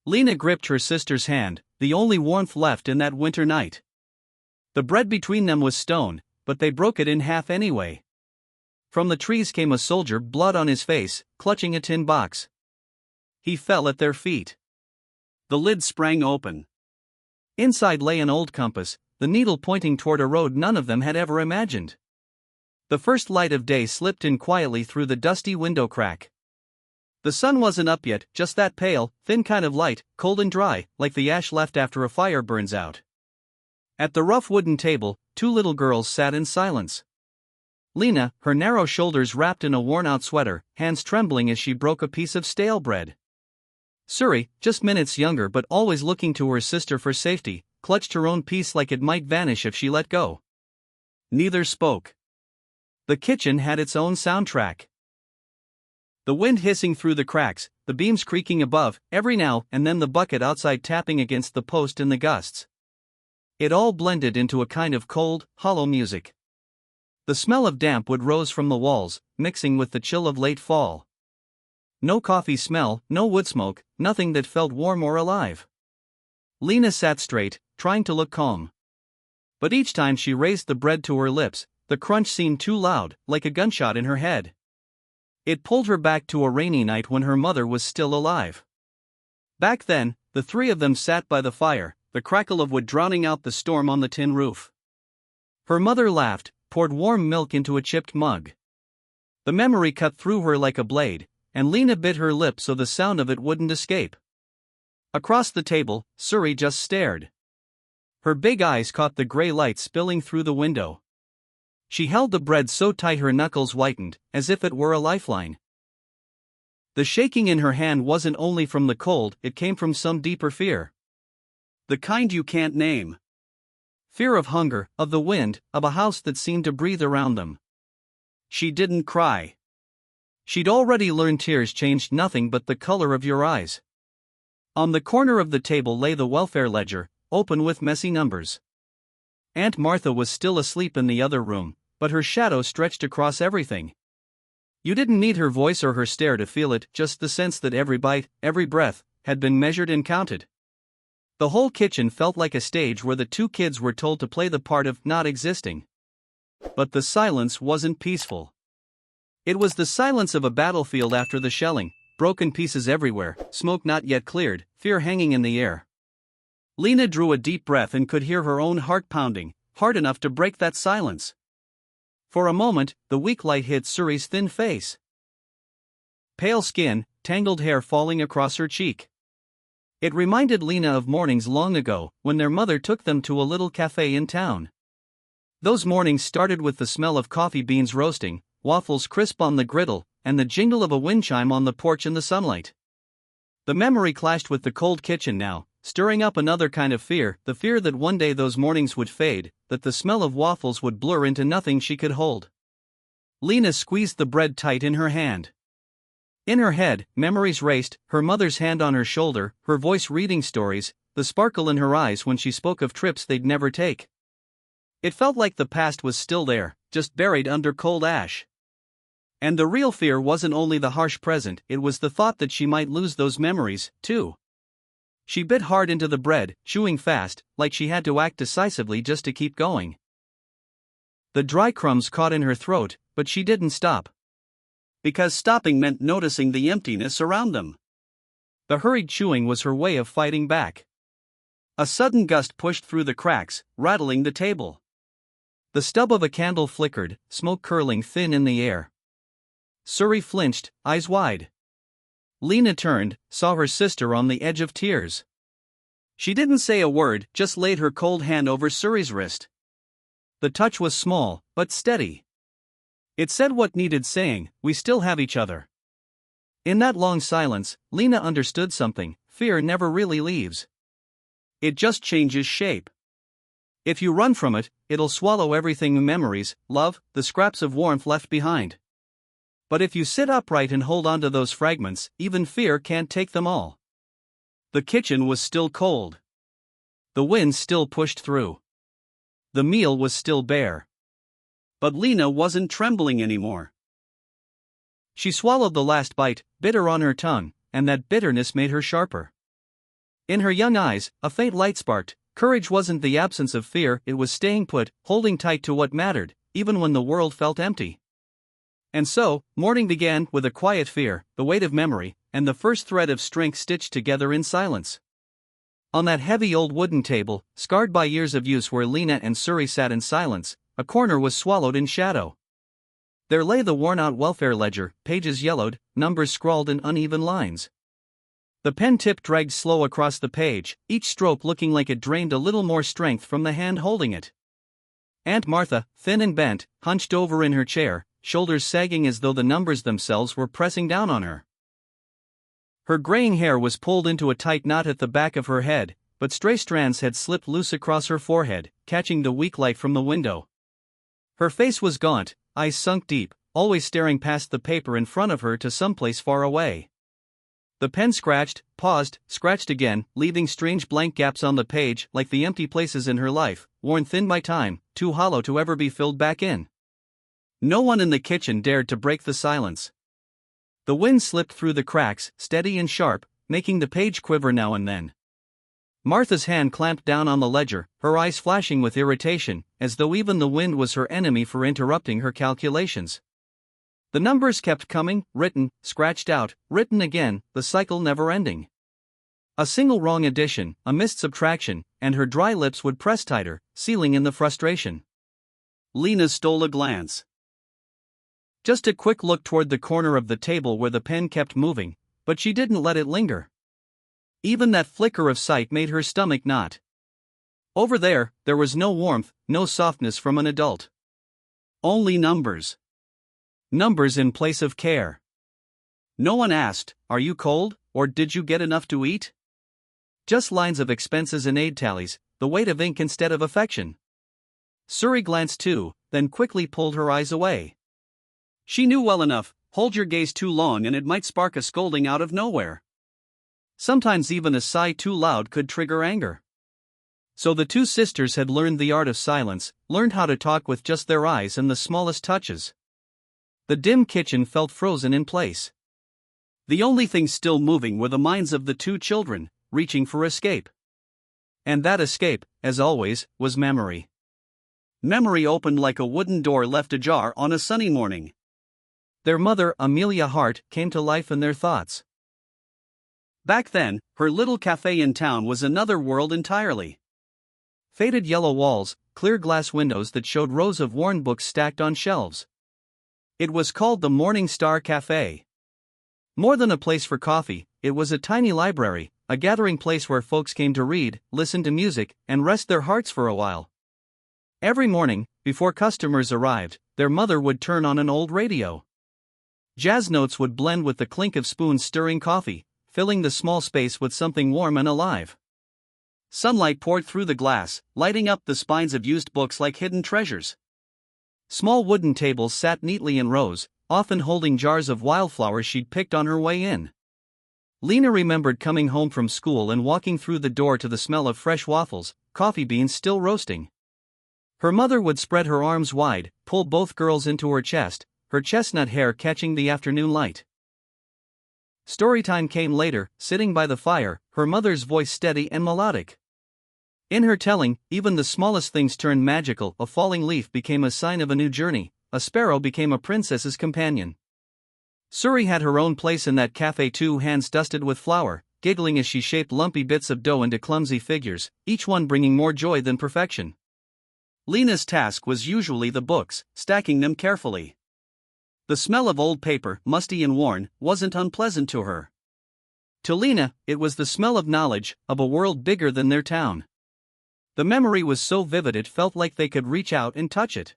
Lena gripped her sister's hand, the only warmth left in that winter night. The bread between them was stone, but they broke it in half anyway. From the trees came a soldier, blood on his face, clutching a tin box. He fell at their feet. The lid sprang open. Inside lay an old compass, the needle pointing toward a road none of them had ever imagined. The first light of day slipped in quietly through the dusty window crack. The sun wasn't up yet, just that pale, thin kind of light, cold and dry, like the ash left after a fire burns out. At the rough wooden table, two little girls sat in silence. Lena, her narrow shoulders wrapped in a worn-out sweater, hands trembling as she broke a piece of stale bread. Suri, just minutes younger but always looking to her sister for safety, clutched her own piece like it might vanish if she let go. Neither spoke. The kitchen had its own soundtrack. The wind hissing through the cracks, the beams creaking above, every now and then the bucket outside tapping against the post in the gusts. It all blended into a kind of cold, hollow music. The smell of damp wood rose from the walls, mixing with the chill of late fall. No coffee smell, no wood smoke, nothing that felt warm or alive. Lena sat straight, trying to look calm. But each time she raised the bread to her lips, the crunch seemed too loud, like a gunshot in her head. It pulled her back to a rainy night when her mother was still alive. Back then, the three of them sat by the fire, the crackle of wood drowning out the storm on the tin roof. Her mother laughed, poured warm milk into a chipped mug. The memory cut through her like a blade, and Lena bit her lip so the sound of it wouldn't escape. Across the table, Suri just stared. Her big eyes caught the gray light spilling through the window. She held the bread so tight her knuckles whitened, as if it were a lifeline. The shaking in her hand wasn't only from the cold, it came from some deeper fear. The kind you can't name. Fear of hunger, of the wind, of a house that seemed to breathe around them. She didn't cry. She'd already learned tears changed nothing but the color of your eyes. On the corner of the table lay the welfare ledger, open with messy numbers. Aunt Martha was still asleep in the other room, but her shadow stretched across everything. You didn't need her voice or her stare to feel it, just the sense that every bite, every breath, had been measured and counted. The whole kitchen felt like a stage where the two kids were told to play the part of not existing. But the silence wasn't peaceful. It was the silence of a battlefield after the shelling, broken pieces everywhere, smoke not yet cleared, fear hanging in the air. Lena drew a deep breath and could hear her own heart pounding, hard enough to break that silence. For a moment, the weak light hit Suri's thin face. Pale skin, tangled hair falling across her cheek. It reminded Lena of mornings long ago, when their mother took them to a little cafe in town. Those mornings started with the smell of coffee beans roasting, waffles crisp on the griddle, and the jingle of a wind chime on the porch in the sunlight. The memory clashed with the cold kitchen now, stirring up another kind of fear, the fear that one day those mornings would fade, that the smell of waffles would blur into nothing she could hold. Lena squeezed the bread tight in her hand. In her head, memories raced, her mother's hand on her shoulder, her voice reading stories, the sparkle in her eyes when she spoke of trips they'd never take. It felt like the past was still there, just buried under cold ash. And the real fear wasn't only the harsh present, it was the thought that she might lose those memories, too. She bit hard into the bread, chewing fast, like she had to act decisively just to keep going. The dry crumbs caught in her throat, but she didn't stop. Because stopping meant noticing the emptiness around them. The hurried chewing was her way of fighting back. A sudden gust pushed through the cracks, rattling the table. The stub of a candle flickered, smoke curling thin in the air. Suri flinched, eyes wide. Lena turned, saw her sister on the edge of tears. She didn't say a word, just laid her cold hand over Suri's wrist. The touch was small, but steady. It said what needed saying, we still have each other. In that long silence, Lena understood something, fear never really leaves. It just changes shape. If you run from it, it'll swallow everything: memories, love, the scraps of warmth left behind. But if you sit upright and hold on to those fragments, even fear can't take them all. The kitchen was still cold. The wind still pushed through. The meal was still bare. But Lena wasn't trembling anymore. She swallowed the last bite, bitter on her tongue, and that bitterness made her sharper. In her young eyes, a faint light sparked. Courage wasn't the absence of fear, it was staying put, holding tight to what mattered, even when the world felt empty. And so, morning began with a quiet fear, the weight of memory, and the first thread of strength stitched together in silence. On that heavy old wooden table, scarred by years of use where Lena and Suri sat in silence, a corner was swallowed in shadow. There lay the worn-out welfare ledger, pages yellowed, numbers scrawled in uneven lines. The pen tip dragged slow across the page, each stroke looking like it drained a little more strength from the hand holding it. Aunt Martha, thin and bent, hunched over in her chair, shoulders sagging as though the numbers themselves were pressing down on her. Her graying hair was pulled into a tight knot at the back of her head, but stray strands had slipped loose across her forehead, catching the weak light from the window. Her face was gaunt, eyes sunk deep, always staring past the paper in front of her to someplace far away. The pen scratched, paused, scratched again, leaving strange blank gaps on the page like the empty places in her life, worn thin by time, too hollow to ever be filled back in. No one in the kitchen dared to break the silence. The wind slipped through the cracks, steady and sharp, making the page quiver now and then. Martha's hand clamped down on the ledger, her eyes flashing with irritation, as though even the wind was her enemy for interrupting her calculations. The numbers kept coming, written, scratched out, written again, the cycle never ending. A single wrong addition, a missed subtraction, and her dry lips would press tighter, sealing in the frustration. Lena stole a glance. Just a quick look toward the corner of the table where the pen kept moving, but she didn't let it linger. Even that flicker of sight made her stomach knot. Over there was no warmth, no softness from an adult. Only numbers. Numbers in place of care. No one asked, "Are you cold, or did you get enough to eat?" Just lines of expenses and aid tallies, the weight of ink instead of affection. Suri glanced too, then quickly pulled her eyes away. She knew well enough, hold your gaze too long and it might spark a scolding out of nowhere. Sometimes even a sigh too loud could trigger anger. So the two sisters had learned the art of silence, learned how to talk with just their eyes and the smallest touches. The dim kitchen felt frozen in place. The only things still moving were the minds of the two children, reaching for escape. And that escape, as always, was memory. Memory opened like a wooden door left ajar on a sunny morning. Their mother, Amelia Hart, came to life in their thoughts. Back then, her little cafe in town was another world entirely. Faded yellow walls, clear glass windows that showed rows of worn books stacked on shelves. It was called the Morning Star Cafe. More than a place for coffee, it was a tiny library, a gathering place where folks came to read, listen to music, and rest their hearts for a while. Every morning, before customers arrived, their mother would turn on an old radio. Jazz notes would blend with the clink of spoons stirring coffee, filling the small space with something warm and alive. Sunlight poured through the glass, lighting up the spines of used books like hidden treasures. Small wooden tables sat neatly in rows, often holding jars of wildflowers she'd picked on her way in. Lena remembered coming home from school and walking through the door to the smell of fresh waffles, coffee beans still roasting. Her mother would spread her arms wide, pull both girls into her chest, her chestnut hair catching the afternoon light. Storytime came later, sitting by the fire, her mother's voice steady and melodic. In her telling, even the smallest things turned magical. A falling leaf became a sign of a new journey, a sparrow became a princess's companion. Suri had her own place in that cafe too, hands dusted with flour, giggling as she shaped lumpy bits of dough into clumsy figures, each one bringing more joy than perfection. Lena's task was usually the books, stacking them carefully. The smell of old paper, musty and worn, wasn't unpleasant to her. To Lena, it was the smell of knowledge, of a world bigger than their town. The memory was so vivid it felt like they could reach out and touch it.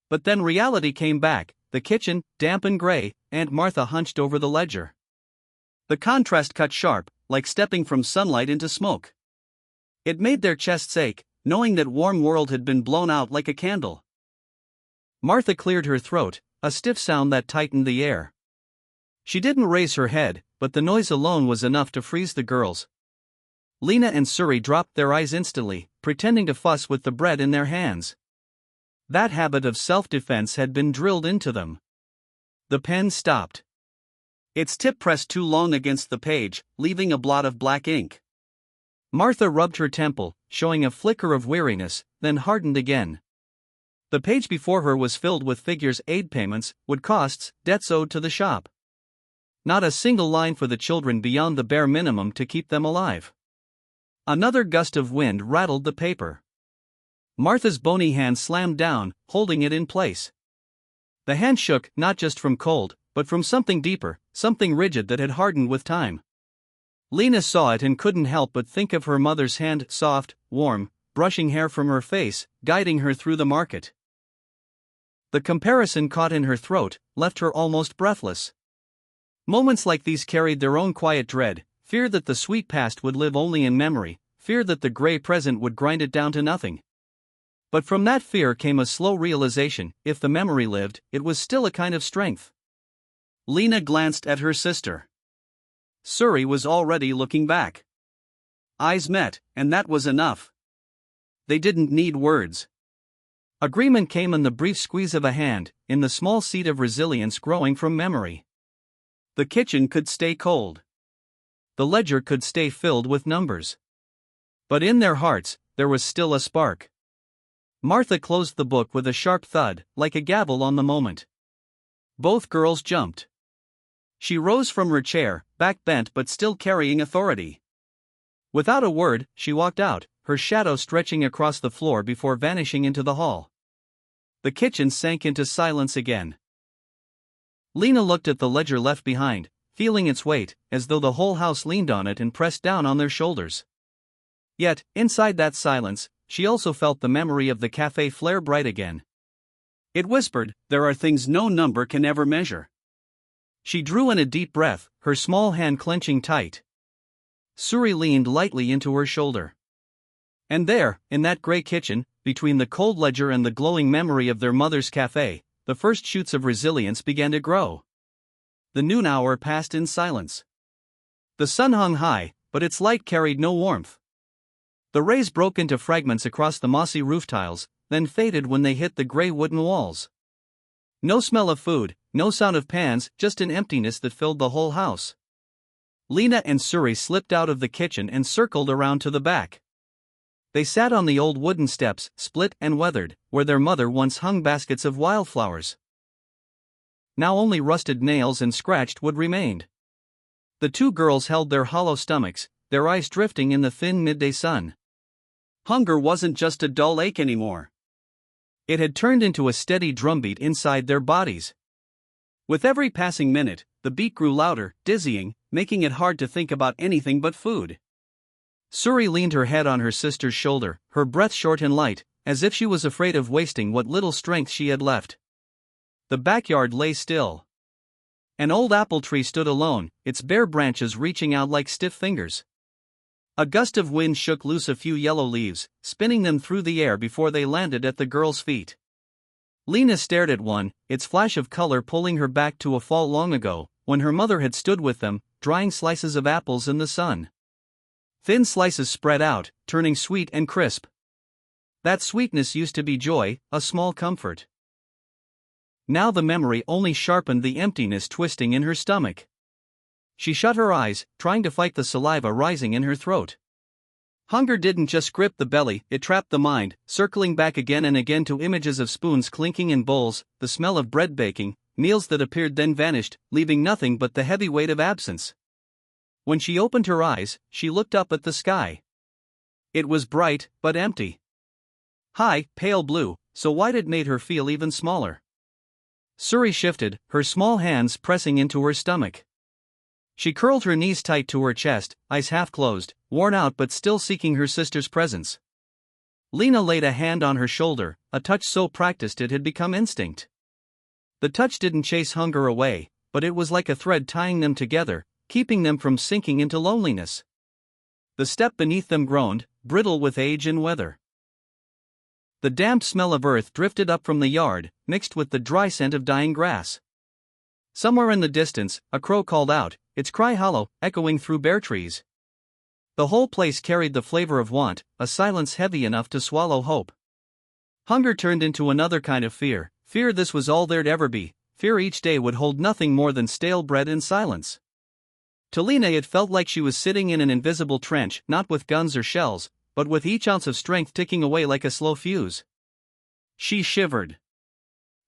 But then reality came back, the kitchen, damp and gray, Aunt Martha hunched over the ledger. The contrast cut sharp, like stepping from sunlight into smoke. It made their chests ache, knowing that warm world had been blown out like a candle. Martha cleared her throat, a stiff sound that tightened the air. She didn't raise her head, but the noise alone was enough to freeze the girls. Lena and Suri dropped their eyes instantly, pretending to fuss with the bread in their hands. That habit of self-defense had been drilled into them. The pen stopped. Its tip pressed too long against the page, leaving a blot of black ink. Martha rubbed her temple, showing a flicker of weariness, then hardened again. The page before her was filled with figures: aid payments, wood costs, debts owed to the shop. Not a single line for the children beyond the bare minimum to keep them alive. Another gust of wind rattled the paper. Martha's bony hand slammed down, holding it in place. The hand shook, not just from cold, but from something deeper, something rigid that had hardened with time. Lena saw it and couldn't help but think of her mother's hand, soft, warm, brushing hair from her face, guiding her through the market. The comparison caught in her throat, left her almost breathless. Moments like these carried their own quiet dread: fear that the sweet past would live only in memory, fear that the gray present would grind it down to nothing. But from that fear came a slow realization: if the memory lived, it was still a kind of strength. Lena glanced at her sister. Suri was already looking back. Eyes met, and that was enough. They didn't need words. Agreement came in the brief squeeze of a hand, in the small seed of resilience growing from memory. The kitchen could stay cold. The ledger could stay filled with numbers. But in their hearts, there was still a spark. Martha closed the book with a sharp thud, like a gavel on the moment. Both girls jumped. She rose from her chair, back bent but still carrying authority. Without a word, she walked out, her shadow stretching across the floor before vanishing into the hall. The kitchen sank into silence again. Lena looked at the ledger left behind, feeling its weight, as though the whole house leaned on it and pressed down on their shoulders. Yet, inside that silence, she also felt the memory of the cafe flare bright again. It whispered, "There are things no number can ever measure." She drew in a deep breath, her small hand clenching tight. Suri leaned lightly into her shoulder. And there, in that gray kitchen, between the cold ledger and the glowing memory of their mother's cafe, the first shoots of resilience began to grow. The noon hour passed in silence. The sun hung high, but its light carried no warmth. The rays broke into fragments across the mossy roof tiles, then faded when they hit the gray wooden walls. No smell of food, no sound of pans, just an emptiness that filled the whole house. Lena and Suri slipped out of the kitchen and circled around to the back. They sat on the old wooden steps, split and weathered, where their mother once hung baskets of wildflowers. Now only rusted nails and scratched wood remained. The two girls held their hollow stomachs, their eyes drifting in the thin midday sun. Hunger wasn't just a dull ache anymore. It had turned into a steady drumbeat inside their bodies. With every passing minute, the beat grew louder, dizzying, making it hard to think about anything but food. Suri leaned her head on her sister's shoulder, her breath short and light, as if she was afraid of wasting what little strength she had left. The backyard lay still. An old apple tree stood alone, its bare branches reaching out like stiff fingers. A gust of wind shook loose a few yellow leaves, spinning them through the air before they landed at the girl's feet. Lena stared at one, its flash of color pulling her back to a fall long ago, when her mother had stood with them, drying slices of apples in the sun. Thin slices spread out, turning sweet and crisp. That sweetness used to be joy, a small comfort. Now the memory only sharpened the emptiness twisting in her stomach. She shut her eyes, trying to fight the saliva rising in her throat. Hunger didn't just grip the belly, it trapped the mind, circling back again and again to images of spoons clinking in bowls, the smell of bread baking, meals that appeared then vanished, leaving nothing but the heavy weight of absence. When she opened her eyes, she looked up at the sky. It was bright, but empty. High, pale blue, so wide it made her feel even smaller. Suri shifted, her small hands pressing into her stomach. She curled her knees tight to her chest, eyes half closed, worn out but still seeking her sister's presence. Lena laid a hand on her shoulder, a touch so practiced it had become instinct. The touch didn't chase hunger away, but it was like a thread tying them together, keeping them from sinking into loneliness. The step beneath them groaned, brittle with age and weather. The damp smell of earth drifted up from the yard, mixed with the dry scent of dying grass. Somewhere in the distance, a crow called out, its cry hollow, echoing through bare trees. The whole place carried the flavor of want, a silence heavy enough to swallow hope. Hunger turned into another kind of fear, fear this was all there'd ever be, fear each day would hold nothing more than stale bread and silence. To Lena it felt like she was sitting in an invisible trench, not with guns or shells, but with each ounce of strength ticking away like a slow fuse. She shivered.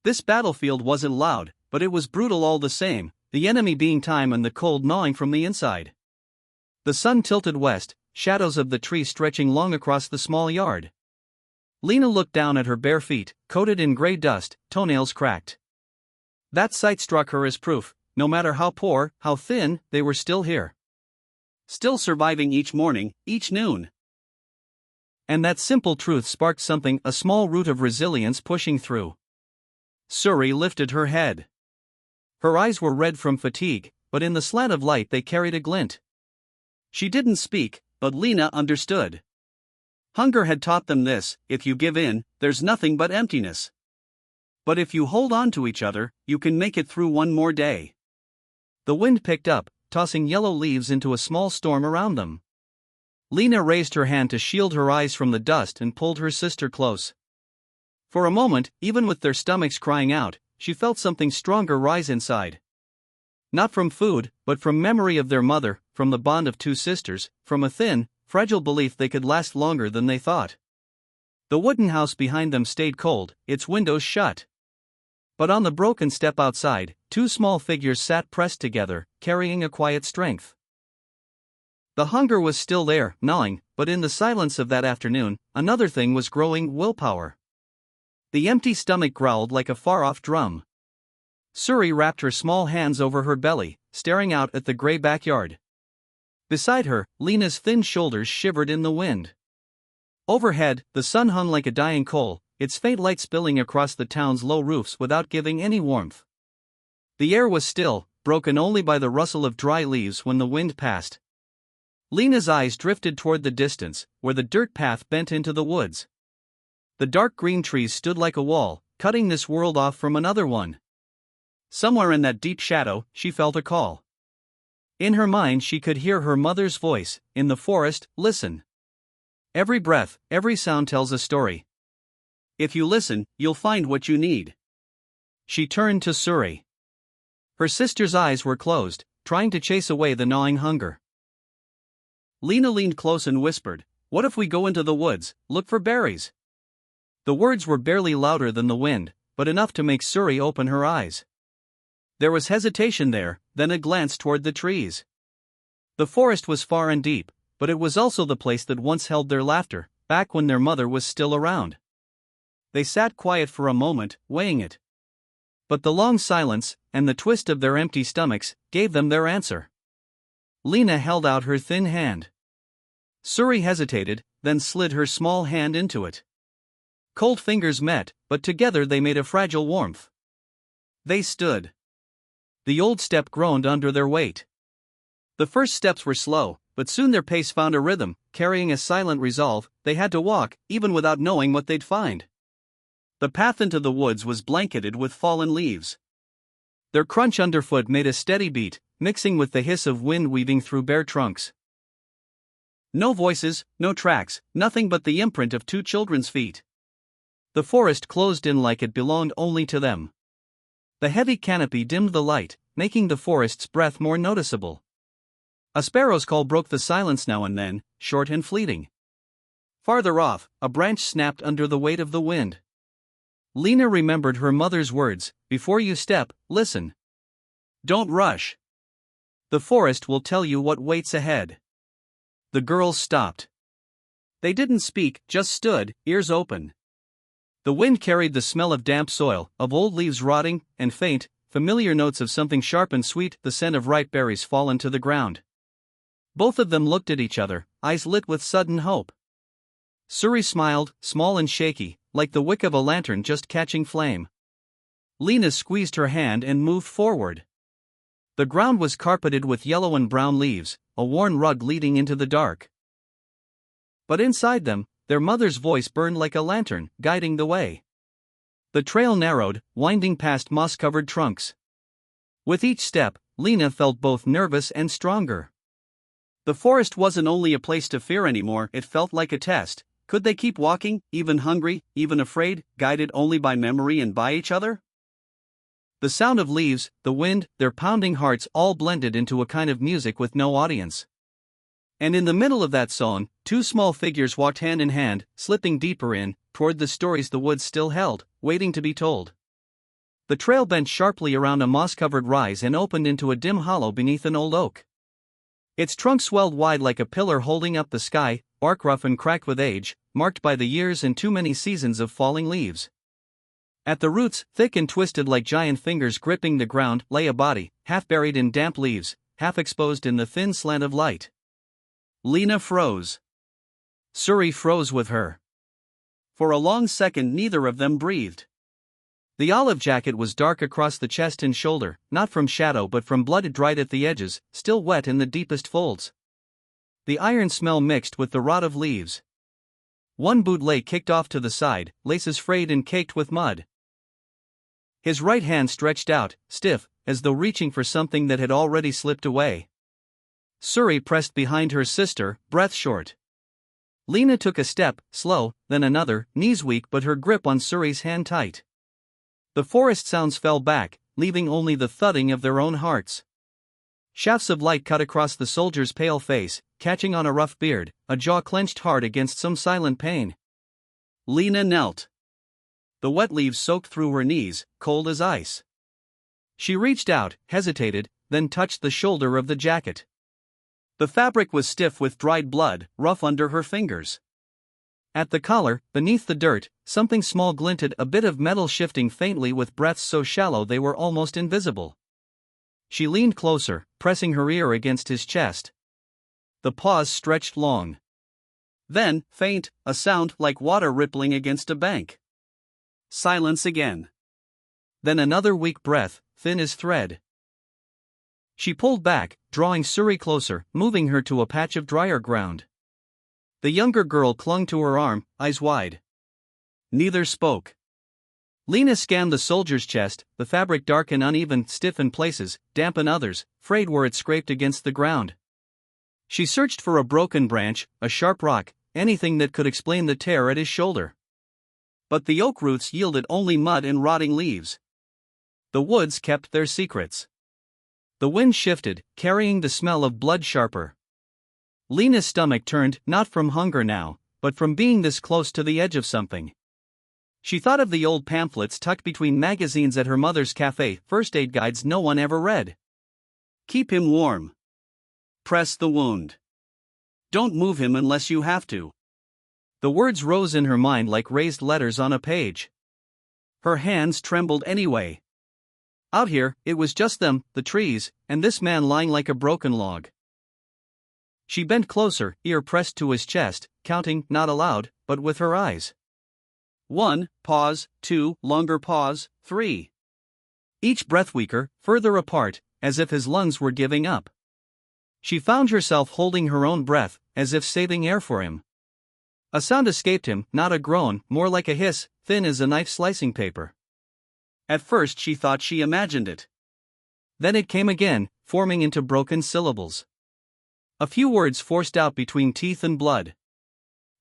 This battlefield wasn't loud, but it was brutal all the same, the enemy being time and the cold gnawing from the inside. The sun tilted west, shadows of the trees stretching long across the small yard. Lena looked down at her bare feet, coated in gray dust, toenails cracked. That sight struck her as proof, no matter how poor, how thin, they were still here. Still surviving each morning, each noon. And that simple truth sparked something, a small root of resilience pushing through. Suri lifted her head. Her eyes were red from fatigue, but in the slant of light they carried a glint. She didn't speak, but Lena understood. Hunger had taught them this: if you give in, there's nothing but emptiness. But if you hold on to each other, you can make it through one more day. The wind picked up, tossing yellow leaves into a small storm around them. Lena raised her hand to shield her eyes from the dust and pulled her sister close. For a moment, even with their stomachs crying out, she felt something stronger rise inside. Not from food, but from memory of their mother, from the bond of two sisters, from a thin, fragile belief they could last longer than they thought. The wooden house behind them stayed cold, its windows shut. But on the broken step outside, two small figures sat pressed together, carrying a quiet strength. The hunger was still there, gnawing, but in the silence of that afternoon, another thing was growing: willpower. The empty stomach growled like a far-off drum. Suri wrapped her small hands over her belly, staring out at the gray backyard. Beside her, Lena's thin shoulders shivered in the wind. Overhead, the sun hung like a dying coal, its faint light spilling across the town's low roofs without giving any warmth. The air was still, broken only by the rustle of dry leaves when the wind passed. Lena's eyes drifted toward the distance, where the dirt path bent into the woods. The dark green trees stood like a wall, cutting this world off from another one. Somewhere in that deep shadow, she felt a call. In her mind she could hear her mother's voice: in the forest, listen. Every breath, every sound tells a story. If you listen, you'll find what you need. She turned to Suri. Her sister's eyes were closed, trying to chase away the gnawing hunger. Lena leaned close and whispered, "What if we go into the woods, look for berries?" The words were barely louder than the wind, but enough to make Suri open her eyes. There was hesitation there, then a glance toward the trees. The forest was far and deep, but it was also the place that once held their laughter, back when their mother was still around. They sat quiet for a moment, weighing it. But the long silence, and the twist of their empty stomachs, gave them their answer. Lena held out her thin hand. Suri hesitated, then slid her small hand into it. Cold fingers met, but together they made a fragile warmth. They stood. The old step groaned under their weight. The first steps were slow, but soon their pace found a rhythm, carrying a silent resolve. They had to walk, even without knowing what they'd find. The path into the woods was blanketed with fallen leaves. Their crunch underfoot made a steady beat, mixing with the hiss of wind weaving through bare trunks. No voices, no tracks, nothing but the imprint of two children's feet. The forest closed in like it belonged only to them. The heavy canopy dimmed the light, making the forest's breath more noticeable. A sparrow's call broke the silence now and then, short and fleeting. Farther off, a branch snapped under the weight of the wind. Lena remembered her mother's words: "Before you step, listen. Don't rush. The forest will tell you what waits ahead." The girls stopped. They didn't speak, just stood, ears open. The wind carried the smell of damp soil, of old leaves rotting, and faint, familiar notes of something sharp and sweet, the scent of ripe berries fallen to the ground. Both of them looked at each other, eyes lit with sudden hope. Suri smiled, small and shaky, like the wick of a lantern just catching flame. Lena squeezed her hand and moved forward. The ground was carpeted with yellow and brown leaves, a worn rug leading into the dark. But inside them, their mother's voice burned like a lantern, guiding the way. The trail narrowed, winding past moss-covered trunks. With each step, Lena felt both nervous and stronger. The forest wasn't only a place to fear anymore, it felt like a test. Could they keep walking, even hungry, even afraid, guided only by memory and by each other? The sound of leaves, the wind, their pounding hearts all blended into a kind of music with no audience. And in the middle of that song, two small figures walked hand in hand, slipping deeper in, toward the stories the woods still held, waiting to be told. The trail bent sharply around a moss-covered rise and opened into a dim hollow beneath an old oak. Its trunk swelled wide like a pillar holding up the sky, bark rough and cracked with age, marked by the years and too many seasons of falling leaves. At the roots, thick and twisted like giant fingers gripping the ground, lay a body, half buried in damp leaves, half exposed in the thin slant of light. Lena froze. Suri froze with her. For a long second neither of them breathed. The olive jacket was dark across the chest and shoulder, not from shadow but from blood dried at the edges, still wet in the deepest folds. The iron smell mixed with the rot of leaves. One boot lay kicked off to the side, laces frayed and caked with mud. His right hand stretched out, stiff, as though reaching for something that had already slipped away. Suri pressed behind her sister, breath short. Lena took a step, slow, then another, knees weak but her grip on Suri's hand tight. The forest sounds fell back, leaving only the thudding of their own hearts. Shafts of light cut across the soldier's pale face, catching on a rough beard, a jaw clenched hard against some silent pain. Lena knelt. The wet leaves soaked through her knees, cold as ice. She reached out, hesitated, then touched the shoulder of the jacket. The fabric was stiff with dried blood, rough under her fingers. At the collar, beneath the dirt, something small glinted, a bit of metal shifting faintly with breaths so shallow they were almost invisible. She leaned closer, pressing her ear against his chest. The pause stretched long. Then, faint, a sound like water rippling against a bank. Silence again. Then another weak breath, thin as thread. She pulled back, drawing Suri closer, moving her to a patch of drier ground. The younger girl clung to her arm, eyes wide. Neither spoke. Lena scanned the soldier's chest, the fabric dark and uneven, stiff in places, damp in others, frayed where it scraped against the ground. She searched for a broken branch, a sharp rock, anything that could explain the tear at his shoulder. But the oak roots yielded only mud and rotting leaves. The woods kept their secrets. The wind shifted, carrying the smell of blood sharper. Lena's stomach turned, not from hunger now, but from being this close to the edge of something. She thought of the old pamphlets tucked between magazines at her mother's cafe, first aid guides no one ever read. Keep him warm. Press the wound. Don't move him unless you have to. The words rose in her mind like raised letters on a page. Her hands trembled anyway. Out here, it was just them, the trees, and this man lying like a broken log. She bent closer, ear pressed to his chest, counting, not aloud, but with her eyes. 1, pause, 2, longer pause, 3. Each breath weaker, further apart, as if his lungs were giving up. She found herself holding her own breath, as if saving air for him. A sound escaped him, not a groan, more like a hiss, thin as a knife slicing paper. At first she thought she imagined it. Then it came again, forming into broken syllables. A few words forced out between teeth and blood.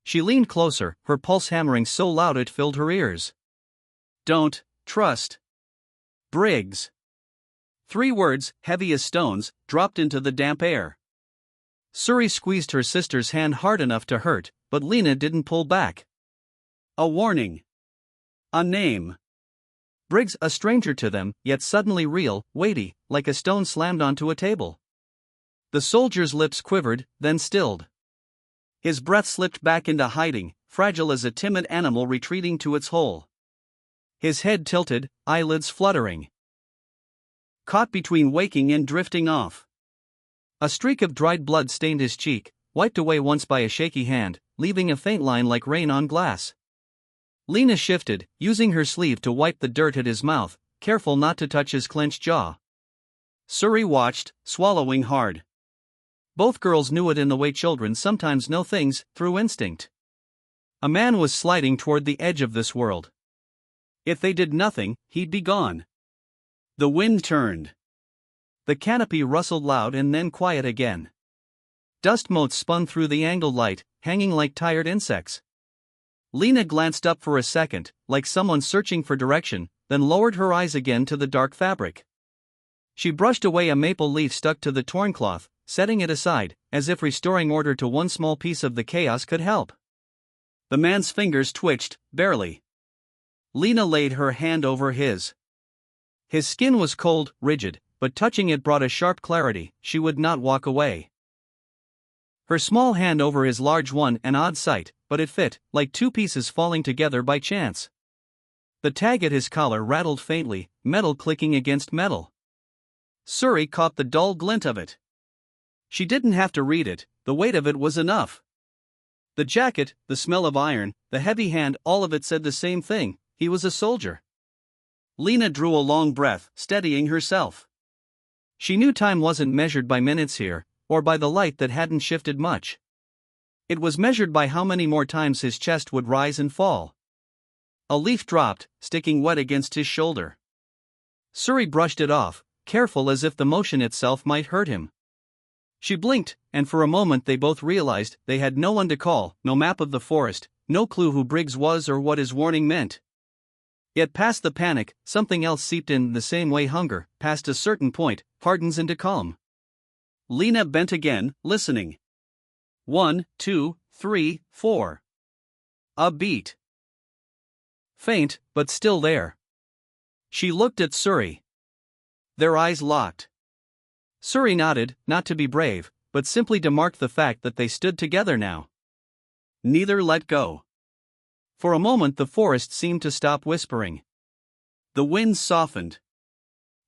She leaned closer, her pulse hammering so loud it filled her ears. Don't trust Briggs. 3 words, heavy as stones, dropped into the damp air. Suri squeezed her sister's hand hard enough to hurt, but Lena didn't pull back. A warning. A name. Briggs, a stranger to them, yet suddenly real, weighty, like a stone slammed onto a table. The soldier's lips quivered, then stilled. His breath slipped back into hiding, fragile as a timid animal retreating to its hole. His head tilted, eyelids fluttering. Caught between waking and drifting off. A streak of dried blood stained his cheek, wiped away once by a shaky hand, leaving a faint line like rain on glass. Lena shifted, using her sleeve to wipe the dirt at his mouth, careful not to touch his clenched jaw. Suri watched, swallowing hard. Both girls knew it in the way children sometimes know things, through instinct. A man was sliding toward the edge of this world. If they did nothing, he'd be gone. The wind turned. The canopy rustled loud and then quiet again. Dust motes spun through the angled light, hanging like tired insects. Lena glanced up for a second, like someone searching for direction, then lowered her eyes again to the dark fabric. She brushed away a maple leaf stuck to the torn cloth, setting it aside, as if restoring order to one small piece of the chaos could help. The man's fingers twitched, barely. Lena laid her hand over his. His skin was cold, rigid, but touching it brought a sharp clarity. She would not walk away. Her small hand over his large one, an odd sight, but it fit, like two pieces falling together by chance. The tag at his collar rattled faintly, metal clicking against metal. Suri caught the dull glint of it. She didn't have to read it, the weight of it was enough. The jacket, the smell of iron, the heavy hand, all of it said the same thing: he was a soldier. Lena drew a long breath, steadying herself. She knew time wasn't measured by minutes here, or by the light that hadn't shifted much. It was measured by how many more times his chest would rise and fall. A leaf dropped, sticking wet against his shoulder. Suri brushed it off, careful as if the motion itself might hurt him. She blinked, and for a moment they both realized they had no one to call, no map of the forest, no clue who Briggs was or what his warning meant. Yet past the panic, something else seeped in the same way hunger, past a certain point, hardens into calm. Lena bent again, listening. 1, 2, 3, 4. A beat. Faint, but still there. She looked at Suri. Their eyes locked. Suri nodded, not to be brave, but simply to mark the fact that they stood together now. Neither let go. For a moment the forest seemed to stop whispering. The wind softened.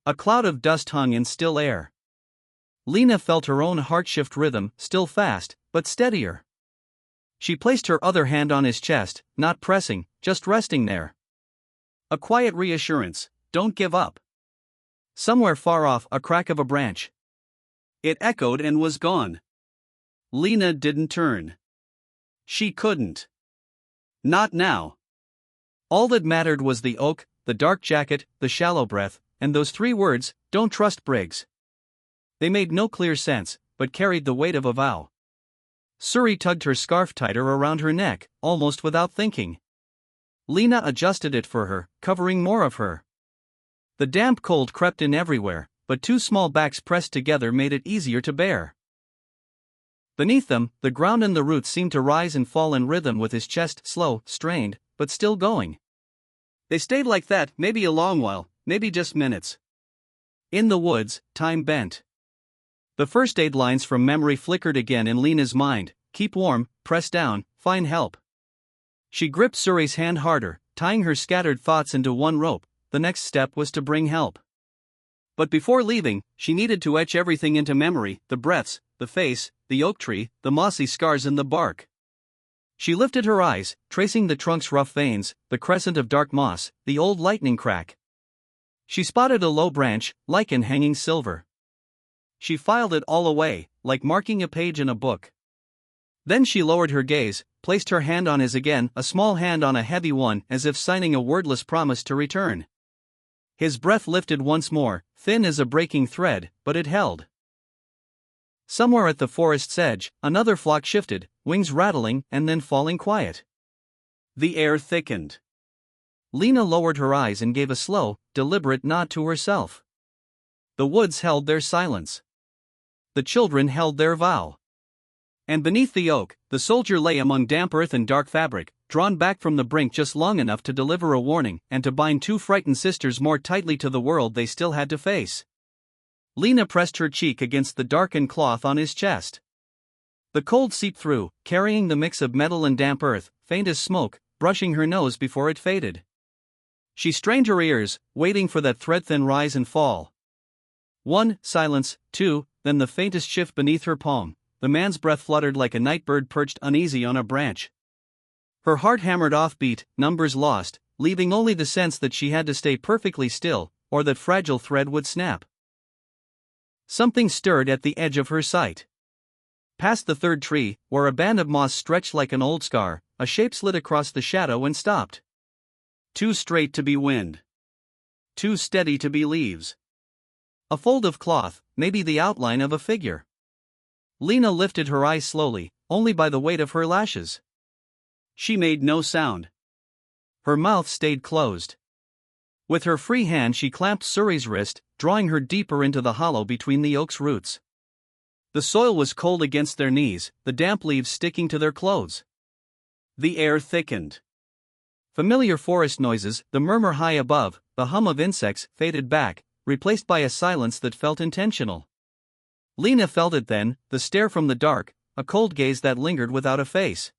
A cloud of dust hung in still air. Lena felt her own heart shift rhythm, still fast, but steadier. She placed her other hand on his chest, not pressing, just resting there. A quiet reassurance: don't give up. Somewhere far off, a crack of a branch. It echoed and was gone. Lena didn't turn. She couldn't. Not now. All that mattered was the oak, the dark jacket, the shallow breath, and those 3 words: don't trust Briggs. They made no clear sense, but carried the weight of a vow. Suri tugged her scarf tighter around her neck, almost without thinking. Lena adjusted it for her, covering more of her. The damp cold crept in everywhere, but 2 small backs pressed together made it easier to bear. Beneath them, the ground and the roots seemed to rise and fall in rhythm with his chest, slow, strained, but still going. They stayed like that, maybe a long while, maybe just minutes. In the woods, time bent. The first aid lines from memory flickered again in Lena's mind: keep warm, press down, find help. She gripped Suri's hand harder, tying her scattered thoughts into one rope. The next step was to bring help. But before leaving, she needed to etch everything into memory: the breaths, the face, the oak tree, the mossy scars in the bark. She lifted her eyes, tracing the trunk's rough veins, the crescent of dark moss, the old lightning crack. She spotted a low branch, lichen hanging silver. She filed it all away, like marking a page in a book. Then she lowered her gaze, placed her hand on his again, a small hand on a heavy one, as if signing a wordless promise to return. His breath lifted once more, thin as a breaking thread, but it held. Somewhere at the forest's edge, another flock shifted, wings rattling and then falling quiet. The air thickened. Lena lowered her eyes and gave a slow, deliberate nod to herself. The woods held their silence. The children held their vow. And beneath the oak, the soldier lay among damp earth and dark fabric, drawn back from the brink just long enough to deliver a warning and to bind 2 frightened sisters more tightly to the world they still had to face. Lena pressed her cheek against the darkened cloth on his chest. The cold seeped through, carrying the mix of metal and damp earth, faint as smoke, brushing her nose before it faded. She strained her ears, waiting for that thread-thin rise and fall. 1, silence, 2, then the faintest shift beneath her palm. The man's breath fluttered like a night bird perched uneasy on a branch. Her heart hammered offbeat, numbers lost, leaving only the sense that she had to stay perfectly still, or that fragile thread would snap. Something stirred at the edge of her sight. Past the 3rd tree, where a band of moss stretched like an old scar, a shape slid across the shadow and stopped. Too straight to be wind. Too steady to be leaves. A fold of cloth, maybe the outline of a figure. Lena lifted her eyes slowly, only by the weight of her lashes. She made no sound. Her mouth stayed closed. With her free hand she clamped Suri's wrist, drawing her deeper into the hollow between the oak's roots. The soil was cold against their knees, the damp leaves sticking to their clothes. The air thickened. Familiar forest noises, the murmur high above, the hum of insects, faded back, replaced by a silence that felt intentional. Lena felt it then, the stare from the dark, a cold gaze that lingered without a face.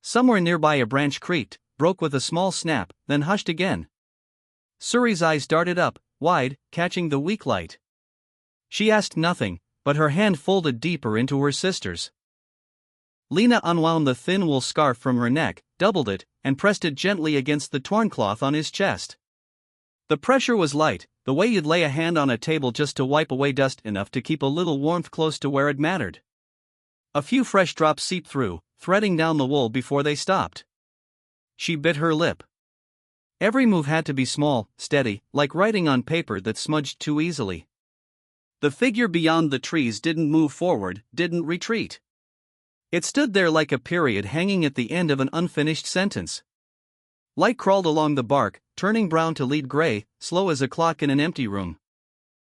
Somewhere nearby a branch creaked, broke with a small snap, then hushed again. Suri's eyes darted up, wide, catching the weak light. She asked nothing, but her hand folded deeper into her sister's. Lena unwound the thin wool scarf from her neck, doubled it, and pressed it gently against the torn cloth on his chest. The pressure was light, the way you'd lay a hand on a table just to wipe away dust enough to keep a little warmth close to where it mattered. A few fresh drops seeped through, threading down the wool before they stopped. She bit her lip. Every move had to be small, steady, like writing on paper that smudged too easily. The figure beyond the trees didn't move forward, didn't retreat. It stood there like a period hanging at the end of an unfinished sentence. Light crawled along the bark, turning brown to lead gray, slow as a clock in an empty room.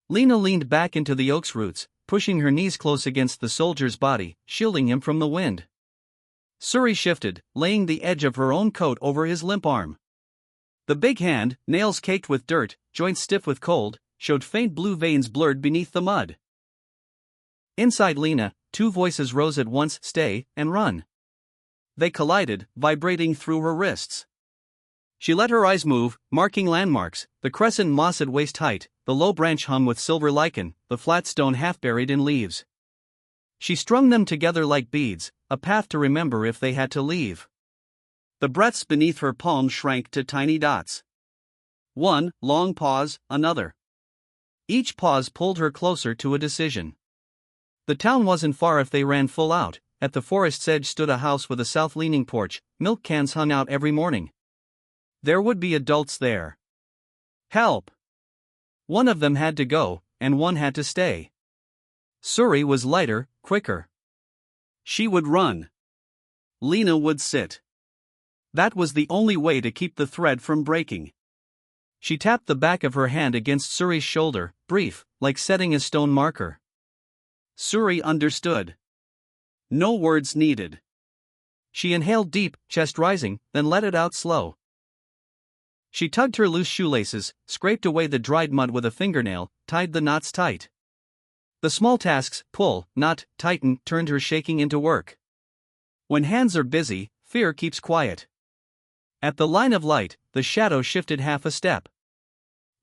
Lena leaned back into the oak's roots, pushing her knees close against the soldier's body, shielding him from the wind. Suri shifted, laying the edge of her own coat over his limp arm. The big hand, nails caked with dirt, joints stiff with cold, showed faint blue veins blurred beneath the mud. Inside Lena, two voices rose at once: stay and run. They collided, vibrating through her wrists. She let her eyes move, marking landmarks, the crescent moss at waist height, the low branch hung with silver lichen, the flat stone half buried in leaves. She strung them together like beads, a path to remember if they had to leave. The breaths beneath her palms shrank to tiny dots. One long pause, another. Each pause pulled her closer to a decision. The town wasn't far if they ran full out. At the forest's edge stood a house with a south-leaning porch, milk cans hung out every morning. There would be adults there. Help! One of them had to go, and one had to stay. Suri was lighter, quicker. She would run. Lena would sit. That was the only way to keep the thread from breaking. She tapped the back of her hand against Suri's shoulder, brief, like setting a stone marker. Suri understood. No words needed. She inhaled deep, chest rising, then let it out slow. She tugged her loose shoelaces, scraped away the dried mud with a fingernail, tied the knots tight. The small tasks, pull, knot, tighten, turned her shaking into work. When hands are busy, fear keeps quiet. At the line of light, the shadow shifted half a step.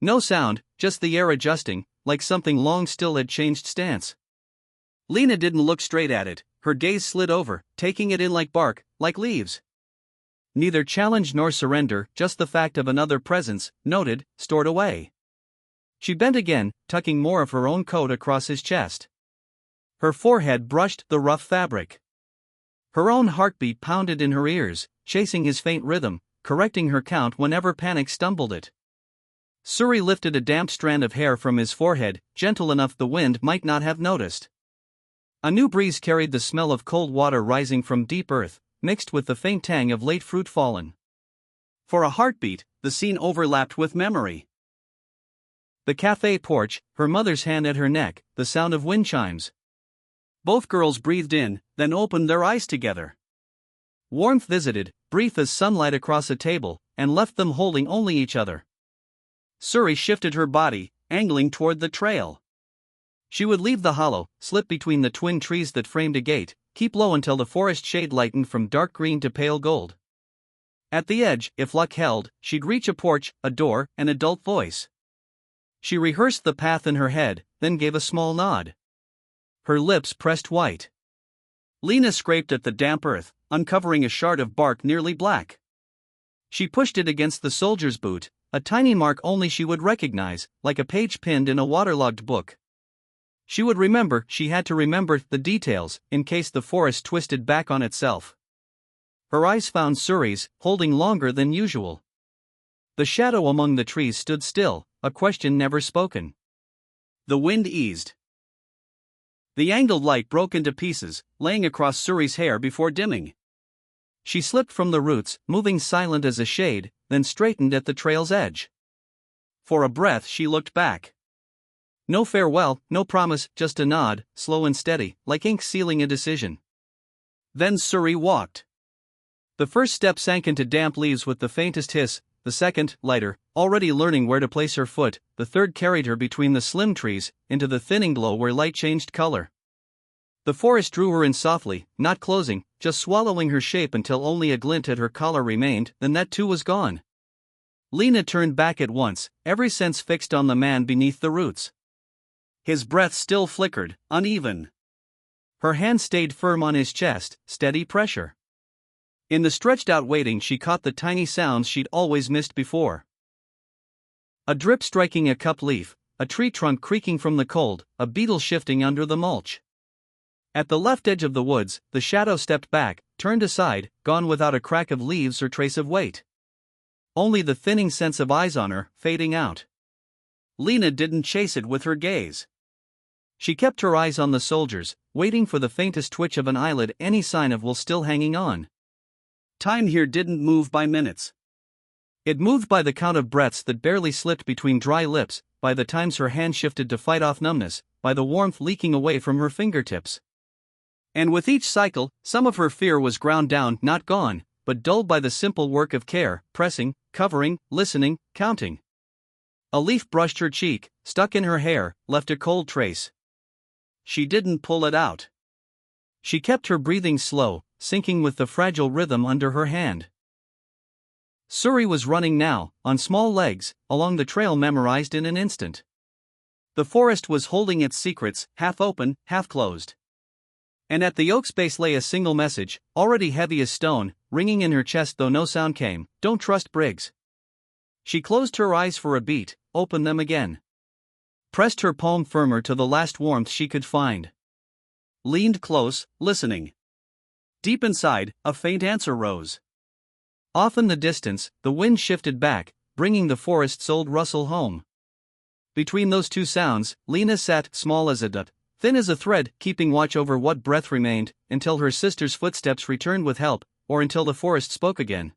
No sound, just the air adjusting, like something long still had changed stance. Lena didn't look straight at it, her gaze slid over, taking it in like bark, like leaves. Neither challenge nor surrender, just the fact of another presence, noted, stored away. She bent again, tucking more of her own coat across his chest. Her forehead brushed the rough fabric. Her own heartbeat pounded in her ears, chasing his faint rhythm, correcting her count whenever panic stumbled it. Suri lifted a damp strand of hair from his forehead, gentle enough the wind might not have noticed. A new breeze carried the smell of cold water rising from deep earth, mixed with the faint tang of late fruit fallen. For a heartbeat, the scene overlapped with memory. The cafe porch, her mother's hand at her neck, the sound of wind chimes. Both girls breathed in, then opened their eyes together. Warmth visited, brief as sunlight across a table, and left them holding only each other. Suri shifted her body, angling toward the trail. She would leave the hollow, slip between the twin trees that framed a gate, keep low until the forest shade lightened from dark green to pale gold. At the edge, if luck held, she'd reach a porch, a door, an adult voice. She rehearsed the path in her head, then gave a small nod. Her lips pressed white. Lena scraped at the damp earth, uncovering a shard of bark nearly black. She pushed it against the soldier's boot, a tiny mark only she would recognize, like a page pinned in a waterlogged book. She would remember, she had to remember the details, in case the forest twisted back on itself. Her eyes found Suri's, holding longer than usual. The shadow among the trees stood still, a question never spoken. The wind eased. The angled light broke into pieces, laying across Suri's hair before dimming. She slipped from the roots, moving silent as a shade, then straightened at the trail's edge. For a breath she looked back. No farewell, no promise, just a nod, slow and steady, like ink sealing a decision. Then Suri walked. The first step sank into damp leaves with the faintest hiss, the second, lighter, already learning where to place her foot, the third carried her between the slim trees, into the thinning glow where light changed color. The forest drew her in softly, not closing, just swallowing her shape until only a glint at her collar remained, then that too was gone. Lena turned back at once, every sense fixed on the man beneath the roots. His breath still flickered, uneven. Her hand stayed firm on his chest, steady pressure. In the stretched-out waiting she caught the tiny sounds she'd always missed before. A drip striking a cup leaf, a tree trunk creaking from the cold, a beetle shifting under the mulch. At the left edge of the woods, the shadow stepped back, turned aside, gone without a crack of leaves or trace of weight. Only the thinning sense of eyes on her, fading out. Lena didn't chase it with her gaze. She kept her eyes on the soldiers, waiting for the faintest twitch of an eyelid, any sign of will still hanging on. Time here didn't move by minutes. It moved by the count of breaths that barely slipped between dry lips, by the times her hand shifted to fight off numbness, by the warmth leaking away from her fingertips. And with each cycle, some of her fear was ground down, not gone, but dulled by the simple work of care, pressing, covering, listening, counting. A leaf brushed her cheek, stuck in her hair, left a cold trace. She didn't pull it out. She kept her breathing slow, sinking with the fragile rhythm under her hand. Suri was running now, on small legs, along the trail memorized in an instant. The forest was holding its secrets, half open, half closed. And at the oak's base lay a single message, already heavy as stone, ringing in her chest though no sound came: don't trust Briggs. She closed her eyes for a beat, opened them again. Pressed her palm firmer to the last warmth she could find. Leaned close, listening. Deep inside, a faint answer rose. Off in the distance, the wind shifted back, bringing the forest's old rustle home. Between those two sounds, Lena sat, small as a dot, thin as a thread, keeping watch over what breath remained, until her sister's footsteps returned with help, or until the forest spoke again.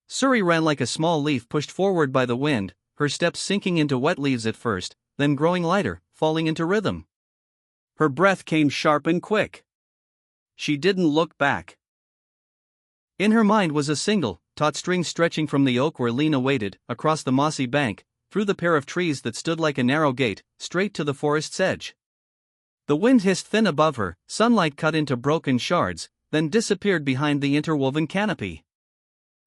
Suri ran like a small leaf pushed forward by the wind, her steps sinking into wet leaves at first, then growing lighter, falling into rhythm. Her breath came sharp and quick. She didn't look back. In her mind was a single, taut string stretching from the oak where Lena waited, across the mossy bank, through the pair of trees that stood like a narrow gate, straight to the forest's edge. The wind hissed thin above her, sunlight cut into broken shards, then disappeared behind the interwoven canopy.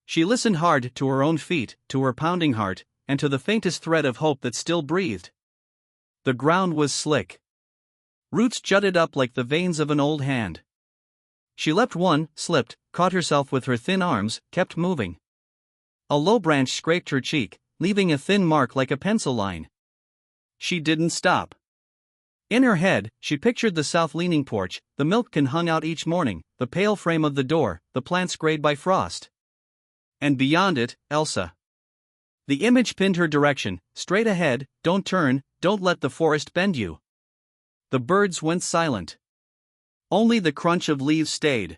She listened hard to her own feet, to her pounding heart, and to the faintest thread of hope that still breathed. The ground was slick. Roots jutted up like the veins of an old hand. She leapt one, slipped, caught herself with her thin arms, kept moving. A low branch scraped her cheek, leaving a thin mark like a pencil line. She didn't stop. In her head, she pictured the south-leaning porch, the milk can hung out each morning, the pale frame of the door, the plants grayed by frost. And beyond it, Elsa. The image pinned her direction, straight ahead, don't turn, don't let the forest bend you. The birds went silent. Only the crunch of leaves stayed.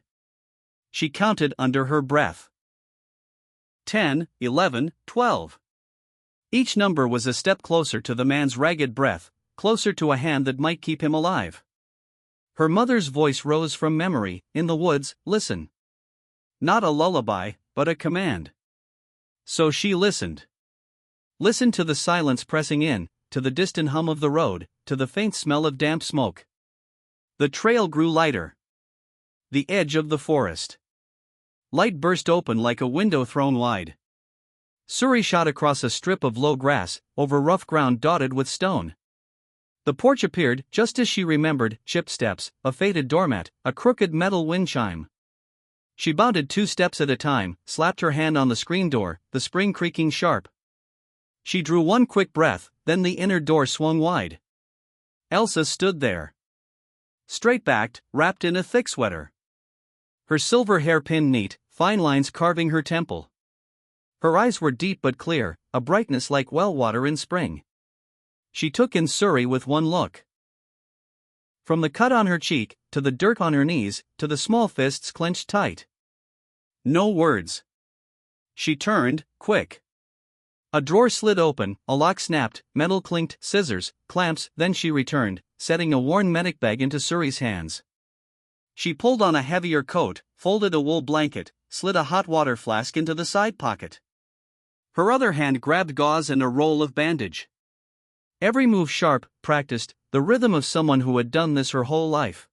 She counted under her breath. 10, 11, 12. Each number was a step closer to the man's ragged breath, closer to a hand that might keep him alive. Her mother's voice rose from memory, in the woods, listen. Not a lullaby, but a command. So she listened. Listened to the silence pressing in, to the distant hum of the road, to the faint smell of damp smoke. The trail grew lighter. The edge of the forest. Light burst open like a window thrown wide. Suri shot across a strip of low grass, over rough ground dotted with stone. The porch appeared, just as she remembered, chipped steps, a faded doormat, a crooked metal wind chime. She bounded 2 steps at a time, slapped her hand on the screen door, the spring creaking sharp. She drew one quick breath, then the inner door swung wide. Elsa stood there. Straight-backed, wrapped in a thick sweater. Her silver hair pinned neat, fine lines carving her temple. Her eyes were deep but clear, a brightness like well water in spring. She took in Suri with one look. From the cut on her cheek, to the dirt on her knees, to the small fists clenched tight. No words. She turned, quick. A drawer slid open, a lock snapped, metal clinked, scissors, clamps, then she returned, setting a worn medic bag into Suri's hands. She pulled on a heavier coat, folded a wool blanket, slid a hot water flask into the side pocket. Her other hand grabbed gauze and a roll of bandage. Every move sharp, practiced, the rhythm of someone who had done this her whole life.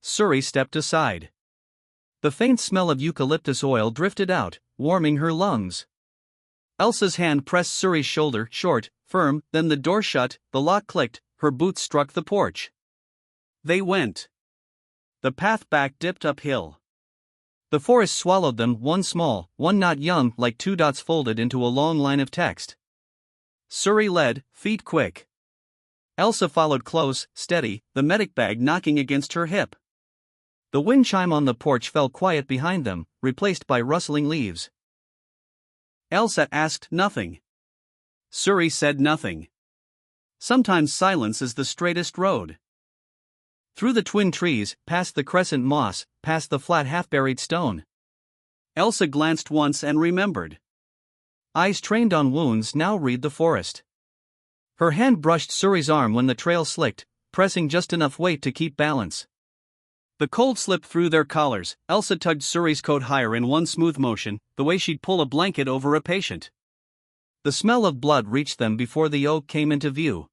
Suri stepped aside. The faint smell of eucalyptus oil drifted out, warming her lungs. Elsa's hand pressed Suri's shoulder, short, firm, then the door shut, the lock clicked, her boots struck the porch. They went. The path back dipped uphill. The forest swallowed them, one small, one not young, like two dots folded into a long line of text. Suri led, feet quick. Elsa followed close, steady, the medic bag knocking against her hip. The wind chime on the porch fell quiet behind them, replaced by rustling leaves. Elsa asked nothing. Suri said nothing. Sometimes silence is the straightest road. Through the twin trees, past the crescent moss, past the flat half-buried stone. Elsa glanced once and remembered. Eyes trained on wounds now read the forest. Her hand brushed Suri's arm when the trail slicked, pressing just enough weight to keep balance. The cold slipped through their collars. Elsa tugged Suri's coat higher in one smooth motion, the way she'd pull a blanket over a patient. The smell of blood reached them before the oak came into view.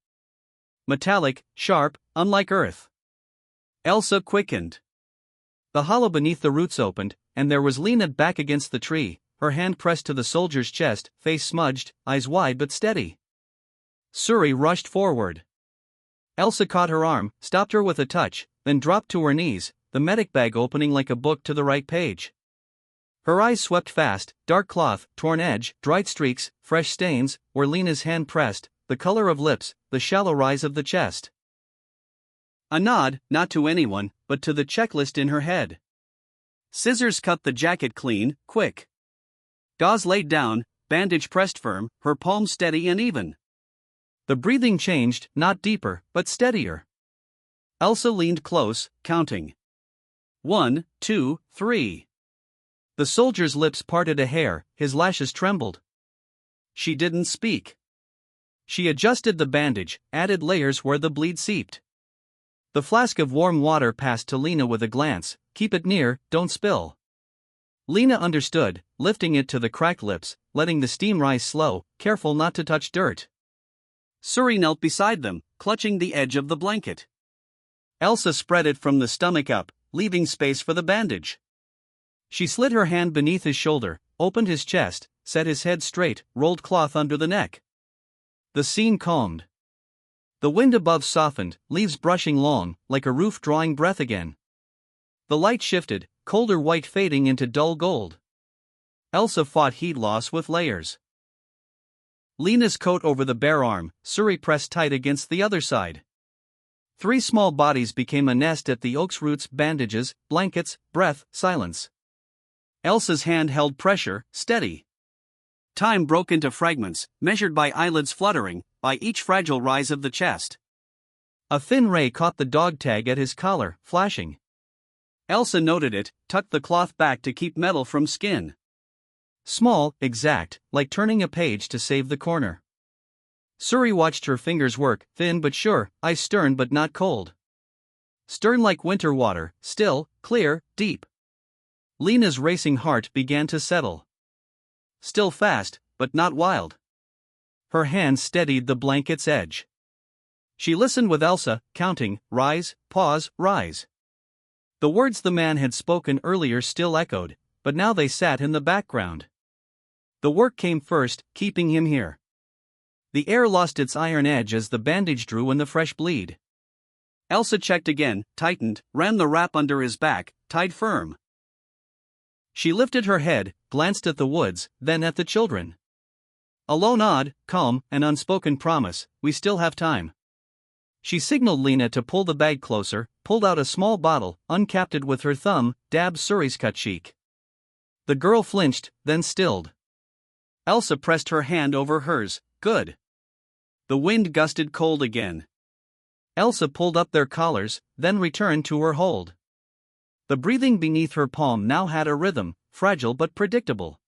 Metallic, sharp, unlike earth. Elsa quickened. The hollow beneath the roots opened, and there was Lena back against the tree, her hand pressed to the soldier's chest, face smudged, eyes wide but steady. Suri rushed forward. Elsa caught her arm, stopped her with a touch, then dropped to her knees, the medic bag opening like a book to the right page. Her eyes swept fast, dark cloth, torn edge, dried streaks, fresh stains, where Lena's hand pressed, the color of lips, the shallow rise of the chest. A nod, not to anyone, but to the checklist in her head. Scissors cut the jacket clean, quick. Gauze laid down, bandage pressed firm, her palm steady and even. The breathing changed, not deeper, but steadier. Elsa leaned close, counting. 1, 2, 3. The soldier's lips parted a hair, his lashes trembled. She didn't speak. She adjusted the bandage, added layers where the bleed seeped. The flask of warm water passed to Lena with a glance. Keep it near, don't spill. Lena understood, lifting it to the cracked lips, letting the steam rise slow, careful not to touch dirt. Suri knelt beside them, clutching the edge of the blanket. Elsa spread it from the stomach up, leaving space for the bandage. She slid her hand beneath his shoulder, opened his chest, set his head straight, rolled cloth under the neck. The scene calmed. The wind above softened, leaves brushing long, like a roof drawing breath again. The light shifted, colder white fading into dull gold. Elsa fought heat loss with layers. Lena's coat over the bare arm, Suri pressed tight against the other side. 3 small bodies became a nest at the oak's roots, bandages, blankets, breath, silence. Elsa's hand held pressure, steady. Time broke into fragments, measured by eyelids fluttering, by each fragile rise of the chest. A thin ray caught the dog tag at his collar, flashing. Elsa noted it, tucked the cloth back to keep metal from skin. Small, exact, like turning a page to save the corner. Suri watched her fingers work, thin but sure, eyes stern but not cold. Stern like winter water, still, clear, deep. Lena's racing heart began to settle. Still fast, but not wild. Her hand steadied the blanket's edge. She listened with Elsa, counting, rise, pause, rise. The words the man had spoken earlier still echoed, but now they sat in the background. The work came first, keeping him here. The air lost its iron edge as the bandage drew in the fresh bleed. Elsa checked again, tightened, ran the wrap under his back, tied firm. She lifted her head, glanced at the woods, then at the children. A low nod, calm, an unspoken promise, we still have time. She signaled Lena to pull the bag closer, pulled out a small bottle, uncapped it with her thumb, dabbed Suri's cut cheek. The girl flinched, then stilled. Elsa pressed her hand over hers, good. The wind gusted cold again. Elsa pulled up their collars, then returned to her hold. The breathing beneath her palm now had a rhythm, fragile but predictable.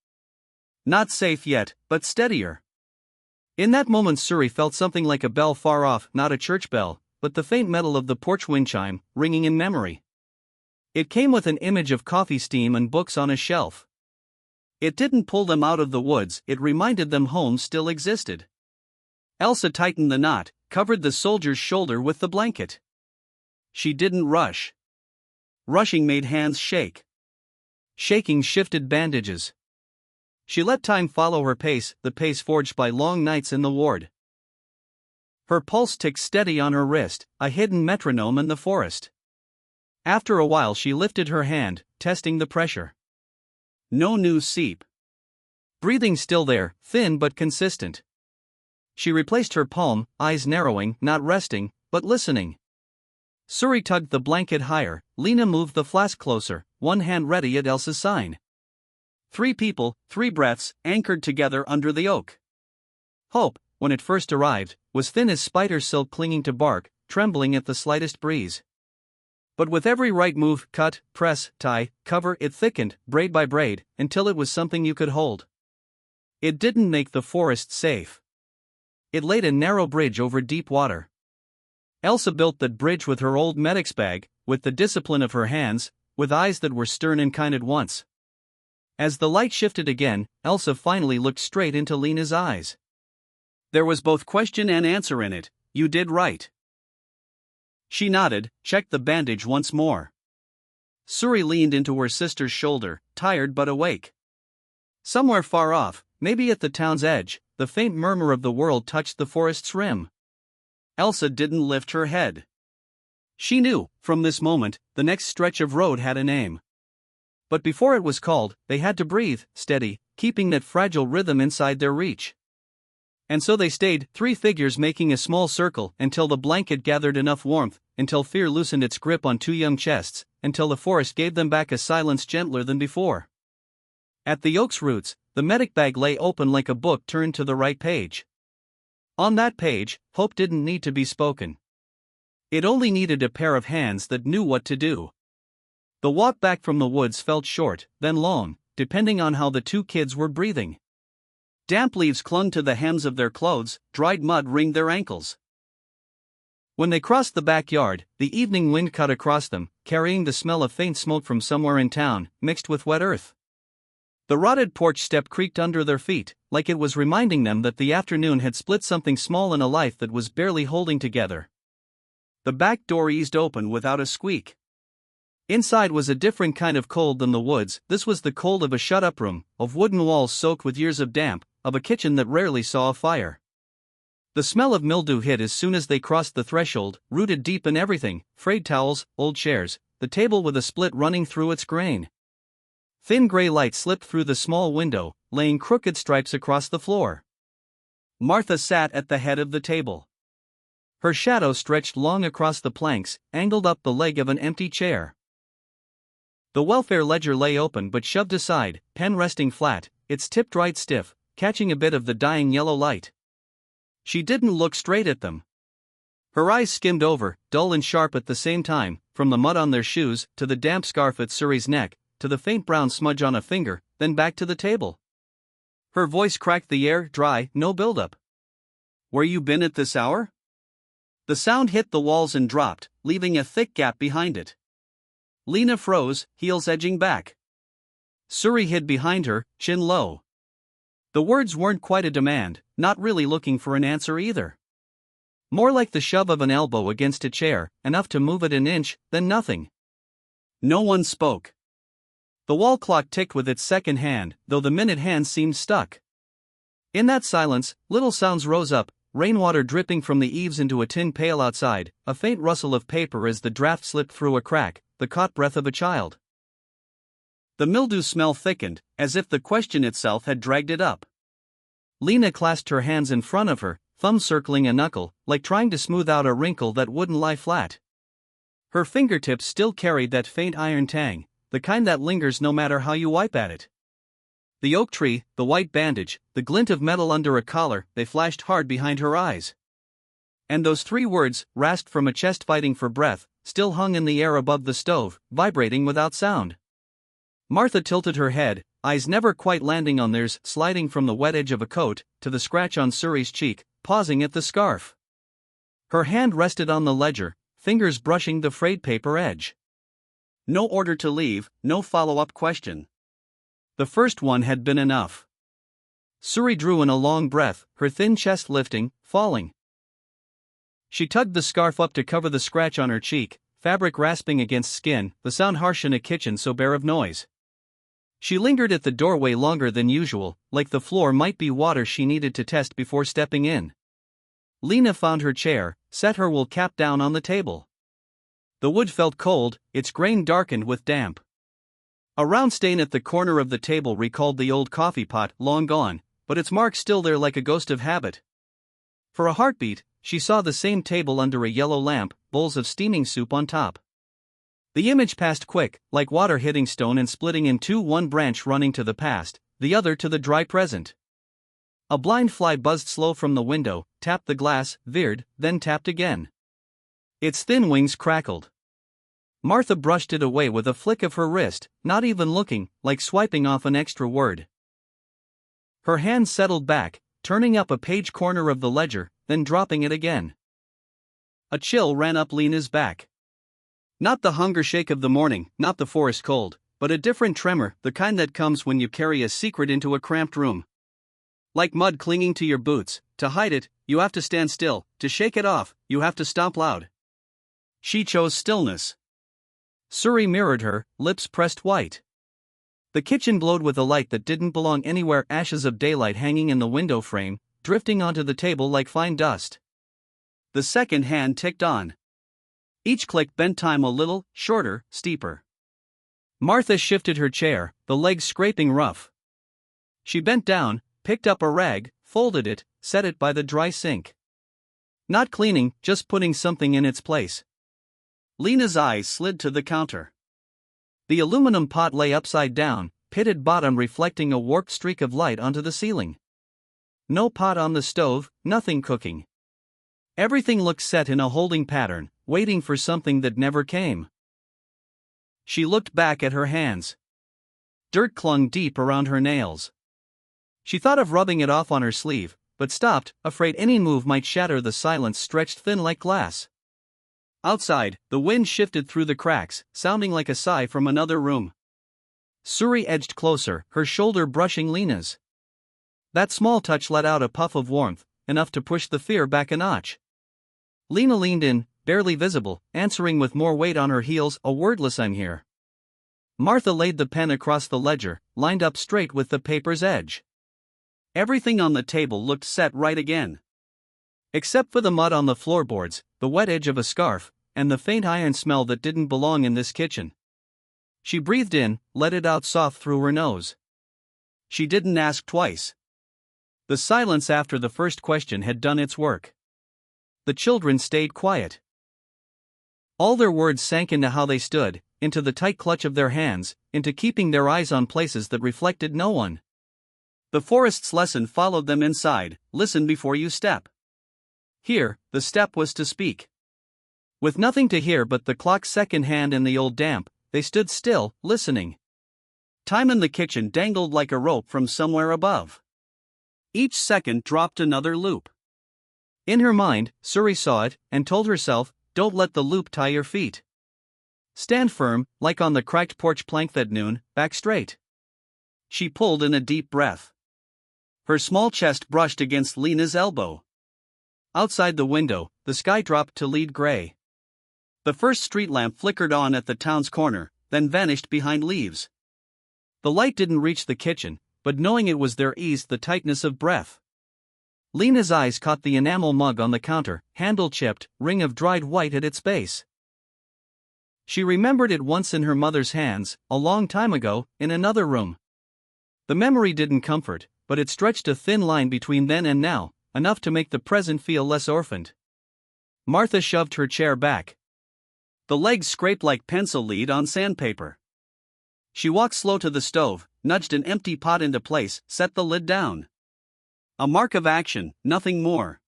Not safe yet, but steadier. In that moment Suri felt something like a bell far off, not a church bell, but the faint metal of the porch wind chime, ringing in memory. It came with an image of coffee steam and books on a shelf. It didn't pull them out of the woods, it reminded them home still existed. Elsa tightened the knot, covered the soldier's shoulder with the blanket. She didn't rush. Rushing made hands shake. Shaking shifted bandages. She let time follow her pace, the pace forged by long nights in the ward. Her pulse ticked steady on her wrist, a hidden metronome in the forest. After a while she lifted her hand, testing the pressure. No new seep. Breathing still there, thin but consistent. She replaced her palm, eyes narrowing, not resting, but listening. Suri tugged the blanket higher, Lena moved the flask closer, one hand ready at Elsa's sign. 3 people, 3 breaths, anchored together under the oak. Hope, when it first arrived, was thin as spider silk clinging to bark, trembling at the slightest breeze. But with every right move, cut, press, tie, cover, it thickened, braid by braid, until it was something you could hold. It didn't make the forest safe. It laid a narrow bridge over deep water. Elsa built that bridge with her old medic's bag, with the discipline of her hands, with eyes that were stern and kind at once. As the light shifted again, Elsa finally looked straight into Lena's eyes. There was both question and answer in it. You did right. She nodded, checked the bandage once more. Suri leaned into her sister's shoulder, tired but awake. Somewhere far off, maybe at the town's edge, the faint murmur of the world touched the forest's rim. Elsa didn't lift her head. She knew, from this moment, the next stretch of road had a name. But before it was called, they had to breathe, steady, keeping that fragile rhythm inside their reach. And so they stayed, 3 figures making a small circle, until the blanket gathered enough warmth, until fear loosened its grip on 2 young chests, until the forest gave them back a silence gentler than before. At the oak's roots, the medic bag lay open like a book turned to the right page. On that page, hope didn't need to be spoken. It only needed a pair of hands that knew what to do. The walk back from the woods felt short, then long, depending on how the 2 kids were breathing. Damp leaves clung to the hems of their clothes, dried mud ringed their ankles. When they crossed the backyard, the evening wind cut across them, carrying the smell of faint smoke from somewhere in town, mixed with wet earth. The rotted porch step creaked under their feet, like it was reminding them that the afternoon had split something small in a life that was barely holding together. The back door eased open without a squeak. Inside was a different kind of cold than the woods. This was the cold of a shut-up room, of wooden walls soaked with years of damp, of a kitchen that rarely saw a fire. The smell of mildew hit as soon as they crossed the threshold, rooted deep in everything: frayed towels, old chairs, the table with a split running through its grain. Thin gray light slipped through the small window, laying crooked stripes across the floor. Martha sat at the head of the table. Her shadow stretched long across the planks, angled up the leg of an empty chair. The welfare ledger lay open but shoved aside, pen resting flat, its tip dried stiff, catching a bit of the dying yellow light. She didn't look straight at them. Her eyes skimmed over, dull and sharp at the same time, from the mud on their shoes, to the damp scarf at Suri's neck, to the faint brown smudge on a finger, then back to the table. Her voice cracked the air, dry, no buildup. "Where you been at this hour?" The sound hit the walls and dropped, leaving a thick gap behind it. Lena froze, heels edging back. Suri hid behind her, chin low. The words weren't quite a demand, not really looking for an answer either. More like the shove of an elbow against a chair, enough to move it an inch, then nothing. No one spoke. The wall clock ticked with its second hand, though the minute hand seemed stuck. In that silence, little sounds rose up, rainwater dripping from the eaves into a tin pail outside, a faint rustle of paper as the draft slipped through a crack, the caught breath of a child. The mildew smell thickened, as if the question itself had dragged it up. Lena clasped her hands in front of her, thumb circling a knuckle, like trying to smooth out a wrinkle that wouldn't lie flat. Her fingertips still carried that faint iron tang, the kind that lingers no matter how you wipe at it. The oak tree, the white bandage, the glint of metal under a collar, they flashed hard behind her eyes. And those 3 words, rasped from a chest fighting for breath, still hung in the air above the stove, vibrating without sound. Martha tilted her head, eyes never quite landing on theirs, sliding from the wet edge of a coat to the scratch on Suri's cheek, pausing at the scarf. Her hand rested on the ledger, fingers brushing the frayed paper edge. No order to leave, no follow-up question. The first one had been enough. Suri drew in a long breath, her thin chest lifting, falling. She tugged the scarf up to cover the scratch on her cheek, fabric rasping against skin, the sound harsh in a kitchen so bare of noise. She lingered at the doorway longer than usual, like the floor might be water she needed to test before stepping in. Lena found her chair, set her wool cap down on the table. The wood felt cold, its grain darkened with damp. A round stain at the corner of the table recalled the old coffee pot, long gone, but its mark still there like a ghost of habit. For a heartbeat, she saw the same table under a yellow lamp, bowls of steaming soup on top. The image passed quick, like water hitting stone and splitting in two, one branch running to the past, the other to the dry present. A blind fly buzzed slow from the window, tapped the glass, veered, then tapped again. Its thin wings crackled. Martha brushed it away with a flick of her wrist, not even looking, like swiping off an extra word. Her hand settled back, turning up a page corner of the ledger, then dropping it again. A chill ran up Lena's back. Not the hunger shake of the morning, not the forest cold, but a different tremor, the kind that comes when you carry a secret into a cramped room. Like mud clinging to your boots, to hide it, you have to stand still, to shake it off, you have to stomp loud. She chose stillness. Suri mirrored her, lips pressed white. The kitchen glowed with a light that didn't belong anywhere, ashes of daylight hanging in the window frame, drifting onto the table like fine dust. The second hand ticked on. Each click bent time a little, shorter, steeper. Martha shifted her chair, the legs scraping rough. She bent down, picked up a rag, folded it, set it by the dry sink. Not cleaning, just putting something in its place. Lena's eyes slid to the counter. The aluminum pot lay upside down, pitted bottom reflecting a warped streak of light onto the ceiling. No pot on the stove, nothing cooking. Everything looked set in a holding pattern, waiting for something that never came. She looked back at her hands. Dirt clung deep around her nails. She thought of rubbing it off on her sleeve, but stopped, afraid any move might shatter the silence stretched thin like glass. Outside, the wind shifted through the cracks, sounding like a sigh from another room. Suri edged closer, her shoulder brushing Lena's. That small touch let out a puff of warmth, enough to push the fear back a notch. Lena leaned in, barely visible, answering with more weight on her heels, a wordless "I'm here." Martha laid the pen across the ledger, lined up straight with the paper's edge. Everything on the table looked set right again. Except for the mud on the floorboards, the wet edge of a scarf, and the faint iron smell that didn't belong in this kitchen. She breathed in, let it out soft through her nose. She didn't ask twice. The silence after the first question had done its work. The children stayed quiet. All their words sank into how they stood, into the tight clutch of their hands, into keeping their eyes on places that reflected no one. The forest's lesson followed them inside: listen before you step. Here, the step was to speak. With nothing to hear but the clock's second hand and the old damp, they stood still, listening. Time in the kitchen dangled like a rope from somewhere above. Each second dropped another loop. In her mind, Suri saw it, and told herself, don't let the loop tie your feet. Stand firm, like on the cracked porch plank that noon, back straight. She pulled in a deep breath. Her small chest brushed against Lena's elbow. Outside the window, the sky dropped to lead gray. The first street lamp flickered on at the town's corner, then vanished behind leaves. The light didn't reach the kitchen, but knowing it was there eased the tightness of breath. Lena's eyes caught the enamel mug on the counter, handle chipped, ring of dried white at its base. She remembered it once in her mother's hands, a long time ago, in another room. The memory didn't comfort, but it stretched a thin line between then and now, enough to make the present feel less orphaned. Martha shoved her chair back. The legs scraped like pencil lead on sandpaper. She walked slow to the stove, nudged an empty pot into place, set the lid down. A mark of action, nothing more.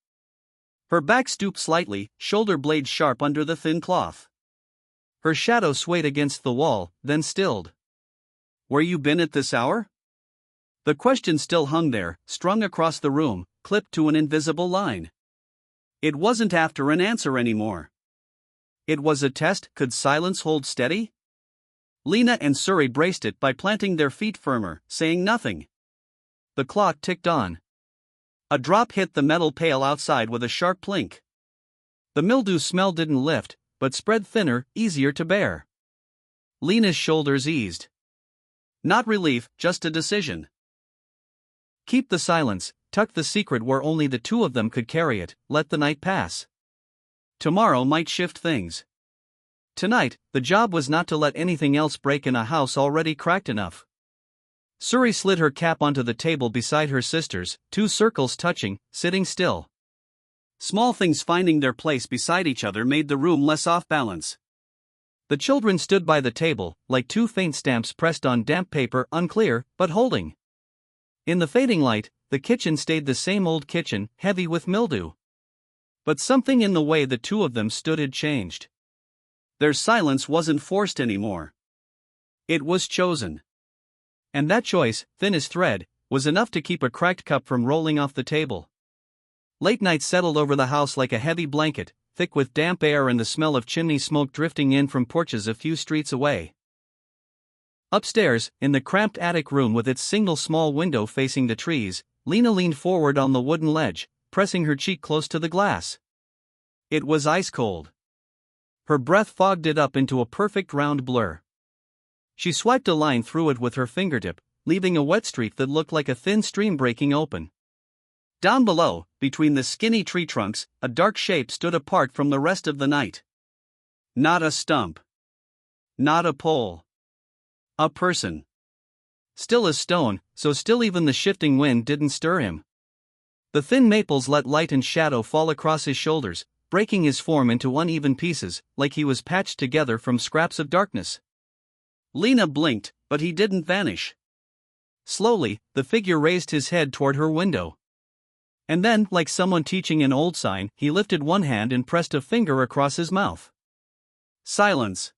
Her back stooped slightly, shoulder blades sharp under the thin cloth. Her shadow swayed against the wall, then stilled. Where you been at this hour? The question still hung there, strung across the room, clipped to an invisible line. It wasn't after an answer anymore. It was a test. Could silence hold steady? Lena and Suri braced it by planting their feet firmer, saying nothing. The clock ticked on. A drop hit the metal pail outside with a sharp plink. The mildew smell didn't lift, but spread thinner, easier to bear. Lena's shoulders eased. Not relief, just a decision. Keep the silence, tuck the secret where only the two of them could carry it, let the night pass. Tomorrow might shift things. Tonight, the job was not to let anything else break in a house already cracked enough. Suri slid her cap onto the table beside her sister's, 2 circles touching, sitting still. Small things finding their place beside each other made the room less off balance. The children stood by the table, like 2 faint stamps pressed on damp paper, unclear, but holding. In the fading light, the kitchen stayed the same old kitchen, heavy with mildew. But something in the way the two of them stood had changed. Their silence wasn't forced anymore. It was chosen. And that choice, thin as thread, was enough to keep a cracked cup from rolling off the table. Late night settled over the house like a heavy blanket, thick with damp air and the smell of chimney smoke drifting in from porches a few streets away. Upstairs, in the cramped attic room with its single small window facing the trees, Lena leaned forward on the wooden ledge, pressing her cheek close to the glass. It was ice cold. Her breath fogged it up into a perfect round blur. She swiped a line through it with her fingertip, leaving a wet streak that looked like a thin stream breaking open. Down below, between the skinny tree trunks, a dark shape stood apart from the rest of the night. Not a stump. Not a pole. A person. Still as stone, so still even the shifting wind didn't stir him. The thin maples let light and shadow fall across his shoulders, breaking his form into uneven pieces, like he was patched together from scraps of darkness. Lena blinked, but he didn't vanish. Slowly, the figure raised his head toward her window. And then, like someone teaching an old sign, he lifted one hand and pressed a finger across his mouth. Silence.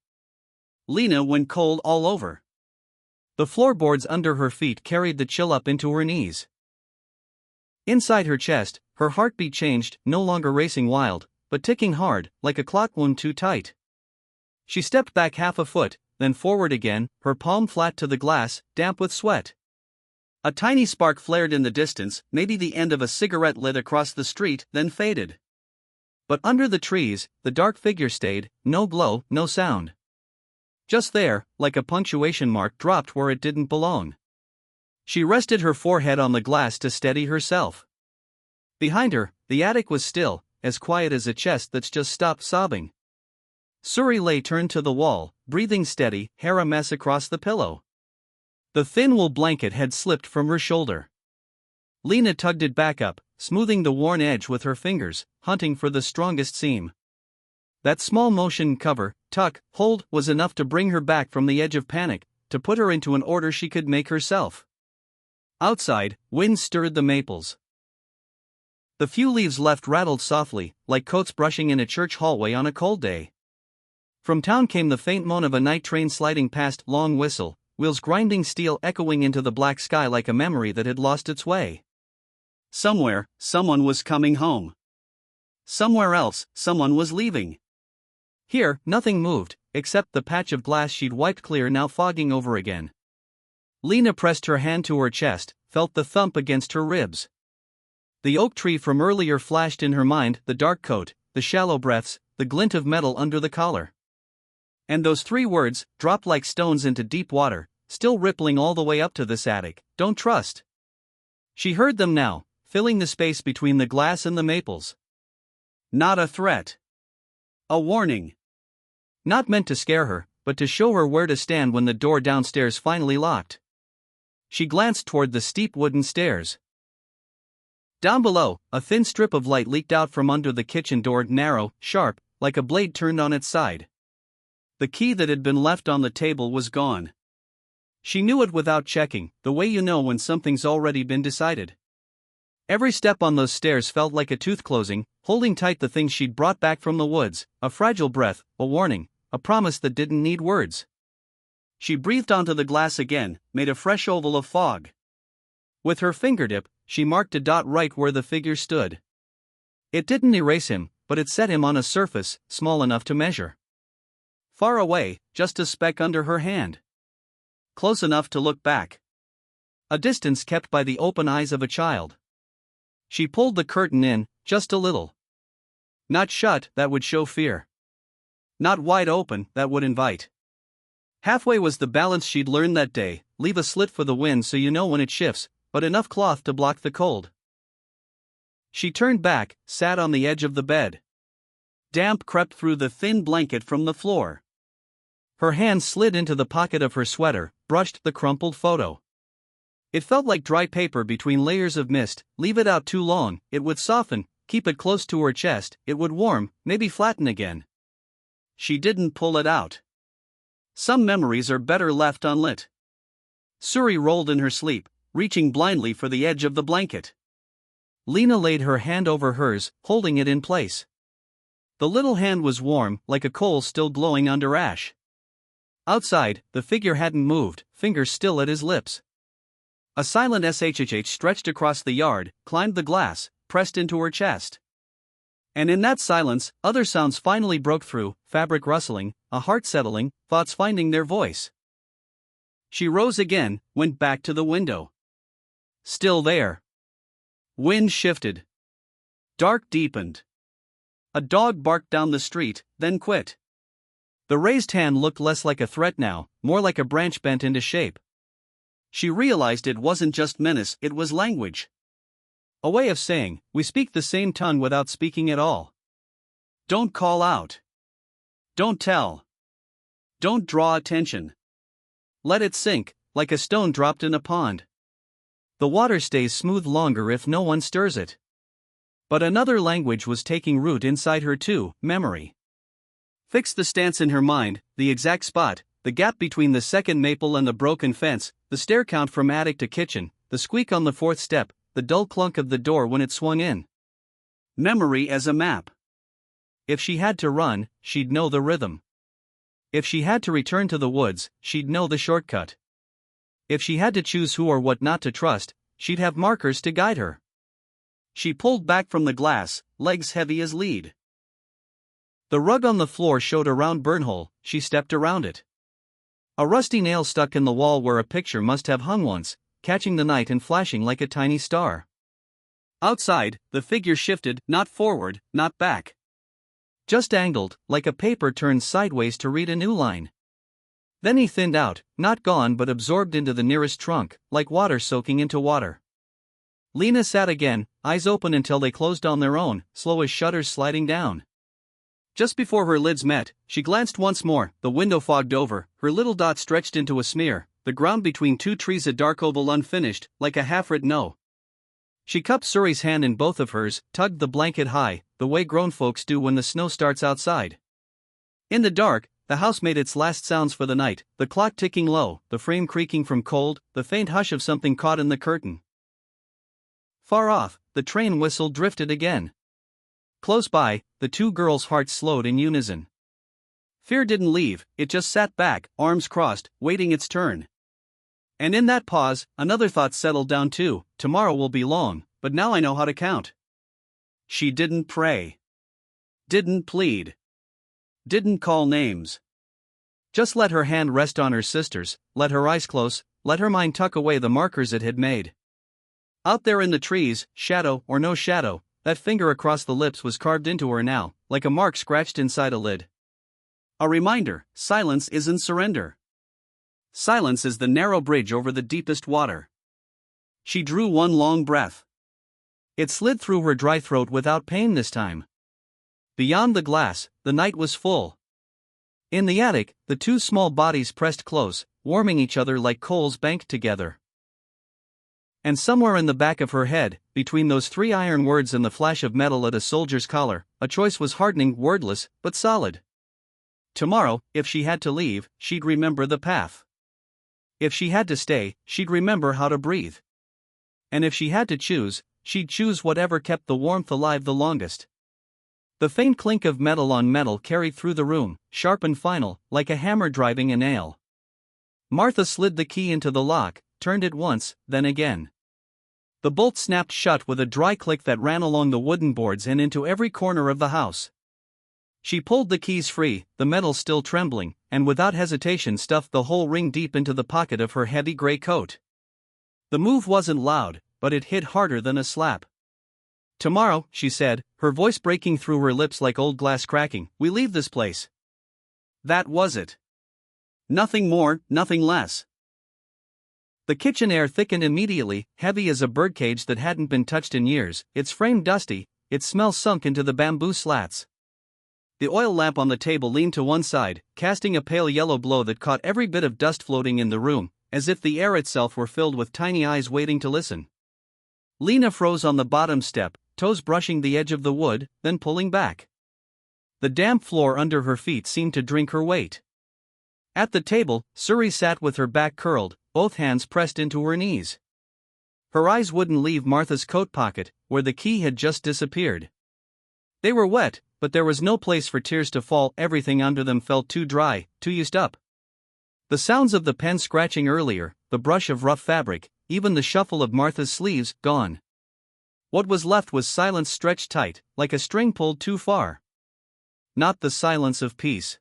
Lena went cold all over. The floorboards under her feet carried the chill up into her knees. Inside her chest, her heartbeat changed, no longer racing wild, but ticking hard, like a clock wound too tight. She stepped back half a foot, then forward again, her palm flat to the glass, damp with sweat. A tiny spark flared in the distance, maybe the end of a cigarette lit across the street, then faded. But under the trees, the dark figure stayed, no glow, no sound. Just there, like a punctuation mark dropped where it didn't belong. She rested her forehead on the glass to steady herself. Behind her, the attic was still, as quiet as a chest that's just stopped sobbing. Suri lay turned to the wall, breathing steady, hair a mess across the pillow. The thin wool blanket had slipped from her shoulder. Lena tugged it back up, smoothing the worn edge with her fingers, hunting for the strongest seam. That small motion, cover, tuck, hold, was enough to bring her back from the edge of panic, to put her into an order she could make herself. Outside, wind stirred the maples. The few leaves left rattled softly, like coats brushing in a church hallway on a cold day. From town came the faint moan of a night train sliding past, long whistle, wheels grinding steel echoing into the black sky like a memory that had lost its way. Somewhere, someone was coming home. Somewhere else, someone was leaving. Here, nothing moved, except the patch of glass she'd wiped clear now fogging over again. Lena pressed her hand to her chest, felt the thump against her ribs. The oak tree from earlier flashed in her mind, the dark coat, the shallow breaths, the glint of metal under the collar. And those 3 words, dropped like stones into deep water, still rippling all the way up to this attic, don't trust. She heard them now, filling the space between the glass and the maples. Not a threat. A warning. Not meant to scare her, but to show her where to stand when the door downstairs finally locked. She glanced toward the steep wooden stairs. Down below, a thin strip of light leaked out from under the kitchen door, narrow, sharp, like a blade turned on its side. The key that had been left on the table was gone. She knew it without checking, the way you know when something's already been decided. Every step on those stairs felt like a tooth closing, holding tight the things she'd brought back from the woods, a fragile breath, a warning, a promise that didn't need words. She breathed onto the glass again, made a fresh oval of fog. With her fingertip, she marked a dot right where the figure stood. It didn't erase him, but it set him on a surface small enough to measure. Far away, just a speck under her hand. Close enough to look back. A distance kept by the open eyes of a child. She pulled the curtain in, just a little. Not shut, that would show fear. Not wide open, that would invite. Halfway was the balance she'd learned that day: leave a slit for the wind so you know when it shifts, but enough cloth to block the cold. She turned back, sat on the edge of the bed. Damp crept through the thin blanket from the floor. Her hand slid into the pocket of her sweater, brushed the crumpled photo. It felt like dry paper between layers of mist. Leave it out too long, it would soften. Keep it close to her chest, it would warm, maybe flatten again. She didn't pull it out. Some memories are better left unlit. Suri rolled in her sleep, reaching blindly for the edge of the blanket. Lena laid her hand over hers, holding it in place. The little hand was warm, like a coal still glowing under ash. Outside, the figure hadn't moved, fingers still at his lips. A silent shhh stretched across the yard, climbed the glass, pressed into her chest. And in that silence, other sounds finally broke through: fabric rustling, a heart settling, thoughts finding their voice. She rose again, went back to the window. Still there. Wind shifted. Dark deepened. A dog barked down the street, then quit. The raised hand looked less like a threat now, more like a branch bent into shape. She realized it wasn't just menace, it was language. A way of saying, we speak the same tongue without speaking at all. Don't call out. Don't tell. Don't draw attention. Let it sink, like a stone dropped in a pond. The water stays smooth longer if no one stirs it. But another language was taking root inside her too: memory. Fix the stance in her mind, the exact spot, the gap between the second maple and the broken fence, the stair count from attic to kitchen, the squeak on the fourth step, the dull clunk of the door when it swung in. Memory as a map. If she had to run, she'd know the rhythm. If she had to return to the woods, she'd know the shortcut. If she had to choose who or what not to trust, she'd have markers to guide her. She pulled back from the glass, legs heavy as lead. The rug on the floor showed a round burnhole. She stepped around it. A rusty nail stuck in the wall where a picture must have hung once, catching the night and flashing like a tiny star. Outside, the figure shifted, not forward, not back. Just angled, like a paper turned sideways to read a new line. Then he thinned out, not gone but absorbed into the nearest trunk, like water soaking into water. Lena sat again, eyes open until they closed on their own, slow as shutters sliding down. Just before her lids met, she glanced once more, the window fogged over, her little dot stretched into a smear, the ground between two trees a dark oval unfinished, like a half-written no. She cupped Suri's hand in both of hers, tugged the blanket high, the way grown folks do when the snow starts outside. In the dark, the house made its last sounds for the night, the clock ticking low, the frame creaking from cold, the faint hush of something caught in the curtain. Far off, the train whistle drifted again. Close by, the two girls' hearts slowed in unison. Fear didn't leave, it just sat back, arms crossed, waiting its turn. And in that pause, another thought settled down too: tomorrow will be long, but now I know how to count. She didn't pray. Didn't plead. Didn't call names. Just let her hand rest on her sister's, let her eyes close, let her mind tuck away the markers it had made. Out there in the trees, shadow or no shadow, that finger across the lips was carved into her now, like a mark scratched inside a lid. A reminder: silence isn't surrender. Silence is the narrow bridge over the deepest water. She drew one long breath. It slid through her dry throat without pain this time. Beyond the glass, the night was full. In the attic, the two small bodies pressed close, warming each other like coals banked together. And somewhere in the back of her head, between those three iron words and the flash of metal at a soldier's collar, a choice was hardening, wordless, but solid. Tomorrow, if she had to leave, she'd remember the path. If she had to stay, she'd remember how to breathe. And if she had to choose, she'd choose whatever kept the warmth alive the longest. The faint clink of metal on metal carried through the room, sharp and final, like a hammer driving a nail. Martha slid the key into the lock, turned it once, then again. The bolt snapped shut with a dry click that ran along the wooden boards and into every corner of the house. She pulled the keys free, the metal still trembling, and without hesitation stuffed the whole ring deep into the pocket of her heavy gray coat. The move wasn't loud, but it hit harder than a slap. "Tomorrow," she said, her voice breaking through her lips like old glass cracking, "we leave this place." That was it. Nothing more, nothing less. The kitchen air thickened immediately, heavy as a birdcage that hadn't been touched in years, its frame dusty, its smell sunk into the bamboo slats. The oil lamp on the table leaned to one side, casting a pale yellow glow that caught every bit of dust floating in the room, as if the air itself were filled with tiny eyes waiting to listen. Lena froze on the bottom step, toes brushing the edge of the wood, then pulling back. The damp floor under her feet seemed to drink her weight. At the table, Suri sat with her back curled, both hands pressed into her knees. Her eyes wouldn't leave Martha's coat pocket, where the key had just disappeared. They were wet, but there was no place for tears to fall. Everything under them felt too dry, too used up. The sounds of the pen scratching earlier, the brush of rough fabric, even the shuffle of Martha's sleeves, gone. What was left was silence stretched tight, like a string pulled too far. Not the silence of peace.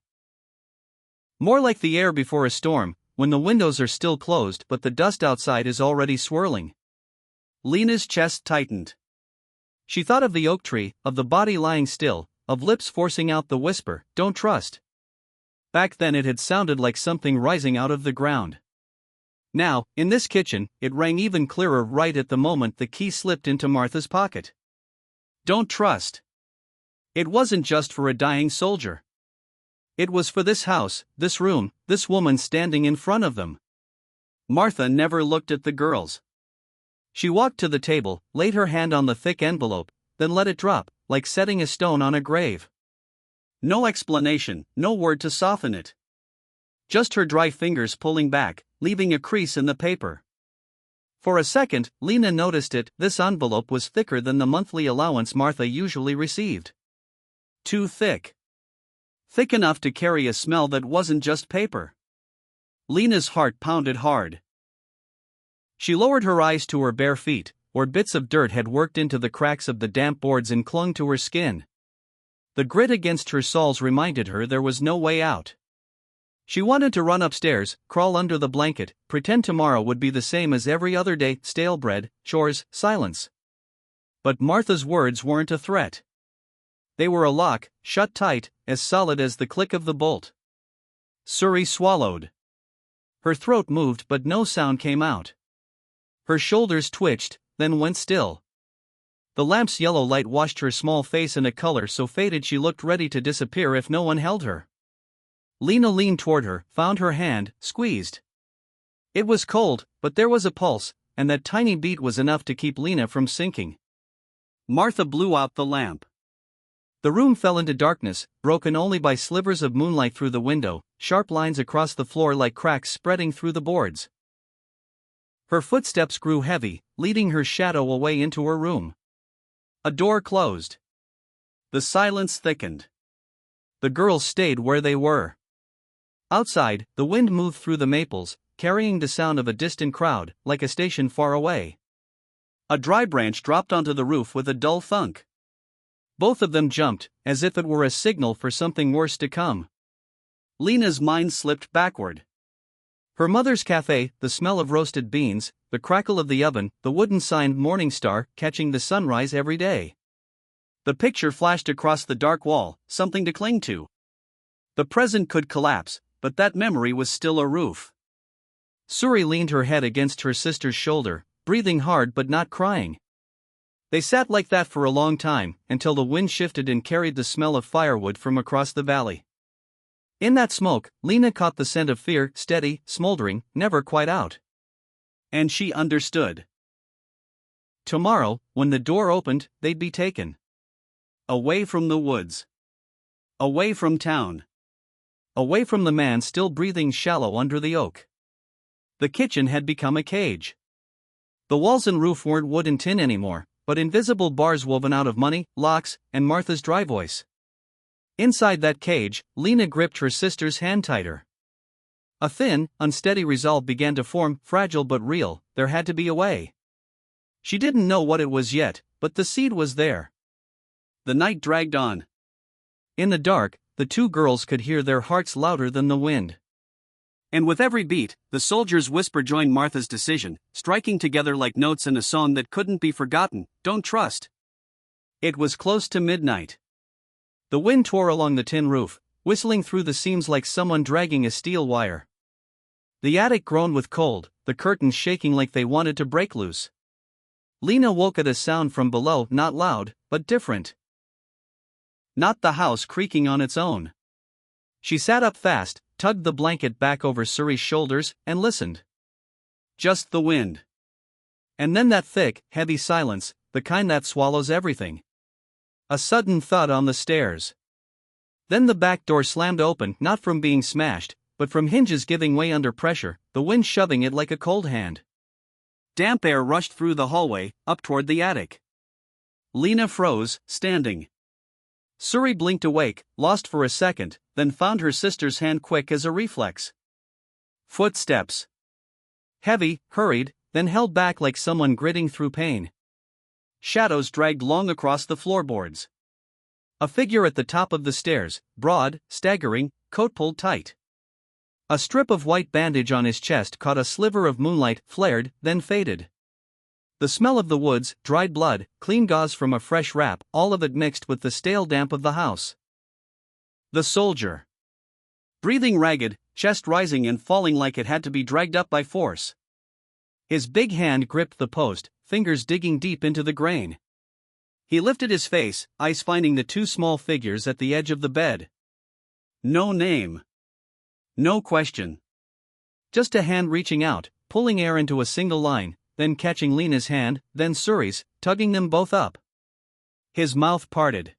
More like the air before a storm, when the windows are still closed but the dust outside is already swirling. Lena's chest tightened. She thought of the oak tree, of the body lying still, of lips forcing out the whisper, "Don't trust." Back then it had sounded like something rising out of the ground. Now, in this kitchen, it rang even clearer right at the moment the key slipped into Martha's pocket. Don't trust. It wasn't just for a dying soldier. It was for this house, this room, this woman standing in front of them. Martha never looked at the girls. She walked to the table, laid her hand on the thick envelope, then let it drop, like setting a stone on a grave. No explanation, no word to soften it. Just her dry fingers pulling back, leaving a crease in the paper. For a second, Lena noticed it. This envelope was thicker than the monthly allowance Martha usually received. Too thick. Thick enough to carry a smell that wasn't just paper. Lena's heart pounded hard. She lowered her eyes to her bare feet, where bits of dirt had worked into the cracks of the damp boards and clung to her skin. The grit against her soles reminded her there was no way out. She wanted to run upstairs, crawl under the blanket, pretend tomorrow would be the same as every other day, stale bread, chores, silence. But Martha's words weren't a threat. They were a lock, shut tight, as solid as the click of the bolt. Suri swallowed. Her throat moved but no sound came out. Her shoulders twitched, then went still. The lamp's yellow light washed her small face in a color so faded she looked ready to disappear if no one held her. Lena leaned toward her, found her hand, squeezed. It was cold, but there was a pulse, and that tiny beat was enough to keep Lena from sinking. Martha blew out the lamp. The room fell into darkness, broken only by slivers of moonlight through the window, sharp lines across the floor like cracks spreading through the boards. Her footsteps grew heavy, leading her shadow away into her room. A door closed. The silence thickened. The girls stayed where they were. Outside, the wind moved through the maples, carrying the sound of a distant crowd, like a station far away. A dry branch dropped onto the roof with a dull thunk. Both of them jumped, as if it were a signal for something worse to come. Lena's mind slipped backward. Her mother's cafe, the smell of roasted beans, the crackle of the oven, the wooden sign "Morning Star" catching the sunrise every day. The picture flashed across the dark wall, something to cling to. The present could collapse, but that memory was still a roof. Suri leaned her head against her sister's shoulder, breathing hard but not crying. They sat like that for a long time, until the wind shifted and carried the smell of firewood from across the valley. In that smoke, Lena caught the scent of fear, steady, smoldering, never quite out. And she understood. Tomorrow, when the door opened, they'd be taken. Away from the woods. Away from town. Away from the man still breathing shallow under the oak. The kitchen had become a cage. The walls and roof weren't wood and tin anymore, but invisible bars woven out of money, locks, and Martha's dry voice. Inside that cage, Lena gripped her sister's hand tighter. A thin, unsteady resolve began to form, fragile but real. There had to be a way. She didn't know what it was yet, but the seed was there. The night dragged on. In the dark, the two girls could hear their hearts louder than the wind. And with every beat, the soldier's whisper joined Martha's decision, striking together like notes in a song that couldn't be forgotten, "Don't trust." It was close to midnight. The wind tore along the tin roof, whistling through the seams like someone dragging a steel wire. The attic groaned with cold, the curtains shaking like they wanted to break loose. Lena woke at a sound from below, not loud, but different. Not the house creaking on its own. She sat up fast, tugged the blanket back over Suri's shoulders, and listened. Just the wind. And then that thick, heavy silence, the kind that swallows everything. A sudden thud on the stairs. Then the back door slammed open, not from being smashed, but from hinges giving way under pressure, the wind shoving it like a cold hand. Damp air rushed through the hallway, up toward the attic. Lena froze, standing. Suri blinked awake, lost for a second, then found her sister's hand quick as a reflex. Footsteps. Heavy, hurried, then held back like someone gritting through pain. Shadows dragged long across the floorboards. A figure at the top of the stairs, broad, staggering, coat pulled tight. A strip of white bandage on his chest caught a sliver of moonlight, flared, then faded. The smell of the woods, dried blood, clean gauze from a fresh wrap, all of it mixed with the stale damp of the house. The soldier. Breathing ragged, chest rising and falling like it had to be dragged up by force. His big hand gripped the post, fingers digging deep into the grain. He lifted his face, eyes finding the two small figures at the edge of the bed. No name. No question. Just a hand reaching out, pulling air into a single line, then catching Lena's hand, then Suri's, tugging them both up. His mouth parted.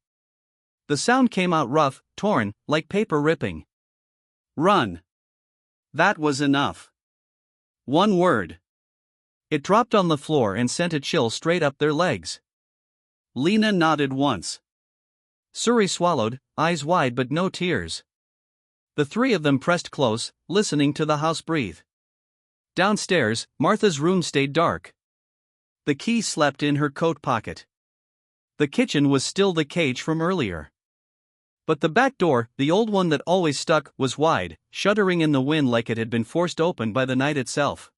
The sound came out rough, torn, like paper ripping. Run. That was enough. One word. It dropped on the floor and sent a chill straight up their legs. Lena nodded once. Suri swallowed, eyes wide but no tears. The three of them pressed close, listening to the house breathe. Downstairs, Martha's room stayed dark. The key slept in her coat pocket. The kitchen was still the cage from earlier. But the back door, the old one that always stuck, was wide, shuddering in the wind like it had been forced open by the night itself.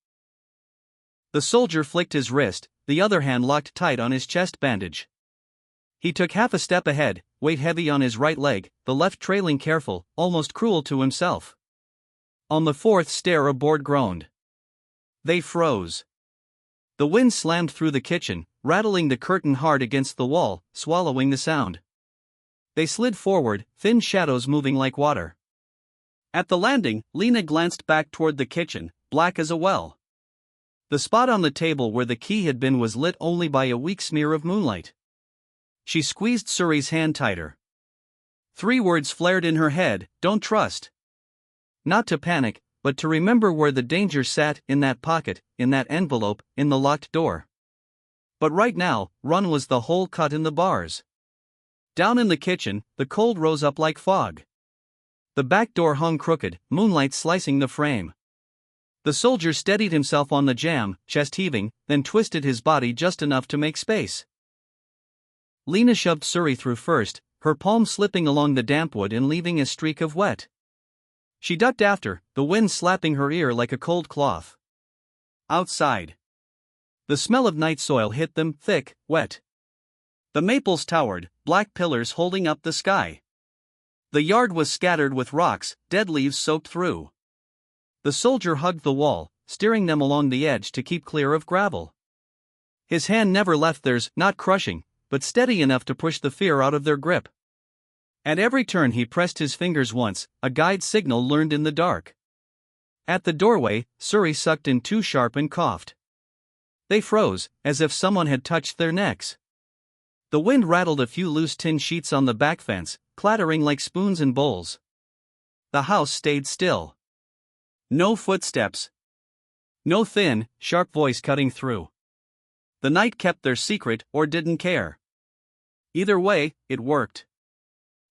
The soldier flicked his wrist, the other hand locked tight on his chest bandage. He took half a step ahead, weight heavy on his right leg, the left trailing careful, almost cruel to himself. On the fourth stair a board groaned. They froze. The wind slammed through the kitchen, rattling the curtain hard against the wall, swallowing the sound. They slid forward, thin shadows moving like water. At the landing, Lena glanced back toward the kitchen, black as a well. The spot on the table where the key had been was lit only by a weak smear of moonlight. She squeezed Suri's hand tighter. 3 words flared in her head: don't trust. Not to panic, but to remember where the danger sat, in that pocket, in that envelope, in the locked door. But right now, run was the hole cut in the bars. Down in the kitchen, the cold rose up like fog. The back door hung crooked, moonlight slicing the frame. The soldier steadied himself on the jamb, chest heaving, then twisted his body just enough to make space. Lena shoved Suri through first, her palm slipping along the damp wood and leaving a streak of wet. She ducked after, the wind slapping her ear like a cold cloth. Outside. The smell of night soil hit them, thick, wet. The maples towered, black pillars holding up the sky. The yard was scattered with rocks, dead leaves soaked through. The soldier hugged the wall, steering them along the edge to keep clear of gravel. His hand never left theirs, not crushing, but steady enough to push the fear out of their grip. At every turn he pressed his fingers once, a guide signal learned in the dark. At the doorway, Suri sucked in too sharp and coughed. They froze, as if someone had touched their necks. The wind rattled a few loose tin sheets on the back fence, clattering like spoons and bowls. The house stayed still. No footsteps. No thin, sharp voice cutting through. The night kept their secret or didn't care. Either way, it worked.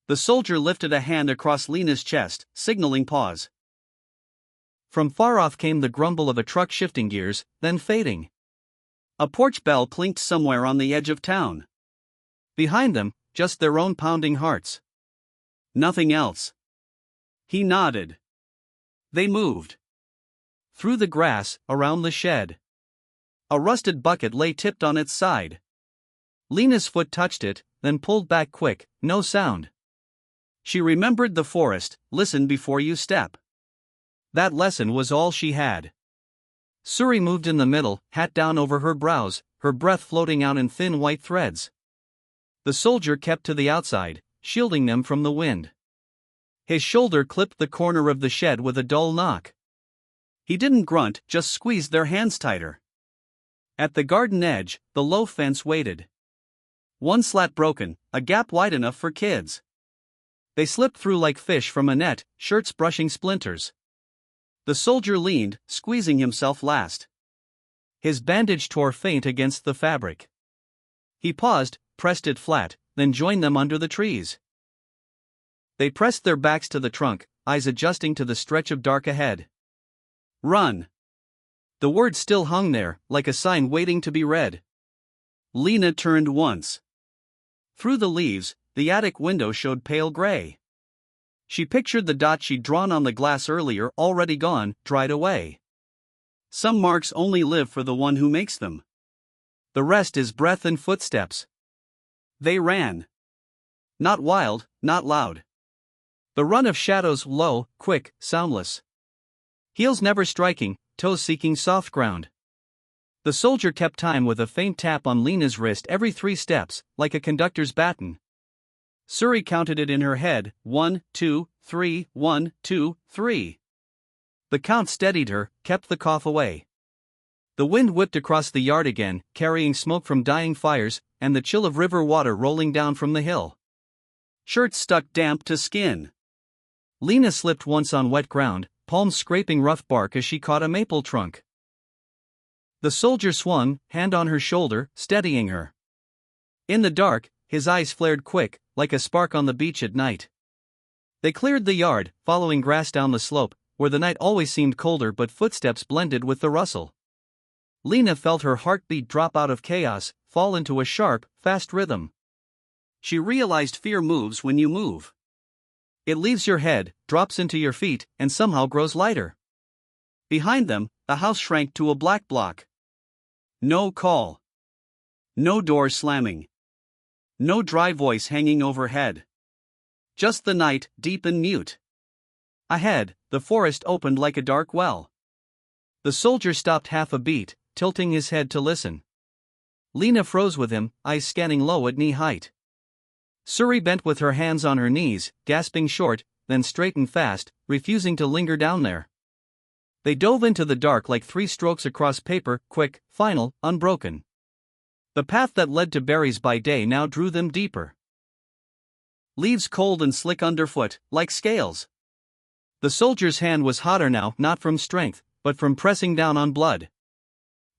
The soldier lifted a hand across Lena's chest, signaling pause. From far off came the grumble of a truck shifting gears, then fading. A porch bell clinked somewhere on the edge of town. Behind them, just their own pounding hearts. Nothing else. He nodded. They moved. Through the grass, around the shed. A rusted bucket lay tipped on its side. Lena's foot touched it, then pulled back quick, no sound. She remembered the forest, listen before you step. That lesson was all she had. Suri moved in the middle, hat down over her brows, her breath floating out in thin white threads. The soldier kept to the outside, shielding them from the wind. His shoulder clipped the corner of the shed with a dull knock. He didn't grunt, just squeezed their hands tighter. At the garden edge, the low fence waited. One slat broken, a gap wide enough for kids. They slipped through like fish from a net, shirts brushing splinters. The soldier leaned, squeezing himself last. His bandage tore faint against the fabric. He paused, pressed it flat, then joined them under the trees. They pressed their backs to the trunk, eyes adjusting to the stretch of dark ahead. Run! The word still hung there, like a sign waiting to be read. Lena turned once. Through the leaves, the attic window showed pale gray. She pictured the dot she'd drawn on the glass earlier, already gone, dried away. Some marks only live for the one who makes them. The rest is breath and footsteps. They ran. Not wild, not loud. The run of shadows, low, quick, soundless. Heels never striking, toes seeking soft ground. The soldier kept time with a faint tap on Lena's wrist every 3 steps, like a conductor's baton. Suri counted it in her head, 1, 2, 3, 1, 2, 3. The count steadied her, kept the cough away. The wind whipped across the yard again, carrying smoke from dying fires, and the chill of river water rolling down from the hill. Shirts stuck damp to skin. Lena slipped once on wet ground, palms scraping rough bark as she caught a maple trunk. The soldier swung, hand on her shoulder, steadying her. In the dark, his eyes flared quick, like a spark on the beach at night. They cleared the yard, following grass down the slope, where the night always seemed colder but footsteps blended with the rustle. Lena felt her heartbeat drop out of chaos, fall into a sharp, fast rhythm. She realized fear moves when you move. It leaves your head, drops into your feet, and somehow grows lighter. Behind them, the house shrank to a black block. No call. No door slamming. No dry voice hanging overhead. Just the night, deep and mute. Ahead, the forest opened like a dark well. The soldier stopped half a beat, tilting his head to listen. Lena froze with him, eyes scanning low at knee height. Suri bent with her hands on her knees, gasping short, then straightened fast, refusing to linger down there. They dove into the dark like 3 strokes across paper, quick, final, unbroken. The path that led to berries by day now drew them deeper. Leaves cold and slick underfoot, like scales. The soldier's hand was hotter now, not from strength, but from pressing down on blood.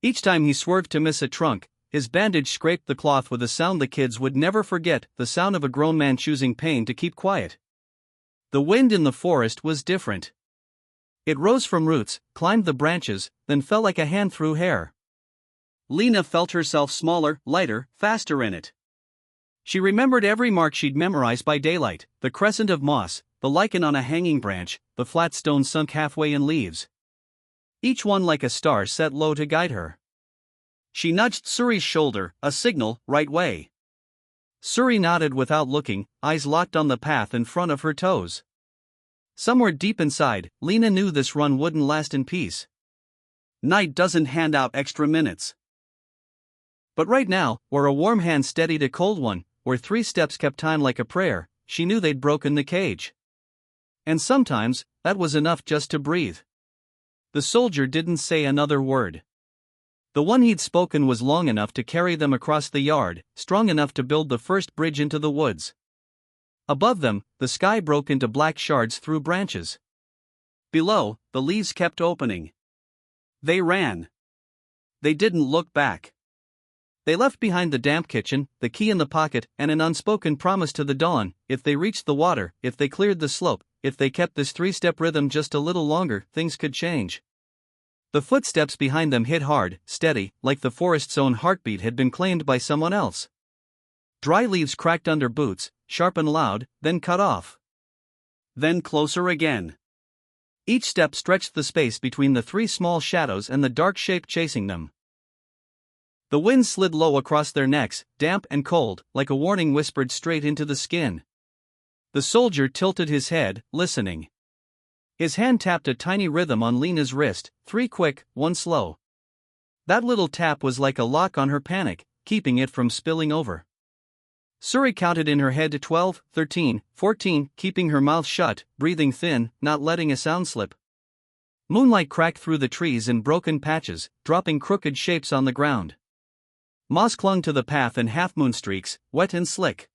Each time he swerved to miss a trunk, his bandage scraped the cloth with a sound the kids would never forget, the sound of a grown man choosing pain to keep quiet. The wind in the forest was different. It rose from roots, climbed the branches, then fell like a hand through hair. Lena felt herself smaller, lighter, faster in it. She remembered every mark she'd memorized by daylight, the crescent of moss, the lichen on a hanging branch, the flat stone sunk halfway in leaves. Each one like a star set low to guide her. She nudged Suri's shoulder, a signal, right way. Suri nodded without looking, eyes locked on the path in front of her toes. Somewhere deep inside, Lena knew this run wouldn't last in peace. Night doesn't hand out extra minutes. But right now, where a warm hand steadied a cold one, where 3 steps kept time like a prayer, she knew they'd broken the cage. And sometimes, that was enough just to breathe. The soldier didn't say another word. The one he'd spoken was long enough to carry them across the yard, strong enough to build the first bridge into the woods. Above them, the sky broke into black shards through branches. Below, the leaves kept opening. They ran. They didn't look back. They left behind the damp kitchen, the key in the pocket, and an unspoken promise to the dawn: if they reached the water, if they cleared the slope, if they kept this 3-step rhythm just a little longer, things could change. The footsteps behind them hit hard, steady, like the forest's own heartbeat had been claimed by someone else. Dry leaves cracked under boots, sharp and loud, then cut off. Then closer again. Each step stretched the space between the three small shadows and the dark shape chasing them. The wind slid low across their necks, damp and cold, like a warning whispered straight into the skin. The soldier tilted his head, listening. His hand tapped a tiny rhythm on Lena's wrist, 3 quick, 1 slow. That little tap was like a lock on her panic, keeping it from spilling over. Suri counted in her head to 12, 13, 14, keeping her mouth shut, breathing thin, not letting a sound slip. Moonlight cracked through the trees in broken patches, dropping crooked shapes on the ground. Moss clung to the path in half-moon streaks, wet and slick.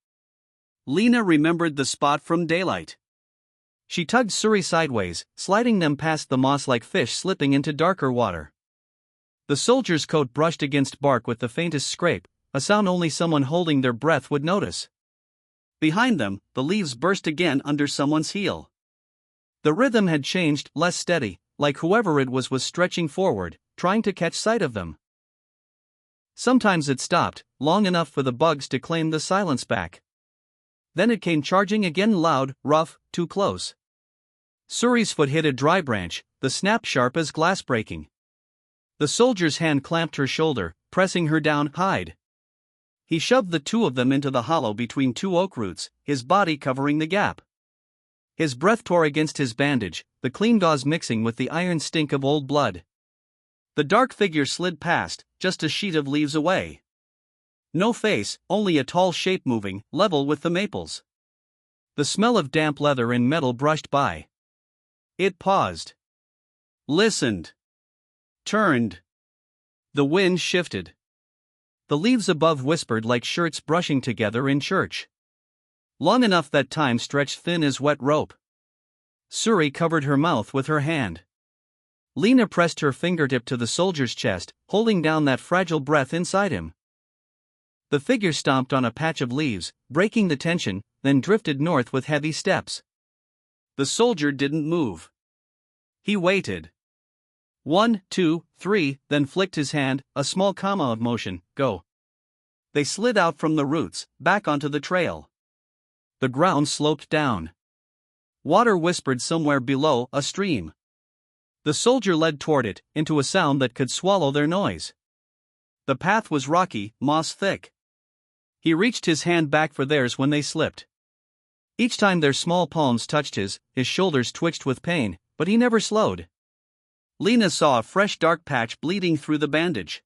Lena remembered the spot from daylight. She tugged Suri sideways, sliding them past the moss like fish slipping into darker water. The soldier's coat brushed against bark with the faintest scrape, a sound only someone holding their breath would notice. Behind them, the leaves burst again under someone's heel. The rhythm had changed, less steady, like whoever it was stretching forward, trying to catch sight of them. Sometimes it stopped, long enough for the bugs to claim the silence back. Then it came charging again, loud, rough, too close. Suri's foot hit a dry branch, the snap sharp as glass breaking. The soldier's hand clamped her shoulder, pressing her down, hide. He shoved the two of them into the hollow between 2 oak roots, his body covering the gap. His breath tore against his bandage, the clean gauze mixing with the iron stink of old blood. The dark figure slid past, just a sheet of leaves away. No face, only a tall shape moving, level with the maples. The smell of damp leather and metal brushed by. It paused. Listened. Turned. The wind shifted. The leaves above whispered like shirts brushing together in church. Long enough that time stretched thin as wet rope. Suri covered her mouth with her hand. Lena pressed her fingertip to the soldier's chest, holding down that fragile breath inside him. The figure stomped on a patch of leaves, breaking the tension, then drifted north with heavy steps. The soldier didn't move. He waited. 1, 2, 3, then flicked his hand, a small comma of motion, go. They slid out from the roots, back onto the trail. The ground sloped down. Water whispered somewhere below, a stream. The soldier led toward it, into a sound that could swallow their noise. The path was rocky, moss thick. He reached his hand back for theirs when they slipped. Each time their small palms touched his shoulders twitched with pain, but he never slowed. Lena saw a fresh dark patch bleeding through the bandage.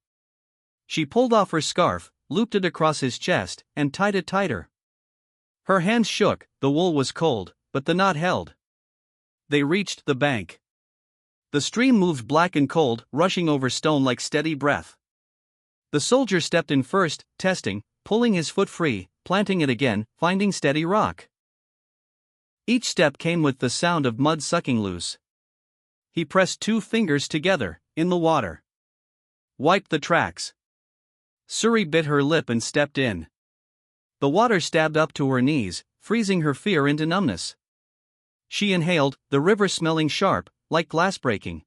She pulled off her scarf, looped it across his chest, and tied it tighter. Her hands shook, the wool was cold, but the knot held. They reached the bank. The stream moved black and cold, rushing over stone like steady breath. The soldier stepped in first, testing, pulling his foot free, planting it again, finding steady rock. Each step came with the sound of mud sucking loose. He pressed 2 fingers together, in the water. Wiped the tracks. Suri bit her lip and stepped in. The water stabbed up to her knees, freezing her fear into numbness. She inhaled, the river smelling sharp, like glass breaking.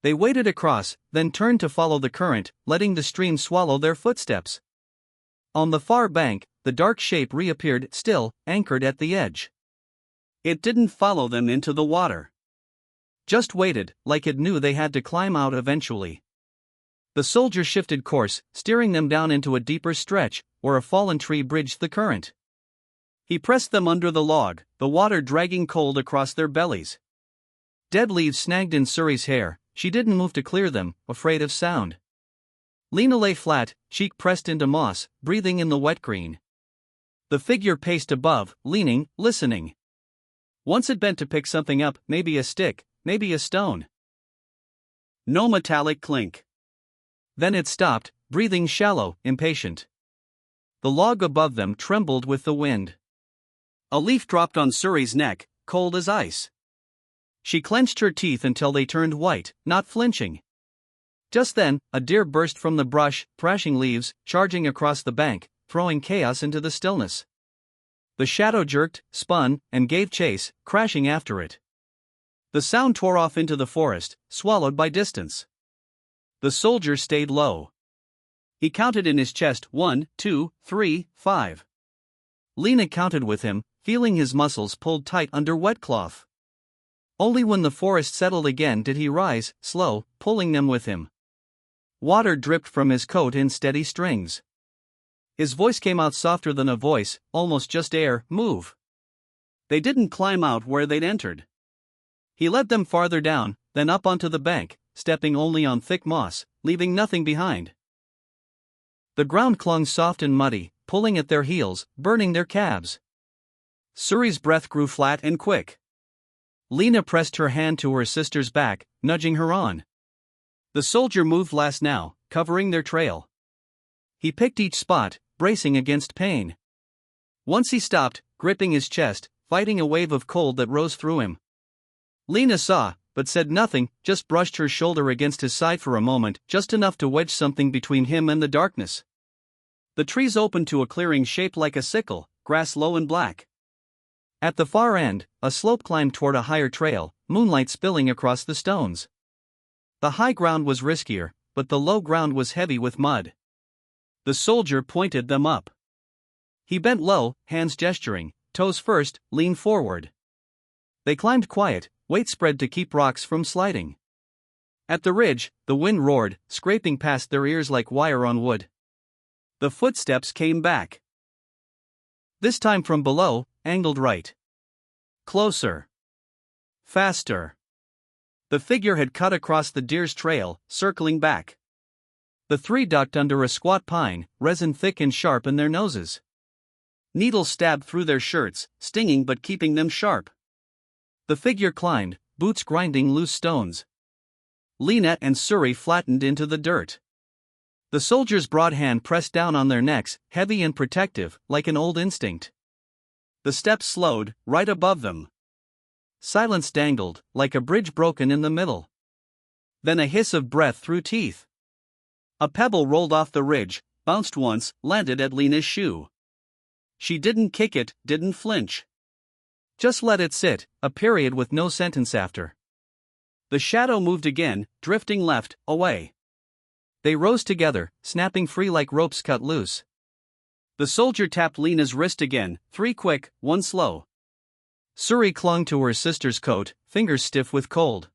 They waded across, then turned to follow the current, letting the stream swallow their footsteps. On the far bank, the dark shape reappeared, still, anchored at the edge. It didn't follow them into the water. Just waited, like it knew they had to climb out eventually. The soldier shifted course, steering them down into a deeper stretch, where a fallen tree bridged the current. He pressed them under the log, the water dragging cold across their bellies. Dead leaves snagged in Suri's hair, she didn't move to clear them, afraid of sound. Lena lay flat, cheek pressed into moss, breathing in the wet green. The figure paced above, leaning, listening. Once it bent to pick something up, maybe a stick, maybe a stone. No metallic clink. Then it stopped, breathing shallow, impatient. The log above them trembled with the wind. A leaf dropped on Suri's neck, cold as ice. She clenched her teeth until they turned white, not flinching. Just then, a deer burst from the brush, thrashing leaves, charging across the bank, throwing chaos into the stillness. The shadow jerked, spun, and gave chase, crashing after it. The sound tore off into the forest, swallowed by distance. The soldier stayed low. He counted in his chest 1, 2, 3, 5. Lena counted with him, feeling his muscles pulled tight under wet cloth. Only when the forest settled again did he rise, slow, pulling them with him. Water dripped from his coat in steady strings. His voice came out softer than a voice, almost just air. Move. They didn't climb out where they'd entered. He led them farther down, then up onto the bank, stepping only on thick moss, leaving nothing behind. The ground clung soft and muddy, pulling at their heels, burning their calves. Suri's breath grew flat and quick. Lena pressed her hand to her sister's back, nudging her on. The soldier moved last now, covering their trail. He picked each spot, bracing against pain. Once he stopped, gripping his chest, fighting a wave of cold that rose through him. Lena saw, but said nothing, just brushed her shoulder against his side for a moment, just enough to wedge something between him and the darkness. The trees opened to a clearing shaped like a sickle, grass low and black. At the far end, a slope climbed toward a higher trail, moonlight spilling across the stones. The high ground was riskier, but the low ground was heavy with mud. The soldier pointed them up. He bent low, hands gesturing, toes first, leaned forward. They climbed quiet, weight spread to keep rocks from sliding. At the ridge, the wind roared, scraping past their ears like wire on wood. The footsteps came back. This time from below, angled right. Closer. Faster. The figure had cut across the deer's trail, circling back. The three ducked under a squat pine, resin thick and sharp in their noses. Needles stabbed through their shirts, stinging but keeping them sharp. The figure climbed, boots grinding loose stones. Lena and Suri flattened into the dirt. The soldier's broad hand pressed down on their necks, heavy and protective, like an old instinct. The steps slowed, right above them. Silence dangled, like a bridge broken in the middle. Then a hiss of breath through teeth. A pebble rolled off the ridge, bounced once, landed at Lena's shoe. She didn't kick it, didn't flinch. Just let it sit, a period with no sentence after. The shadow moved again, drifting left, away. They rose together, snapping free like ropes cut loose. The soldier tapped Lena's wrist again, 3 quick, 1 slow. Suri clung to her sister's coat, fingers stiff with cold.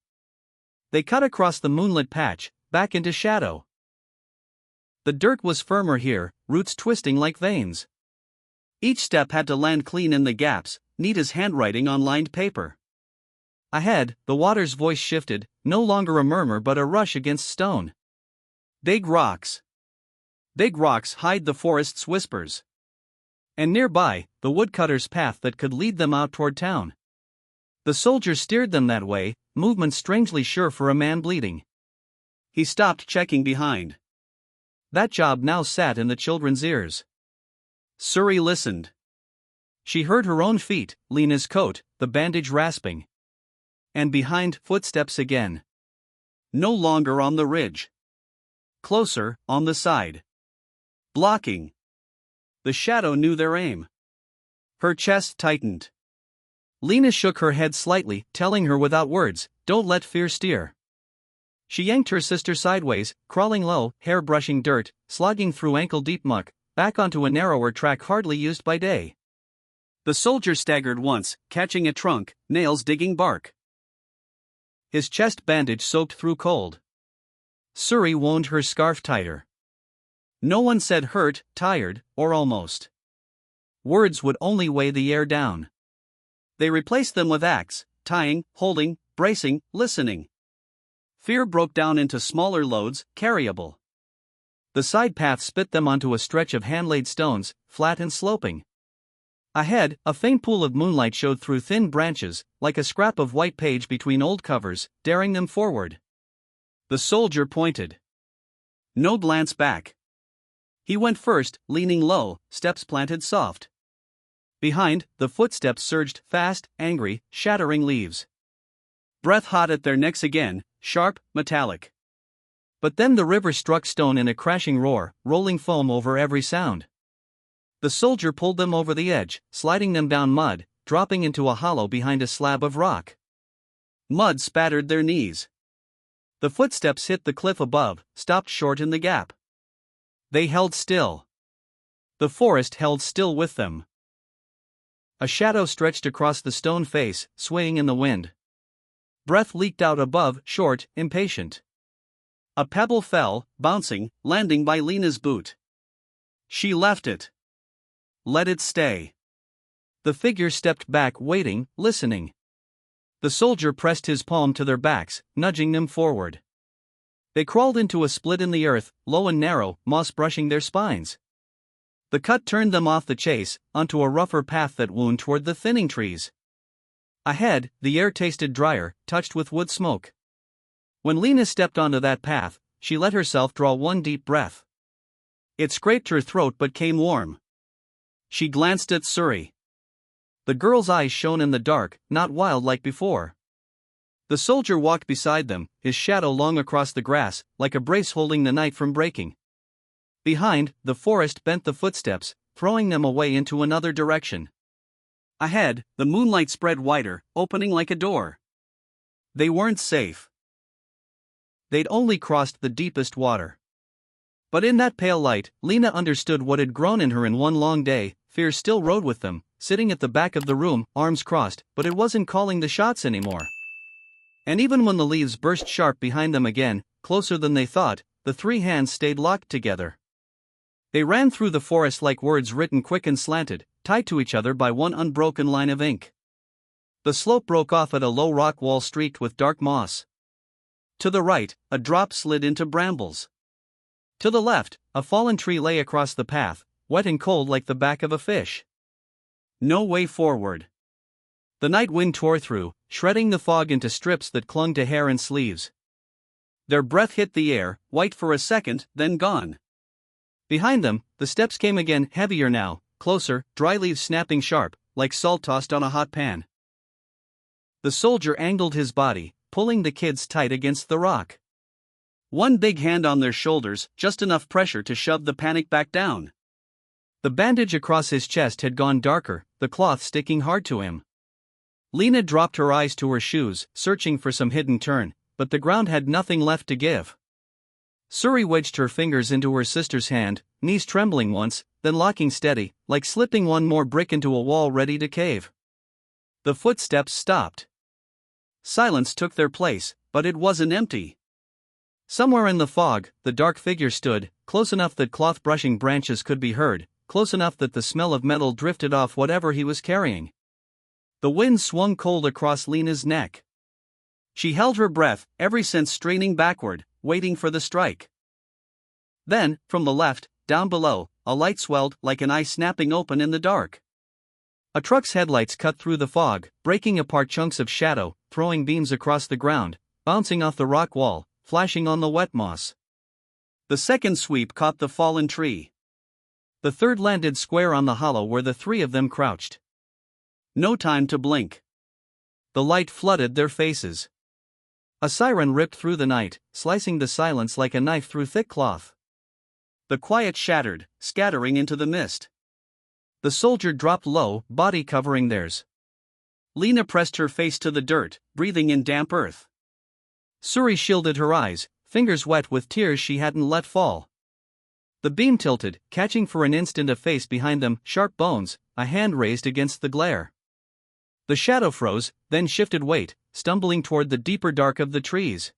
They cut across the moonlit patch, back into shadow. The dirt was firmer here, roots twisting like veins. Each step had to land clean in the gaps, neat as handwriting on lined paper. Ahead, the water's voice shifted, no longer a murmur but a rush against stone. Big rocks. Big rocks hide the forest's whispers. And nearby, the woodcutter's path that could lead them out toward town. The soldier steered them that way, movement strangely sure for a man bleeding. He stopped checking behind. That job now sat in the children's ears. Suri listened. She heard her own feet, Lena's coat, the bandage rasping. And behind, footsteps again. No longer on the ridge. Closer, on the side. Blocking. The shadow knew their aim. Her chest tightened. Lena shook her head slightly, telling her without words, "Don't let fear steer." She yanked her sister sideways, crawling low, hair brushing dirt, slogging through ankle-deep muck, back onto a narrower track hardly used by day. The soldier staggered once, catching a trunk, nails digging bark. His chest bandage soaked through cold. Suri wound her scarf tighter. No one said hurt, tired, or almost. Words would only weigh the air down. They replaced them with acts, tying, holding, bracing, listening. Fear broke down into smaller loads, carryable. The side path spit them onto a stretch of hand-laid stones, flat and sloping. Ahead, a faint pool of moonlight showed through thin branches, like a scrap of white page between old covers, daring them forward. The soldier pointed. No glance back. He went first, leaning low, steps planted soft. Behind, the footsteps surged, fast, angry, shattering leaves. Breath hot at their necks again, sharp, metallic. But then the river struck stone in a crashing roar, rolling foam over every sound. The soldier pulled them over the edge, sliding them down mud, dropping into a hollow behind a slab of rock. Mud spattered their knees. The footsteps hit the cliff above, stopped short in the gap. They held still. The forest held still with them. A shadow stretched across the stone face, swaying in the wind. Breath leaked out above, short, impatient. A pebble fell, bouncing, landing by Lena's boot. She left it. Let it stay. The figure stepped back, waiting, listening. The soldier pressed his palm to their backs, nudging them forward. They crawled into a split in the earth, low and narrow, moss brushing their spines. The cut turned them off the chase, onto a rougher path that wound toward the thinning trees. Ahead, the air tasted drier, touched with wood smoke. When Lena stepped onto that path, she let herself draw one deep breath. It scraped her throat but came warm. She glanced at Suri. The girl's eyes shone in the dark, not wild like before. The soldier walked beside them, his shadow long across the grass, like a brace holding the night from breaking. Behind, the forest bent the footsteps, throwing them away into another direction. Ahead, the moonlight spread wider, opening like a door. They weren't safe. They'd only crossed the deepest water. But in that pale light, Lena understood what had grown in her in one long day. Fear still rode with them, sitting at the back of the room, arms crossed, but it wasn't calling the shots anymore. And even when the leaves burst sharp behind them again, closer than they thought, the three hands stayed locked together. They ran through the forest like words written quick and slanted, tied to each other by one unbroken line of ink. The slope broke off at a low rock wall streaked with dark moss. To the right, a drop slid into brambles. To the left, a fallen tree lay across the path, wet and cold like the back of a fish. No way forward. The night wind tore through, shredding the fog into strips that clung to hair and sleeves. Their breath hit the air, white for a second, then gone. Behind them, the steps came again, heavier now, closer, dry leaves snapping sharp, like salt tossed on a hot pan. The soldier angled his body, pulling the kids tight against the rock. One big hand on their shoulders, just enough pressure to shove the panic back down. The bandage across his chest had gone darker, the cloth sticking hard to him. Lena dropped her eyes to her shoes, searching for some hidden turn, but the ground had nothing left to give. Suri wedged her fingers into her sister's hand, knees trembling once, then locking steady, like slipping one more brick into a wall ready to cave. The footsteps stopped. Silence took their place, but it wasn't empty. Somewhere in the fog, the dark figure stood, close enough that cloth-brushing branches could be heard, close enough that the smell of metal drifted off whatever he was carrying. The wind swung cold across Lena's neck. She held her breath, every sense straining backward, waiting for the strike. Then, from the left, down below, a light swelled like an eye snapping open in the dark. A truck's headlights cut through the fog, breaking apart chunks of shadow, throwing beams across the ground, bouncing off the rock wall, flashing on the wet moss. The second sweep caught the fallen tree. The third landed square on the hollow where the three of them crouched. No time to blink. The light flooded their faces. A siren ripped through the night, slicing the silence like a knife through thick cloth. The quiet shattered, scattering into the mist. The soldier dropped low, body covering theirs. Lena pressed her face to the dirt, breathing in damp earth. Suri shielded her eyes, fingers wet with tears she hadn't let fall. The beam tilted, catching for an instant a face behind them, sharp bones, a hand raised against the glare. The shadow froze, then shifted weight, stumbling toward the deeper dark of the trees.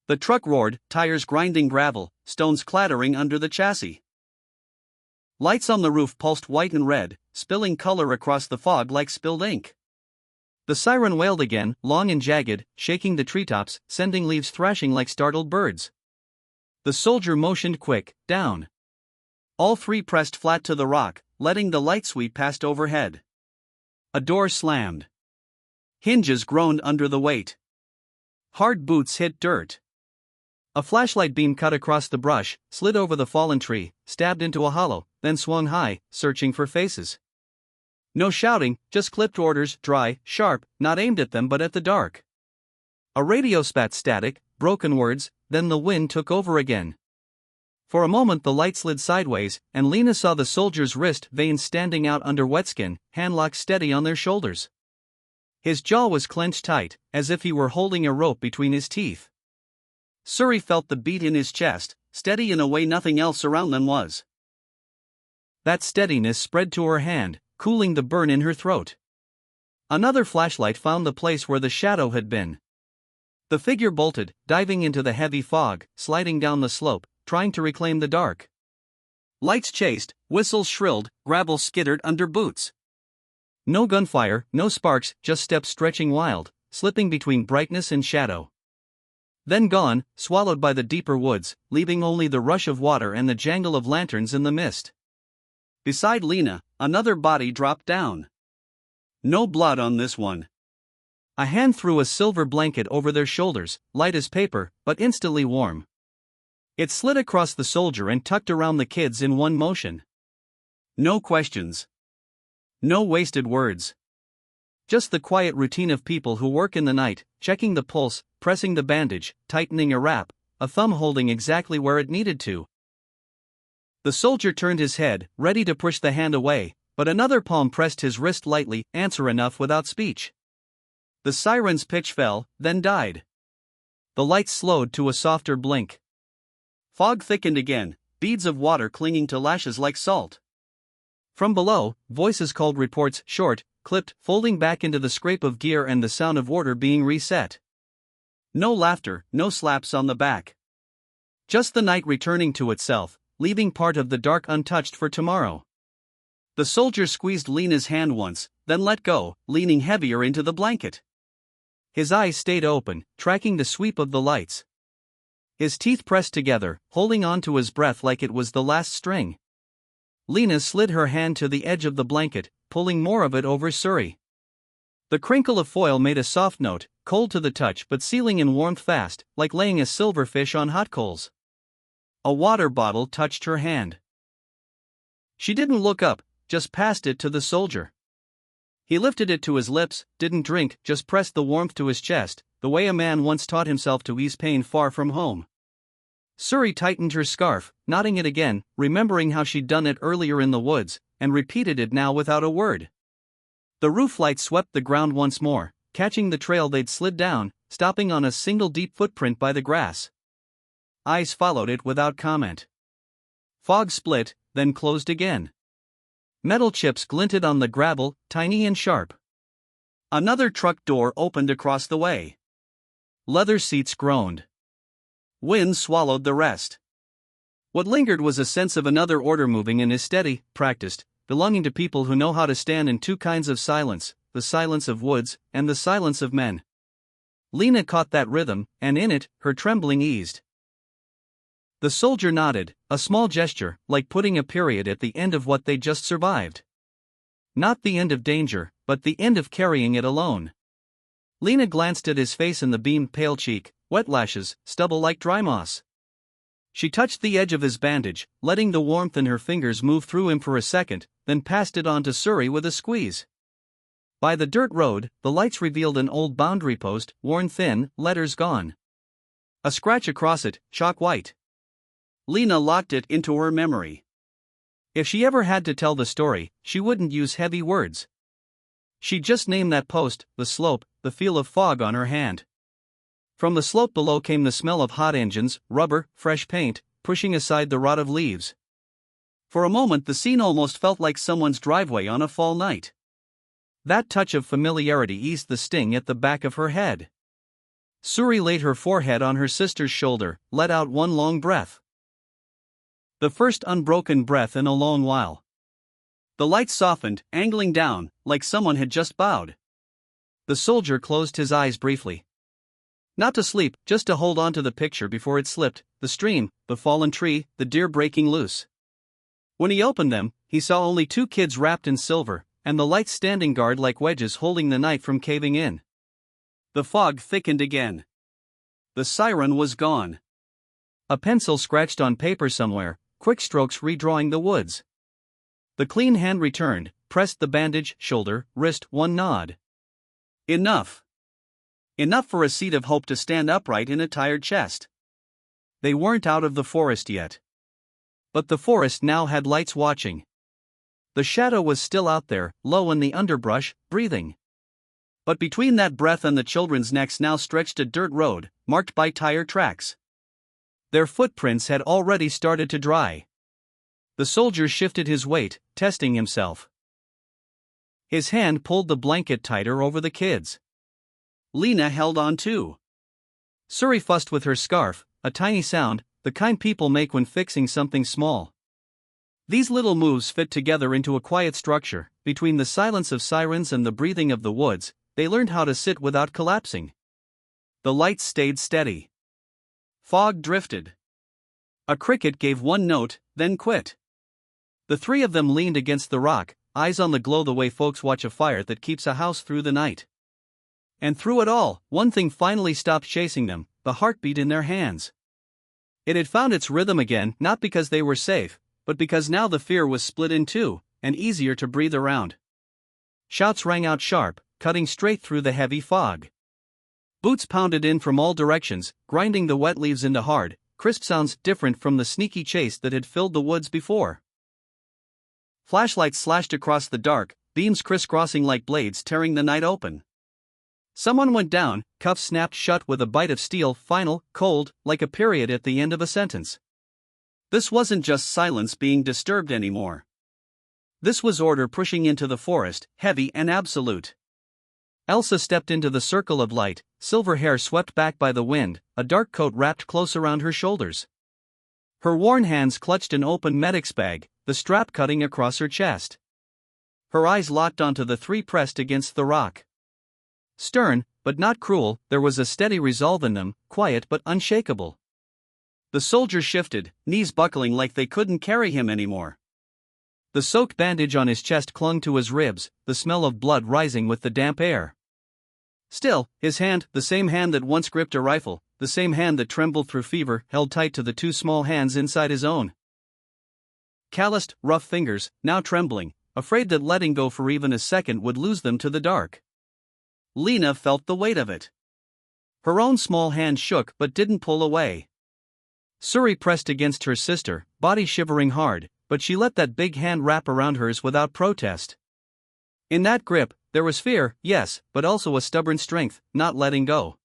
The truck roared, tires grinding gravel, stones clattering under the chassis. Lights on the roof pulsed white and red, spilling color across the fog like spilled ink. The siren wailed again, long and jagged, shaking the treetops, sending leaves thrashing like startled birds. The soldier motioned quick, down. All three pressed flat to the rock, letting the light sweep past overhead. A door slammed. Hinges groaned under the weight. Hard boots hit dirt. A flashlight beam cut across the brush, slid over the fallen tree, stabbed into a hollow, then swung high, searching for faces. No shouting, just clipped orders, dry, sharp, not aimed at them but at the dark. A radio spat static, broken words, then the wind took over again. For a moment the light slid sideways, and Lena saw the soldier's wrist veins standing out under wet skin, hand locked steady on their shoulders. His jaw was clenched tight, as if he were holding a rope between his teeth. Suri felt the beat in his chest, steady in a way nothing else around them was. That steadiness spread to her hand, cooling the burn in her throat. Another flashlight found the place where the shadow had been. The figure bolted, diving into the heavy fog, sliding down the slope, trying to reclaim the dark. Lights chased, whistles shrilled, gravel skittered under boots. No gunfire, no sparks, just steps stretching wild, slipping between brightness and shadow. Then gone, swallowed by the deeper woods, leaving only the rush of water and the jangle of lanterns in the mist. Beside Lena, another body dropped down. No blood on this one. A hand threw a silver blanket over their shoulders, light as paper, but instantly warm. It slid across the soldier and tucked around the kids in one motion. No questions. No wasted words. Just the quiet routine of people who work in the night, checking the pulse, pressing the bandage, tightening a wrap, a thumb holding exactly where it needed to. The soldier turned his head, ready to push the hand away, but another palm pressed his wrist lightly, answer enough without speech. The siren's pitch fell, then died. The lights slowed to a softer blink. Fog thickened again, beads of water clinging to lashes like salt. From below, voices called reports, short, clipped, folding back into the scrape of gear and the sound of order being reset. No laughter, no slaps on the back. Just the night returning to itself, leaving part of the dark untouched for tomorrow. The soldier squeezed Lena's hand once, then let go, leaning heavier into the blanket. His eyes stayed open, tracking the sweep of the lights. His teeth pressed together, holding on to his breath like it was the last string. Lena slid her hand to the edge of the blanket, pulling more of it over Suri. The crinkle of foil made a soft note, cold to the touch but sealing in warmth fast, like laying a silver fish on hot coals. A water bottle touched her hand. She didn't look up, just passed it to the soldier. He lifted it to his lips, didn't drink, just pressed the warmth to his chest, the way a man once taught himself to ease pain far from home. Suri tightened her scarf, knotting it again, remembering how she'd done it earlier in the woods, and repeated it now without a word. The roof light swept the ground once more, catching the trail they'd slid down, stopping on a single deep footprint by the grass. Eyes followed it without comment. Fog split, then closed again. Metal chips glinted on the gravel, tiny and sharp. Another truck door opened across the way. Leather seats groaned. Wind swallowed the rest. What lingered was a sense of another order moving in his steady, practiced, belonging to people who know how to stand in two kinds of silence, the silence of woods, and the silence of men. Lena caught that rhythm, and in it, her trembling eased. The soldier nodded, a small gesture, like putting a period at the end of what they'd just survived. Not the end of danger, but the end of carrying it alone. Lena glanced at his face in the beamed pale cheek, wet lashes, stubble like dry moss. She touched the edge of his bandage, letting the warmth in her fingers move through him for a second, then passed it on to Suri with a squeeze. By the dirt road, the lights revealed an old boundary post, worn thin, letters gone. A scratch across it, chalk white. Lena locked it into her memory. If she ever had to tell the story, she wouldn't use heavy words. She'd just name that post, the slope, the feel of fog on her hand. From the slope below came the smell of hot engines, rubber, fresh paint, pushing aside the rot of leaves. For a moment the scene almost felt like someone's driveway on a fall night. That touch of familiarity eased the sting at the back of her head. Suri laid her forehead on her sister's shoulder, let out one long breath. The first unbroken breath in a long while. The light softened, angling down, like someone had just bowed. The soldier closed his eyes briefly. Not to sleep, just to hold on to the picture before it slipped, the stream, the fallen tree, the deer breaking loose. When he opened them, he saw only two kids wrapped in silver, and the lights standing guard like wedges holding the night from caving in. The fog thickened again. The siren was gone. A pencil scratched on paper somewhere, quick strokes redrawing the woods. The clean hand returned, pressed the bandage, shoulder, wrist, one nod. Enough. Enough for a seed of hope to stand upright in a tired chest. They weren't out of the forest yet. But the forest now had lights watching. The shadow was still out there, low in the underbrush, breathing. But between that breath and the children's necks now stretched a dirt road, marked by tire tracks. Their footprints had already started to dry. The soldier shifted his weight, testing himself. His hand pulled the blanket tighter over the kids. Lena held on too. Suri fussed with her scarf, a tiny sound, the kind people make when fixing something small. These little moves fit together into a quiet structure. Between the silence of sirens and the breathing of the woods, they learned how to sit without collapsing. The lights stayed steady. Fog drifted. A cricket gave one note, then quit. The three of them leaned against the rock, eyes on the glow the way folks watch a fire that keeps a house through the night. And through it all, one thing finally stopped chasing them, the heartbeat in their hands. It had found its rhythm again, not because they were safe, but because now the fear was split in two, and easier to breathe around. Shouts rang out sharp, cutting straight through the heavy fog. Boots pounded in from all directions, grinding the wet leaves into hard, crisp sounds different from the sneaky chase that had filled the woods before. Flashlights slashed across the dark, beams crisscrossing like blades tearing the night open. Someone went down, cuffs snapped shut with a bite of steel, final, cold, like a period at the end of a sentence. This wasn't just silence being disturbed anymore. This was order pushing into the forest, heavy and absolute. Elsa stepped into the circle of light, silver hair swept back by the wind, a dark coat wrapped close around her shoulders. Her worn hands clutched an open medic's bag, the strap cutting across her chest. Her eyes locked onto the three pressed against the rock. Stern, but not cruel, there was a steady resolve in them, quiet but unshakable. The soldier shifted, knees buckling like they couldn't carry him anymore. The soaked bandage on his chest clung to his ribs, the smell of blood rising with the damp air. Still, his hand, the same hand that once gripped a rifle, the same hand that trembled through fever, held tight to the two small hands inside his own. Calloused, rough fingers, now trembling, afraid that letting go for even a second would lose them to the dark. Lena felt the weight of it. Her own small hand shook but didn't pull away. Suri pressed against her sister, body shivering hard, but she let that big hand wrap around hers without protest. In that grip, there was fear, yes, but also a stubborn strength, not letting go.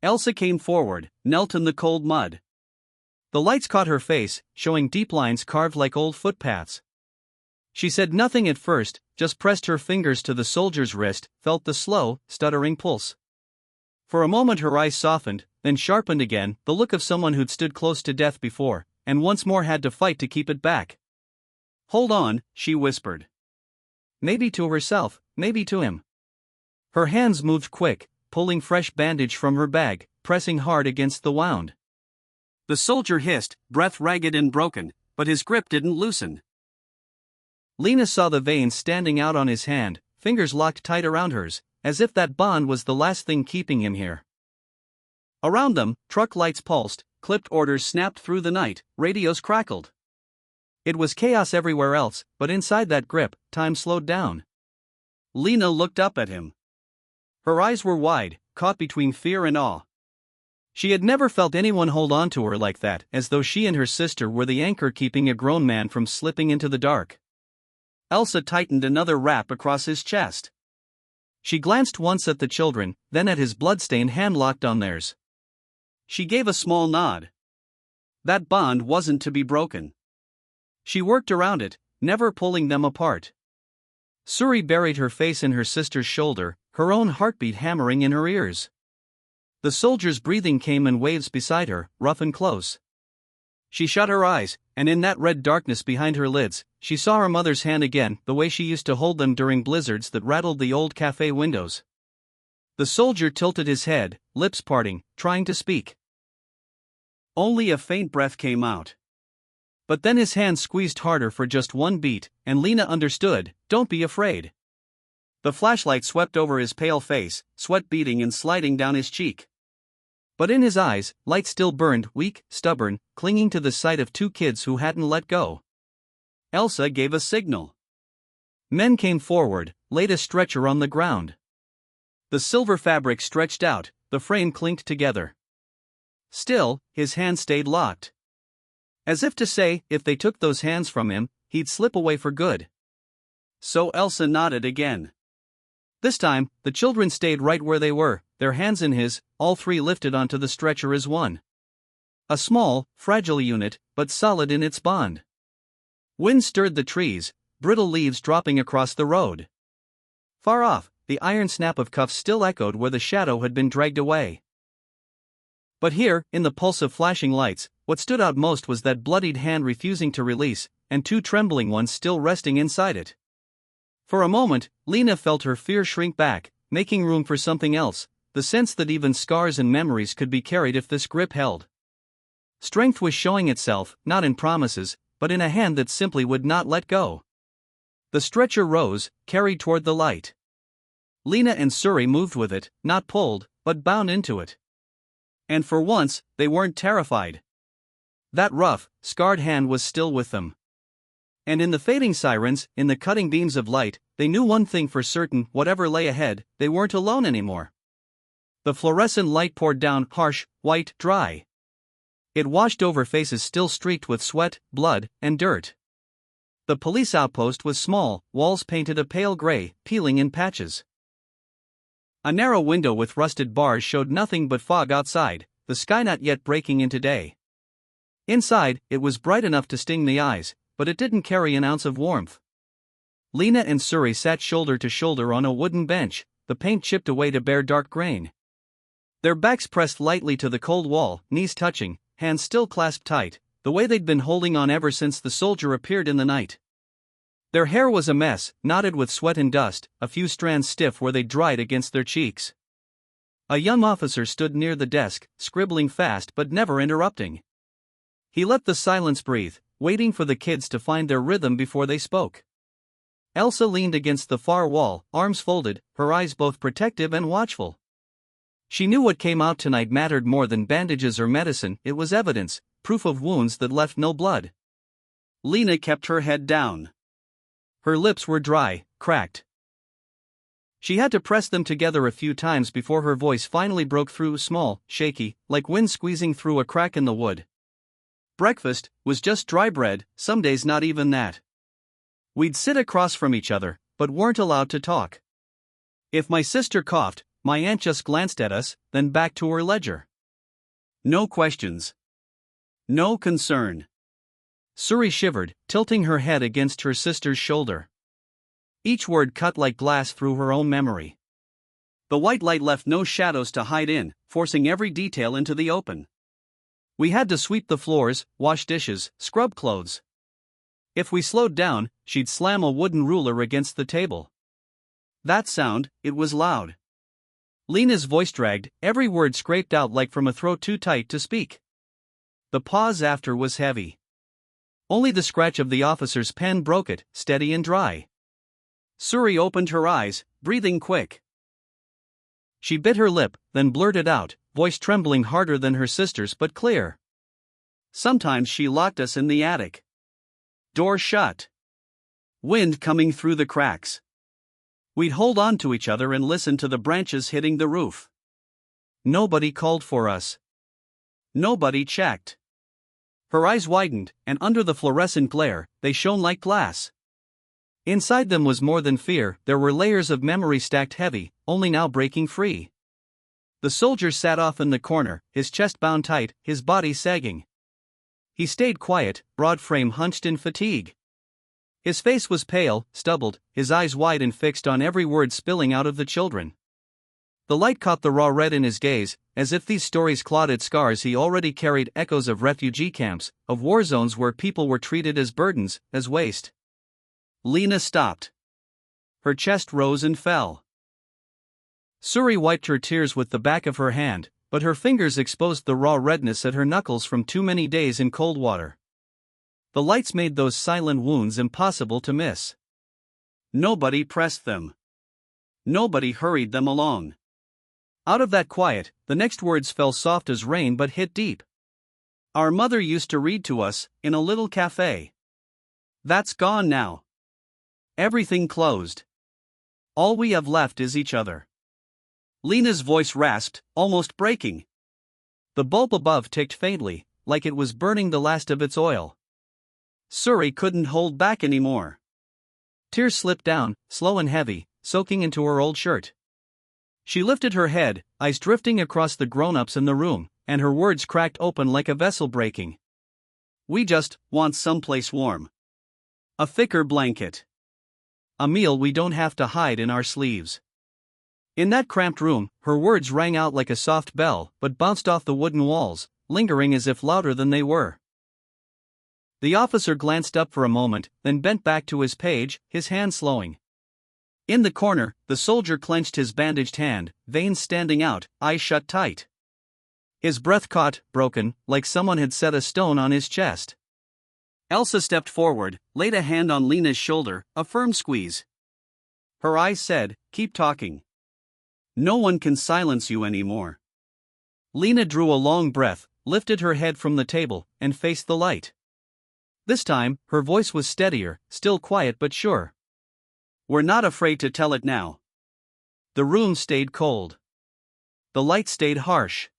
Elsa came forward, knelt in the cold mud. The lights caught her face, showing deep lines carved like old footpaths. She said nothing at first, just pressed her fingers to the soldier's wrist, felt the slow, stuttering pulse. For a moment her eyes softened, then sharpened again, the look of someone who'd stood close to death before, and once more had to fight to keep it back. "Hold on," she whispered. Maybe to herself, maybe to him. Her hands moved quick, pulling fresh bandage from her bag, pressing hard against the wound. The soldier hissed, breath ragged and broken, but his grip didn't loosen. Lena saw the veins standing out on his hand, fingers locked tight around hers, as if that bond was the last thing keeping him here. Around them, truck lights pulsed, clipped orders snapped through the night, radios crackled. It was chaos everywhere else, but inside that grip, time slowed down. Lena looked up at him. Her eyes were wide, caught between fear and awe. She had never felt anyone hold on to her like that, as though she and her sister were the anchor keeping a grown man from slipping into the dark. Elsa tightened another wrap across his chest. She glanced once at the children, then at his blood-stained hand locked on theirs. She gave a small nod. That bond wasn't to be broken. She worked around it, never pulling them apart. Suri buried her face in her sister's shoulder, her own heartbeat hammering in her ears. The soldier's breathing came in waves beside her, rough and close. She shut her eyes, and in that red darkness behind her lids, she saw her mother's hand again, the way she used to hold them during blizzards that rattled the old cafe windows. The soldier tilted his head, lips parting, trying to speak. Only a faint breath came out. But then his hand squeezed harder for just one beat, and Lena understood, "Don't be afraid." The flashlight swept over his pale face, sweat beading and sliding down his cheek. But in his eyes, light still burned, weak, stubborn, clinging to the sight of two kids who hadn't let go. Elsa gave a signal. Men came forward, laid a stretcher on the ground. The silver fabric stretched out, the frame clinked together. Still, his hand stayed locked. As if to say, if they took those hands from him, he'd slip away for good. So Elsa nodded again. This time, the children stayed right where they were, their hands in his, all three lifted onto the stretcher as one. a small, fragile unit, but solid in its bond. Wind stirred the trees, brittle leaves dropping across the road. Far off, the iron snap of cuffs still echoed where the shadow had been dragged away. But here, in the pulse of flashing lights, what stood out most was that bloodied hand refusing to release, and two trembling ones still resting inside it. For a moment, Lena felt her fear shrink back, making room for something else, the sense that even scars and memories could be carried if this grip held. Strength was showing itself, not in promises, but in a hand that simply would not let go. The stretcher rose, carried toward the light. Lena and Suri moved with it, not pulled, but bound into it. And for once, they weren't terrified. That rough, scarred hand was still with them. And in the fading sirens, in the cutting beams of light, they knew one thing for certain: whatever lay ahead, they weren't alone anymore. The fluorescent light poured down, harsh, white, dry. It washed over faces still streaked with sweat, blood, and dirt. The police outpost was small, walls painted a pale gray, peeling in patches. A narrow window with rusted bars showed nothing but fog outside, the sky not yet breaking into day. Inside, it was bright enough to sting the eyes, but it didn't carry an ounce of warmth. Lena and Suri sat shoulder to shoulder on a wooden bench, the paint chipped away to bare dark grain. Their backs pressed lightly to the cold wall, knees touching, hands still clasped tight, the way they'd been holding on ever since the soldier appeared in the night. Their hair was a mess, knotted with sweat and dust, a few strands stiff where they dried against their cheeks. A young officer stood near the desk, scribbling fast but never interrupting. He let the silence breathe, waiting for the kids to find their rhythm before they spoke. Elsa leaned against the far wall, arms folded, her eyes both protective and watchful. She knew what came out tonight mattered more than bandages or medicine. It was evidence, proof of wounds that left no blood. Lena kept her head down. Her lips were dry, cracked. She had to press them together a few times before her voice finally broke through, small, shaky, like wind squeezing through a crack in the wood. Breakfast was just dry bread, some days not even that. We'd sit across from each other, but weren't allowed to talk. If my sister coughed, my aunt just glanced at us, then back to her ledger. No questions. No concern. Suri shivered, tilting her head against her sister's shoulder. Each word cut like glass through her own memory. The white light left no shadows to hide in, forcing every detail into the open. We had to sweep the floors, wash dishes, scrub clothes. If we slowed down, she'd slam a wooden ruler against the table. That sound, it was loud. Lena's voice dragged, every word scraped out like from a throat too tight to speak. The pause after was heavy. Only the scratch of the officer's pen broke it, steady and dry. Suri opened her eyes, breathing quick. She bit her lip, then blurted out, voice trembling harder than her sister's but clear. Sometimes she locked us in the attic. Door shut. Wind coming through the cracks. We'd hold on to each other and listen to the branches hitting the roof. Nobody called for us. Nobody checked. Her eyes widened, and under the fluorescent glare, they shone like glass. Inside them was more than fear, there were layers of memory stacked heavy, only now breaking free. The soldier sat off in the corner, his chest bound tight, his body sagging. He stayed quiet, broad frame hunched in fatigue. His face was pale, stubbled, his eyes wide and fixed on every word spilling out of the children. The light caught the raw red in his gaze, as if these stories clotted scars he already carried, echoes of refugee camps, of war zones where people were treated as burdens, as waste. Lena stopped. Her chest rose and fell. Suri wiped her tears with the back of her hand, but her fingers exposed the raw redness at her knuckles from too many days in cold water. The lights made those silent wounds impossible to miss. Nobody pressed them. Nobody hurried them along. Out of that quiet, the next words fell soft as rain but hit deep. Our mother used to read to us, in a little cafe. That's gone now. Everything closed. All we have left is each other. Lena's voice rasped, almost breaking. The bulb above ticked faintly, like it was burning the last of its oil. Suri couldn't hold back anymore. Tears slipped down, slow and heavy, soaking into her old shirt. She lifted her head, eyes drifting across the grown-ups in the room, and her words cracked open like a vessel breaking. "We just want someplace warm. A thicker blanket. A meal we don't have to hide in our sleeves." In that cramped room, her words rang out like a soft bell, but bounced off the wooden walls, lingering as if louder than they were. The officer glanced up for a moment, then bent back to his page, his hand slowing. In the corner, the soldier clenched his bandaged hand, veins standing out, eyes shut tight. His breath caught, broken, like someone had set a stone on his chest. Elsa stepped forward, laid a hand on Lena's shoulder, a firm squeeze. Her eyes said, "Keep talking. No one can silence you anymore." Lena drew a long breath, lifted her head from the table, and faced the light. This time, her voice was steadier, still quiet but sure. "We're not afraid to tell it now." The room stayed cold. The light stayed harsh.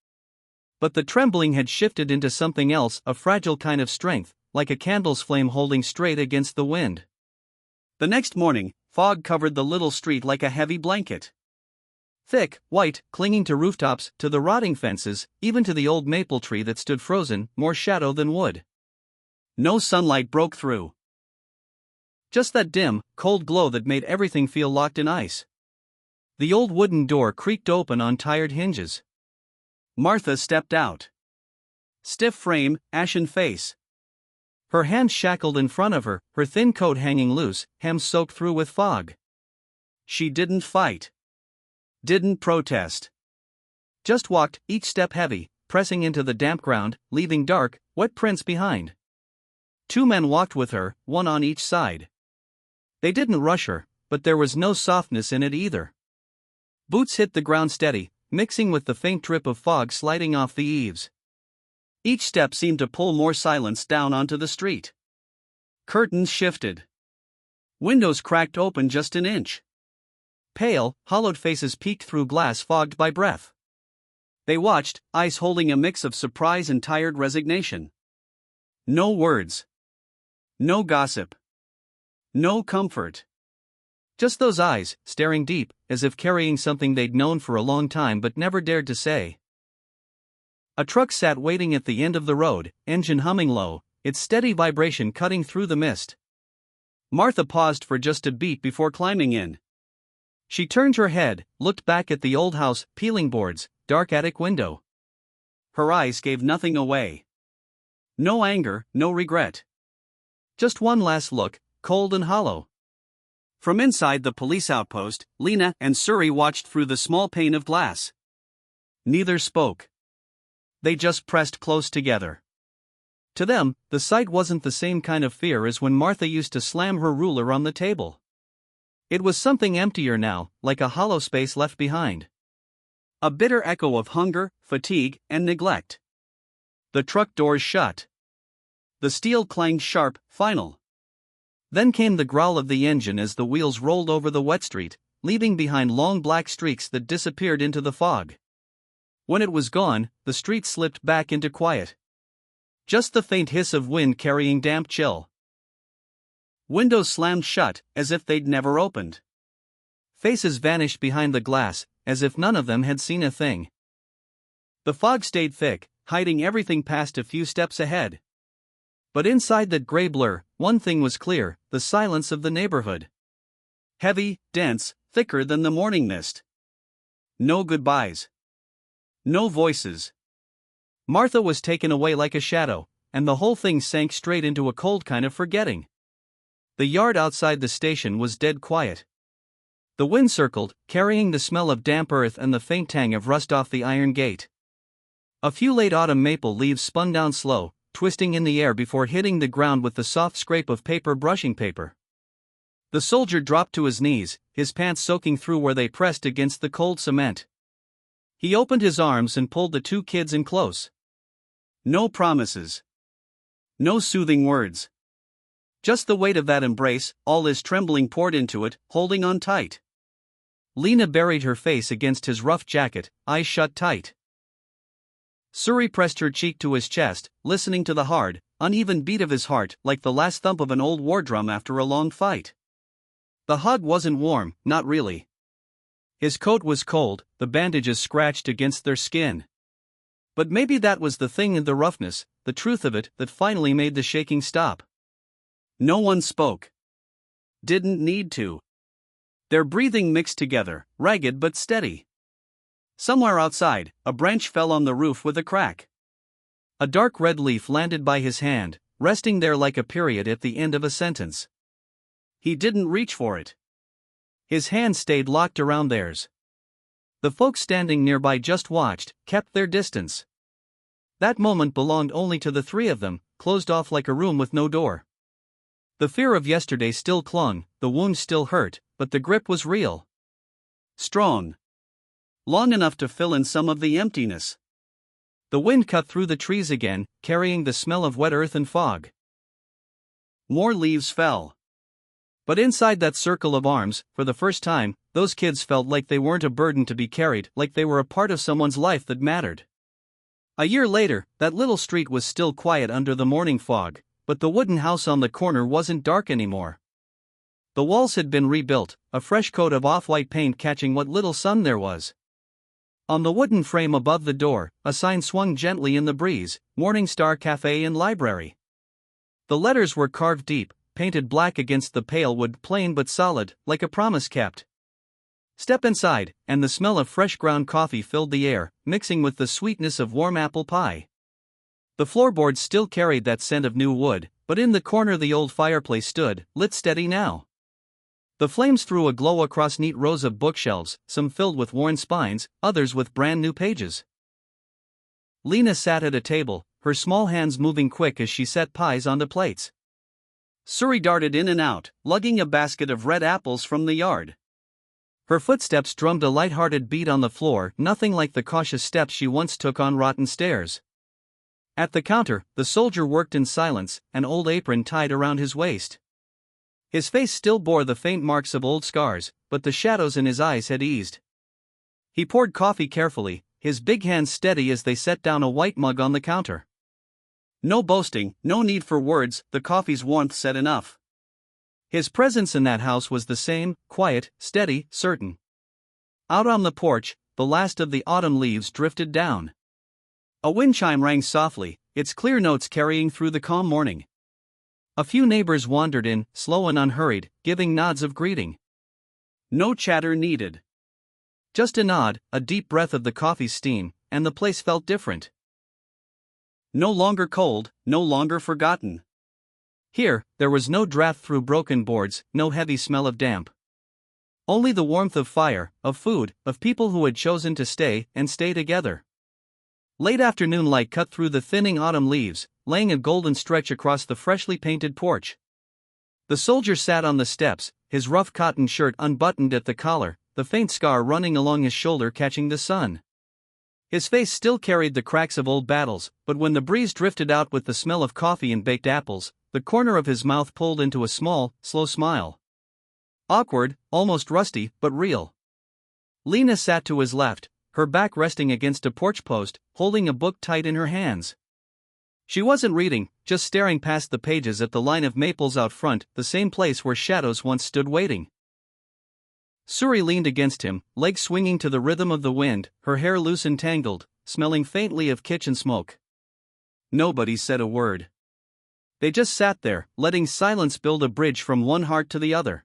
But the trembling had shifted into something else, a fragile kind of strength, like a candle's flame holding straight against the wind. The next morning, fog covered the little street like a heavy blanket. Thick, white, clinging to rooftops, to the rotting fences, even to the old maple tree that stood frozen, more shadow than wood. No sunlight broke through. Just that dim, cold glow that made everything feel locked in ice. The old wooden door creaked open on tired hinges. Martha stepped out. Stiff frame, ashen face. Her hands shackled in front of her, her thin coat hanging loose, hem soaked through with fog. She didn't fight. Didn't protest. Just walked, each step heavy, pressing into the damp ground, leaving dark, wet prints behind. 2 men walked with her, one on each side. They didn't rush her, but there was no softness in it either. Boots hit the ground steady, mixing with the faint drip of fog sliding off the eaves. Each step seemed to pull more silence down onto the street. Curtains shifted. Windows cracked open just an inch. Pale, hollowed faces peeked through glass fogged by breath. They watched, eyes holding a mix of surprise and tired resignation. No words. No gossip. No comfort. Just those eyes, staring deep, as if carrying something they'd known for a long time but never dared to say. A truck sat waiting at the end of the road, engine humming low, its steady vibration cutting through the mist. Martha paused for just a beat before climbing in. She turned her head, looked back at the old house, peeling boards, dark attic window. Her eyes gave nothing away. No anger, no regret. Just one last look, cold and hollow. From inside the police outpost, Lena and Suri watched through the small pane of glass. Neither spoke. They just pressed close together. To them, the sight wasn't the same kind of fear as when Martha used to slam her ruler on the table. It was something emptier now, like a hollow space left behind. A bitter echo of hunger, fatigue, and neglect. The truck doors shut. The steel clanged sharp, final. Then came the growl of the engine as the wheels rolled over the wet street, leaving behind long black streaks that disappeared into the fog. When it was gone, the street slipped back into quiet. Just the faint hiss of wind carrying damp chill. Windows slammed shut, as if they'd never opened. Faces vanished behind the glass, as if none of them had seen a thing. The fog stayed thick, hiding everything past a few steps ahead. But inside that gray blur, one thing was clear, the silence of the neighborhood. Heavy, dense, thicker than the morning mist. No goodbyes. No voices. Martha was taken away like a shadow, and the whole thing sank straight into a cold kind of forgetting. The yard outside the station was dead quiet. The wind circled, carrying the smell of damp earth and the faint tang of rust off the iron gate. A few late autumn maple leaves spun down slow, twisting in the air before hitting the ground with the soft scrape of paper brushing paper. The soldier dropped to his knees, his pants soaking through where they pressed against the cold cement. He opened his arms and pulled the 2 kids in close. No promises. No soothing words. Just the weight of that embrace, all his trembling poured into it, holding on tight. Lena buried her face against his rough jacket, eyes shut tight. Suri pressed her cheek to his chest, listening to the hard, uneven beat of his heart like the last thump of an old war drum after a long fight. The hug wasn't warm, not really. His coat was cold, the bandages scratched against their skin. But maybe that was the thing in the roughness, the truth of it, that finally made the shaking stop. No one spoke. Didn't need to. Their breathing mixed together, ragged but steady. Somewhere outside, a branch fell on the roof with a crack. A dark red leaf landed by his hand, resting there like a period at the end of a sentence. He didn't reach for it. His hand stayed locked around theirs. The folks standing nearby just watched, kept their distance. That moment belonged only to the three of them, closed off like a room with no door. The fear of yesterday still clung, the wound still hurt, but the grip was real. Strong. Long enough to fill in some of the emptiness. The wind cut through the trees again, carrying the smell of wet earth and fog. More leaves fell. But inside that circle of arms, for the first time, those kids felt like they weren't a burden to be carried, like they were a part of someone's life that mattered. A year later, that little street was still quiet under the morning fog, but the wooden house on the corner wasn't dark anymore. The walls had been rebuilt, a fresh coat of off-white paint catching what little sun there was. On the wooden frame above the door, a sign swung gently in the breeze, Morning Star Cafe and Library. The letters were carved deep, painted black against the pale wood, plain but solid, like a promise kept. Step inside, and the smell of fresh ground coffee filled the air, mixing with the sweetness of warm apple pie. The floorboards still carried that scent of new wood, but in the corner the old fireplace stood, lit steady now. The flames threw a glow across neat rows of bookshelves, some filled with worn spines, others with brand new pages. Lena sat at a table, her small hands moving quick as she set pies onto plates. Suri darted in and out, lugging a basket of red apples from the yard. Her footsteps drummed a light-hearted beat on the floor, nothing like the cautious steps she once took on rotten stairs. At the counter, the soldier worked in silence, an old apron tied around his waist. His face still bore the faint marks of old scars, but the shadows in his eyes had eased. He poured coffee carefully, his big hands steady as they set down a white mug on the counter. No boasting, no need for words, the coffee's warmth said enough. His presence in that house was the same, quiet, steady, certain. Out on the porch, the last of the autumn leaves drifted down. A wind chime rang softly, its clear notes carrying through the calm morning. A few neighbors wandered in, slow and unhurried, giving nods of greeting. No chatter needed. Just a nod, a deep breath of the coffee's steam, and the place felt different. No longer cold, no longer forgotten. Here, there was no draft through broken boards, no heavy smell of damp. Only the warmth of fire, of food, of people who had chosen to stay and stay together. Late afternoon light cut through the thinning autumn leaves, laying a golden stretch across the freshly painted porch. The soldier sat on the steps, his rough cotton shirt unbuttoned at the collar, the faint scar running along his shoulder catching the sun. His face still carried the cracks of old battles, but when the breeze drifted out with the smell of coffee and baked apples, the corner of his mouth pulled into a small, slow smile. Awkward, almost rusty, but real. Lena sat to his left, her back resting against a porch post, holding a book tight in her hands. She wasn't reading, just staring past the pages at the line of maples out front, the same place where shadows once stood waiting. Suri leaned against him, legs swinging to the rhythm of the wind, her hair loose and tangled, smelling faintly of kitchen smoke. Nobody said a word. They just sat there, letting silence build a bridge from one heart to the other.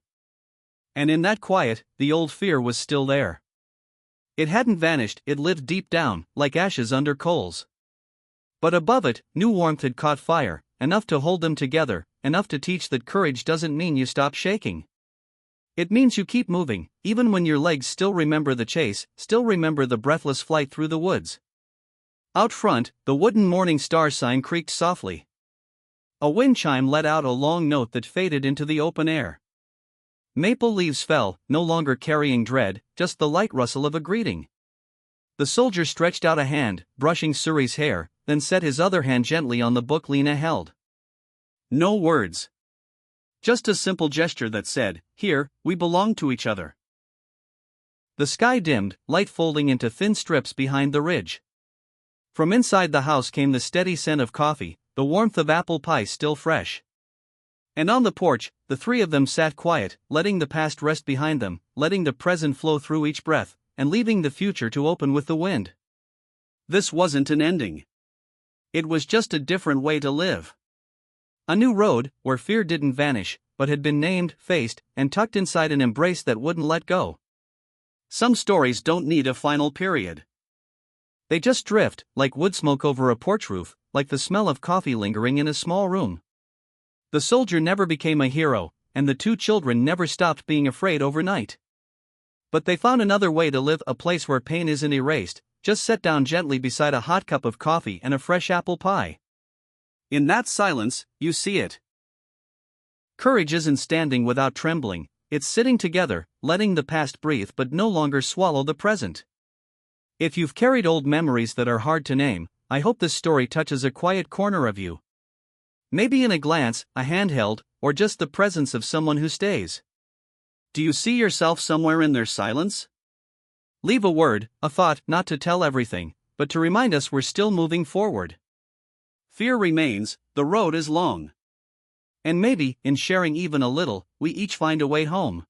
And in that quiet, the old fear was still there. It hadn't vanished, it lived deep down, like ashes under coals. But above it, new warmth had caught fire, enough to hold them together, enough to teach that courage doesn't mean you stop shaking. It means you keep moving, even when your legs still remember the chase, still remember the breathless flight through the woods. Out front, the wooden Morning Star sign creaked softly. A wind chime let out a long note that faded into the open air. Maple leaves fell, no longer carrying dread, just the light rustle of a greeting. The soldier stretched out a hand, brushing Suri's hair, then set his other hand gently on the book Lena held. No words. Just a simple gesture that said, "Here, we belong to each other." The sky dimmed, light folding into thin strips behind the ridge. From inside the house came the steady scent of coffee, the warmth of apple pie still fresh. And on the porch, the three of them sat quiet, letting the past rest behind them, letting the present flow through each breath, and leaving the future to open with the wind. This wasn't an ending. It was just a different way to live. A new road, where fear didn't vanish, but had been named, faced, and tucked inside an embrace that wouldn't let go. Some stories don't need a final period. They just drift, like wood smoke over a porch roof, like the smell of coffee lingering in a small room. The soldier never became a hero, and the two children never stopped being afraid overnight. But they found another way to live, a place where pain isn't erased, just set down gently beside a hot cup of coffee and a fresh apple pie. In that silence, you see it. Courage isn't standing without trembling, it's sitting together, letting the past breathe but no longer swallow the present. If you've carried old memories that are hard to name, I hope this story touches a quiet corner of you. Maybe in a glance, a hand held, or just the presence of someone who stays. Do you see yourself somewhere in their silence? Leave a word, a thought, not to tell everything, but to remind us we're still moving forward. Fear remains, the road is long. And maybe, in sharing even a little, we each find a way home.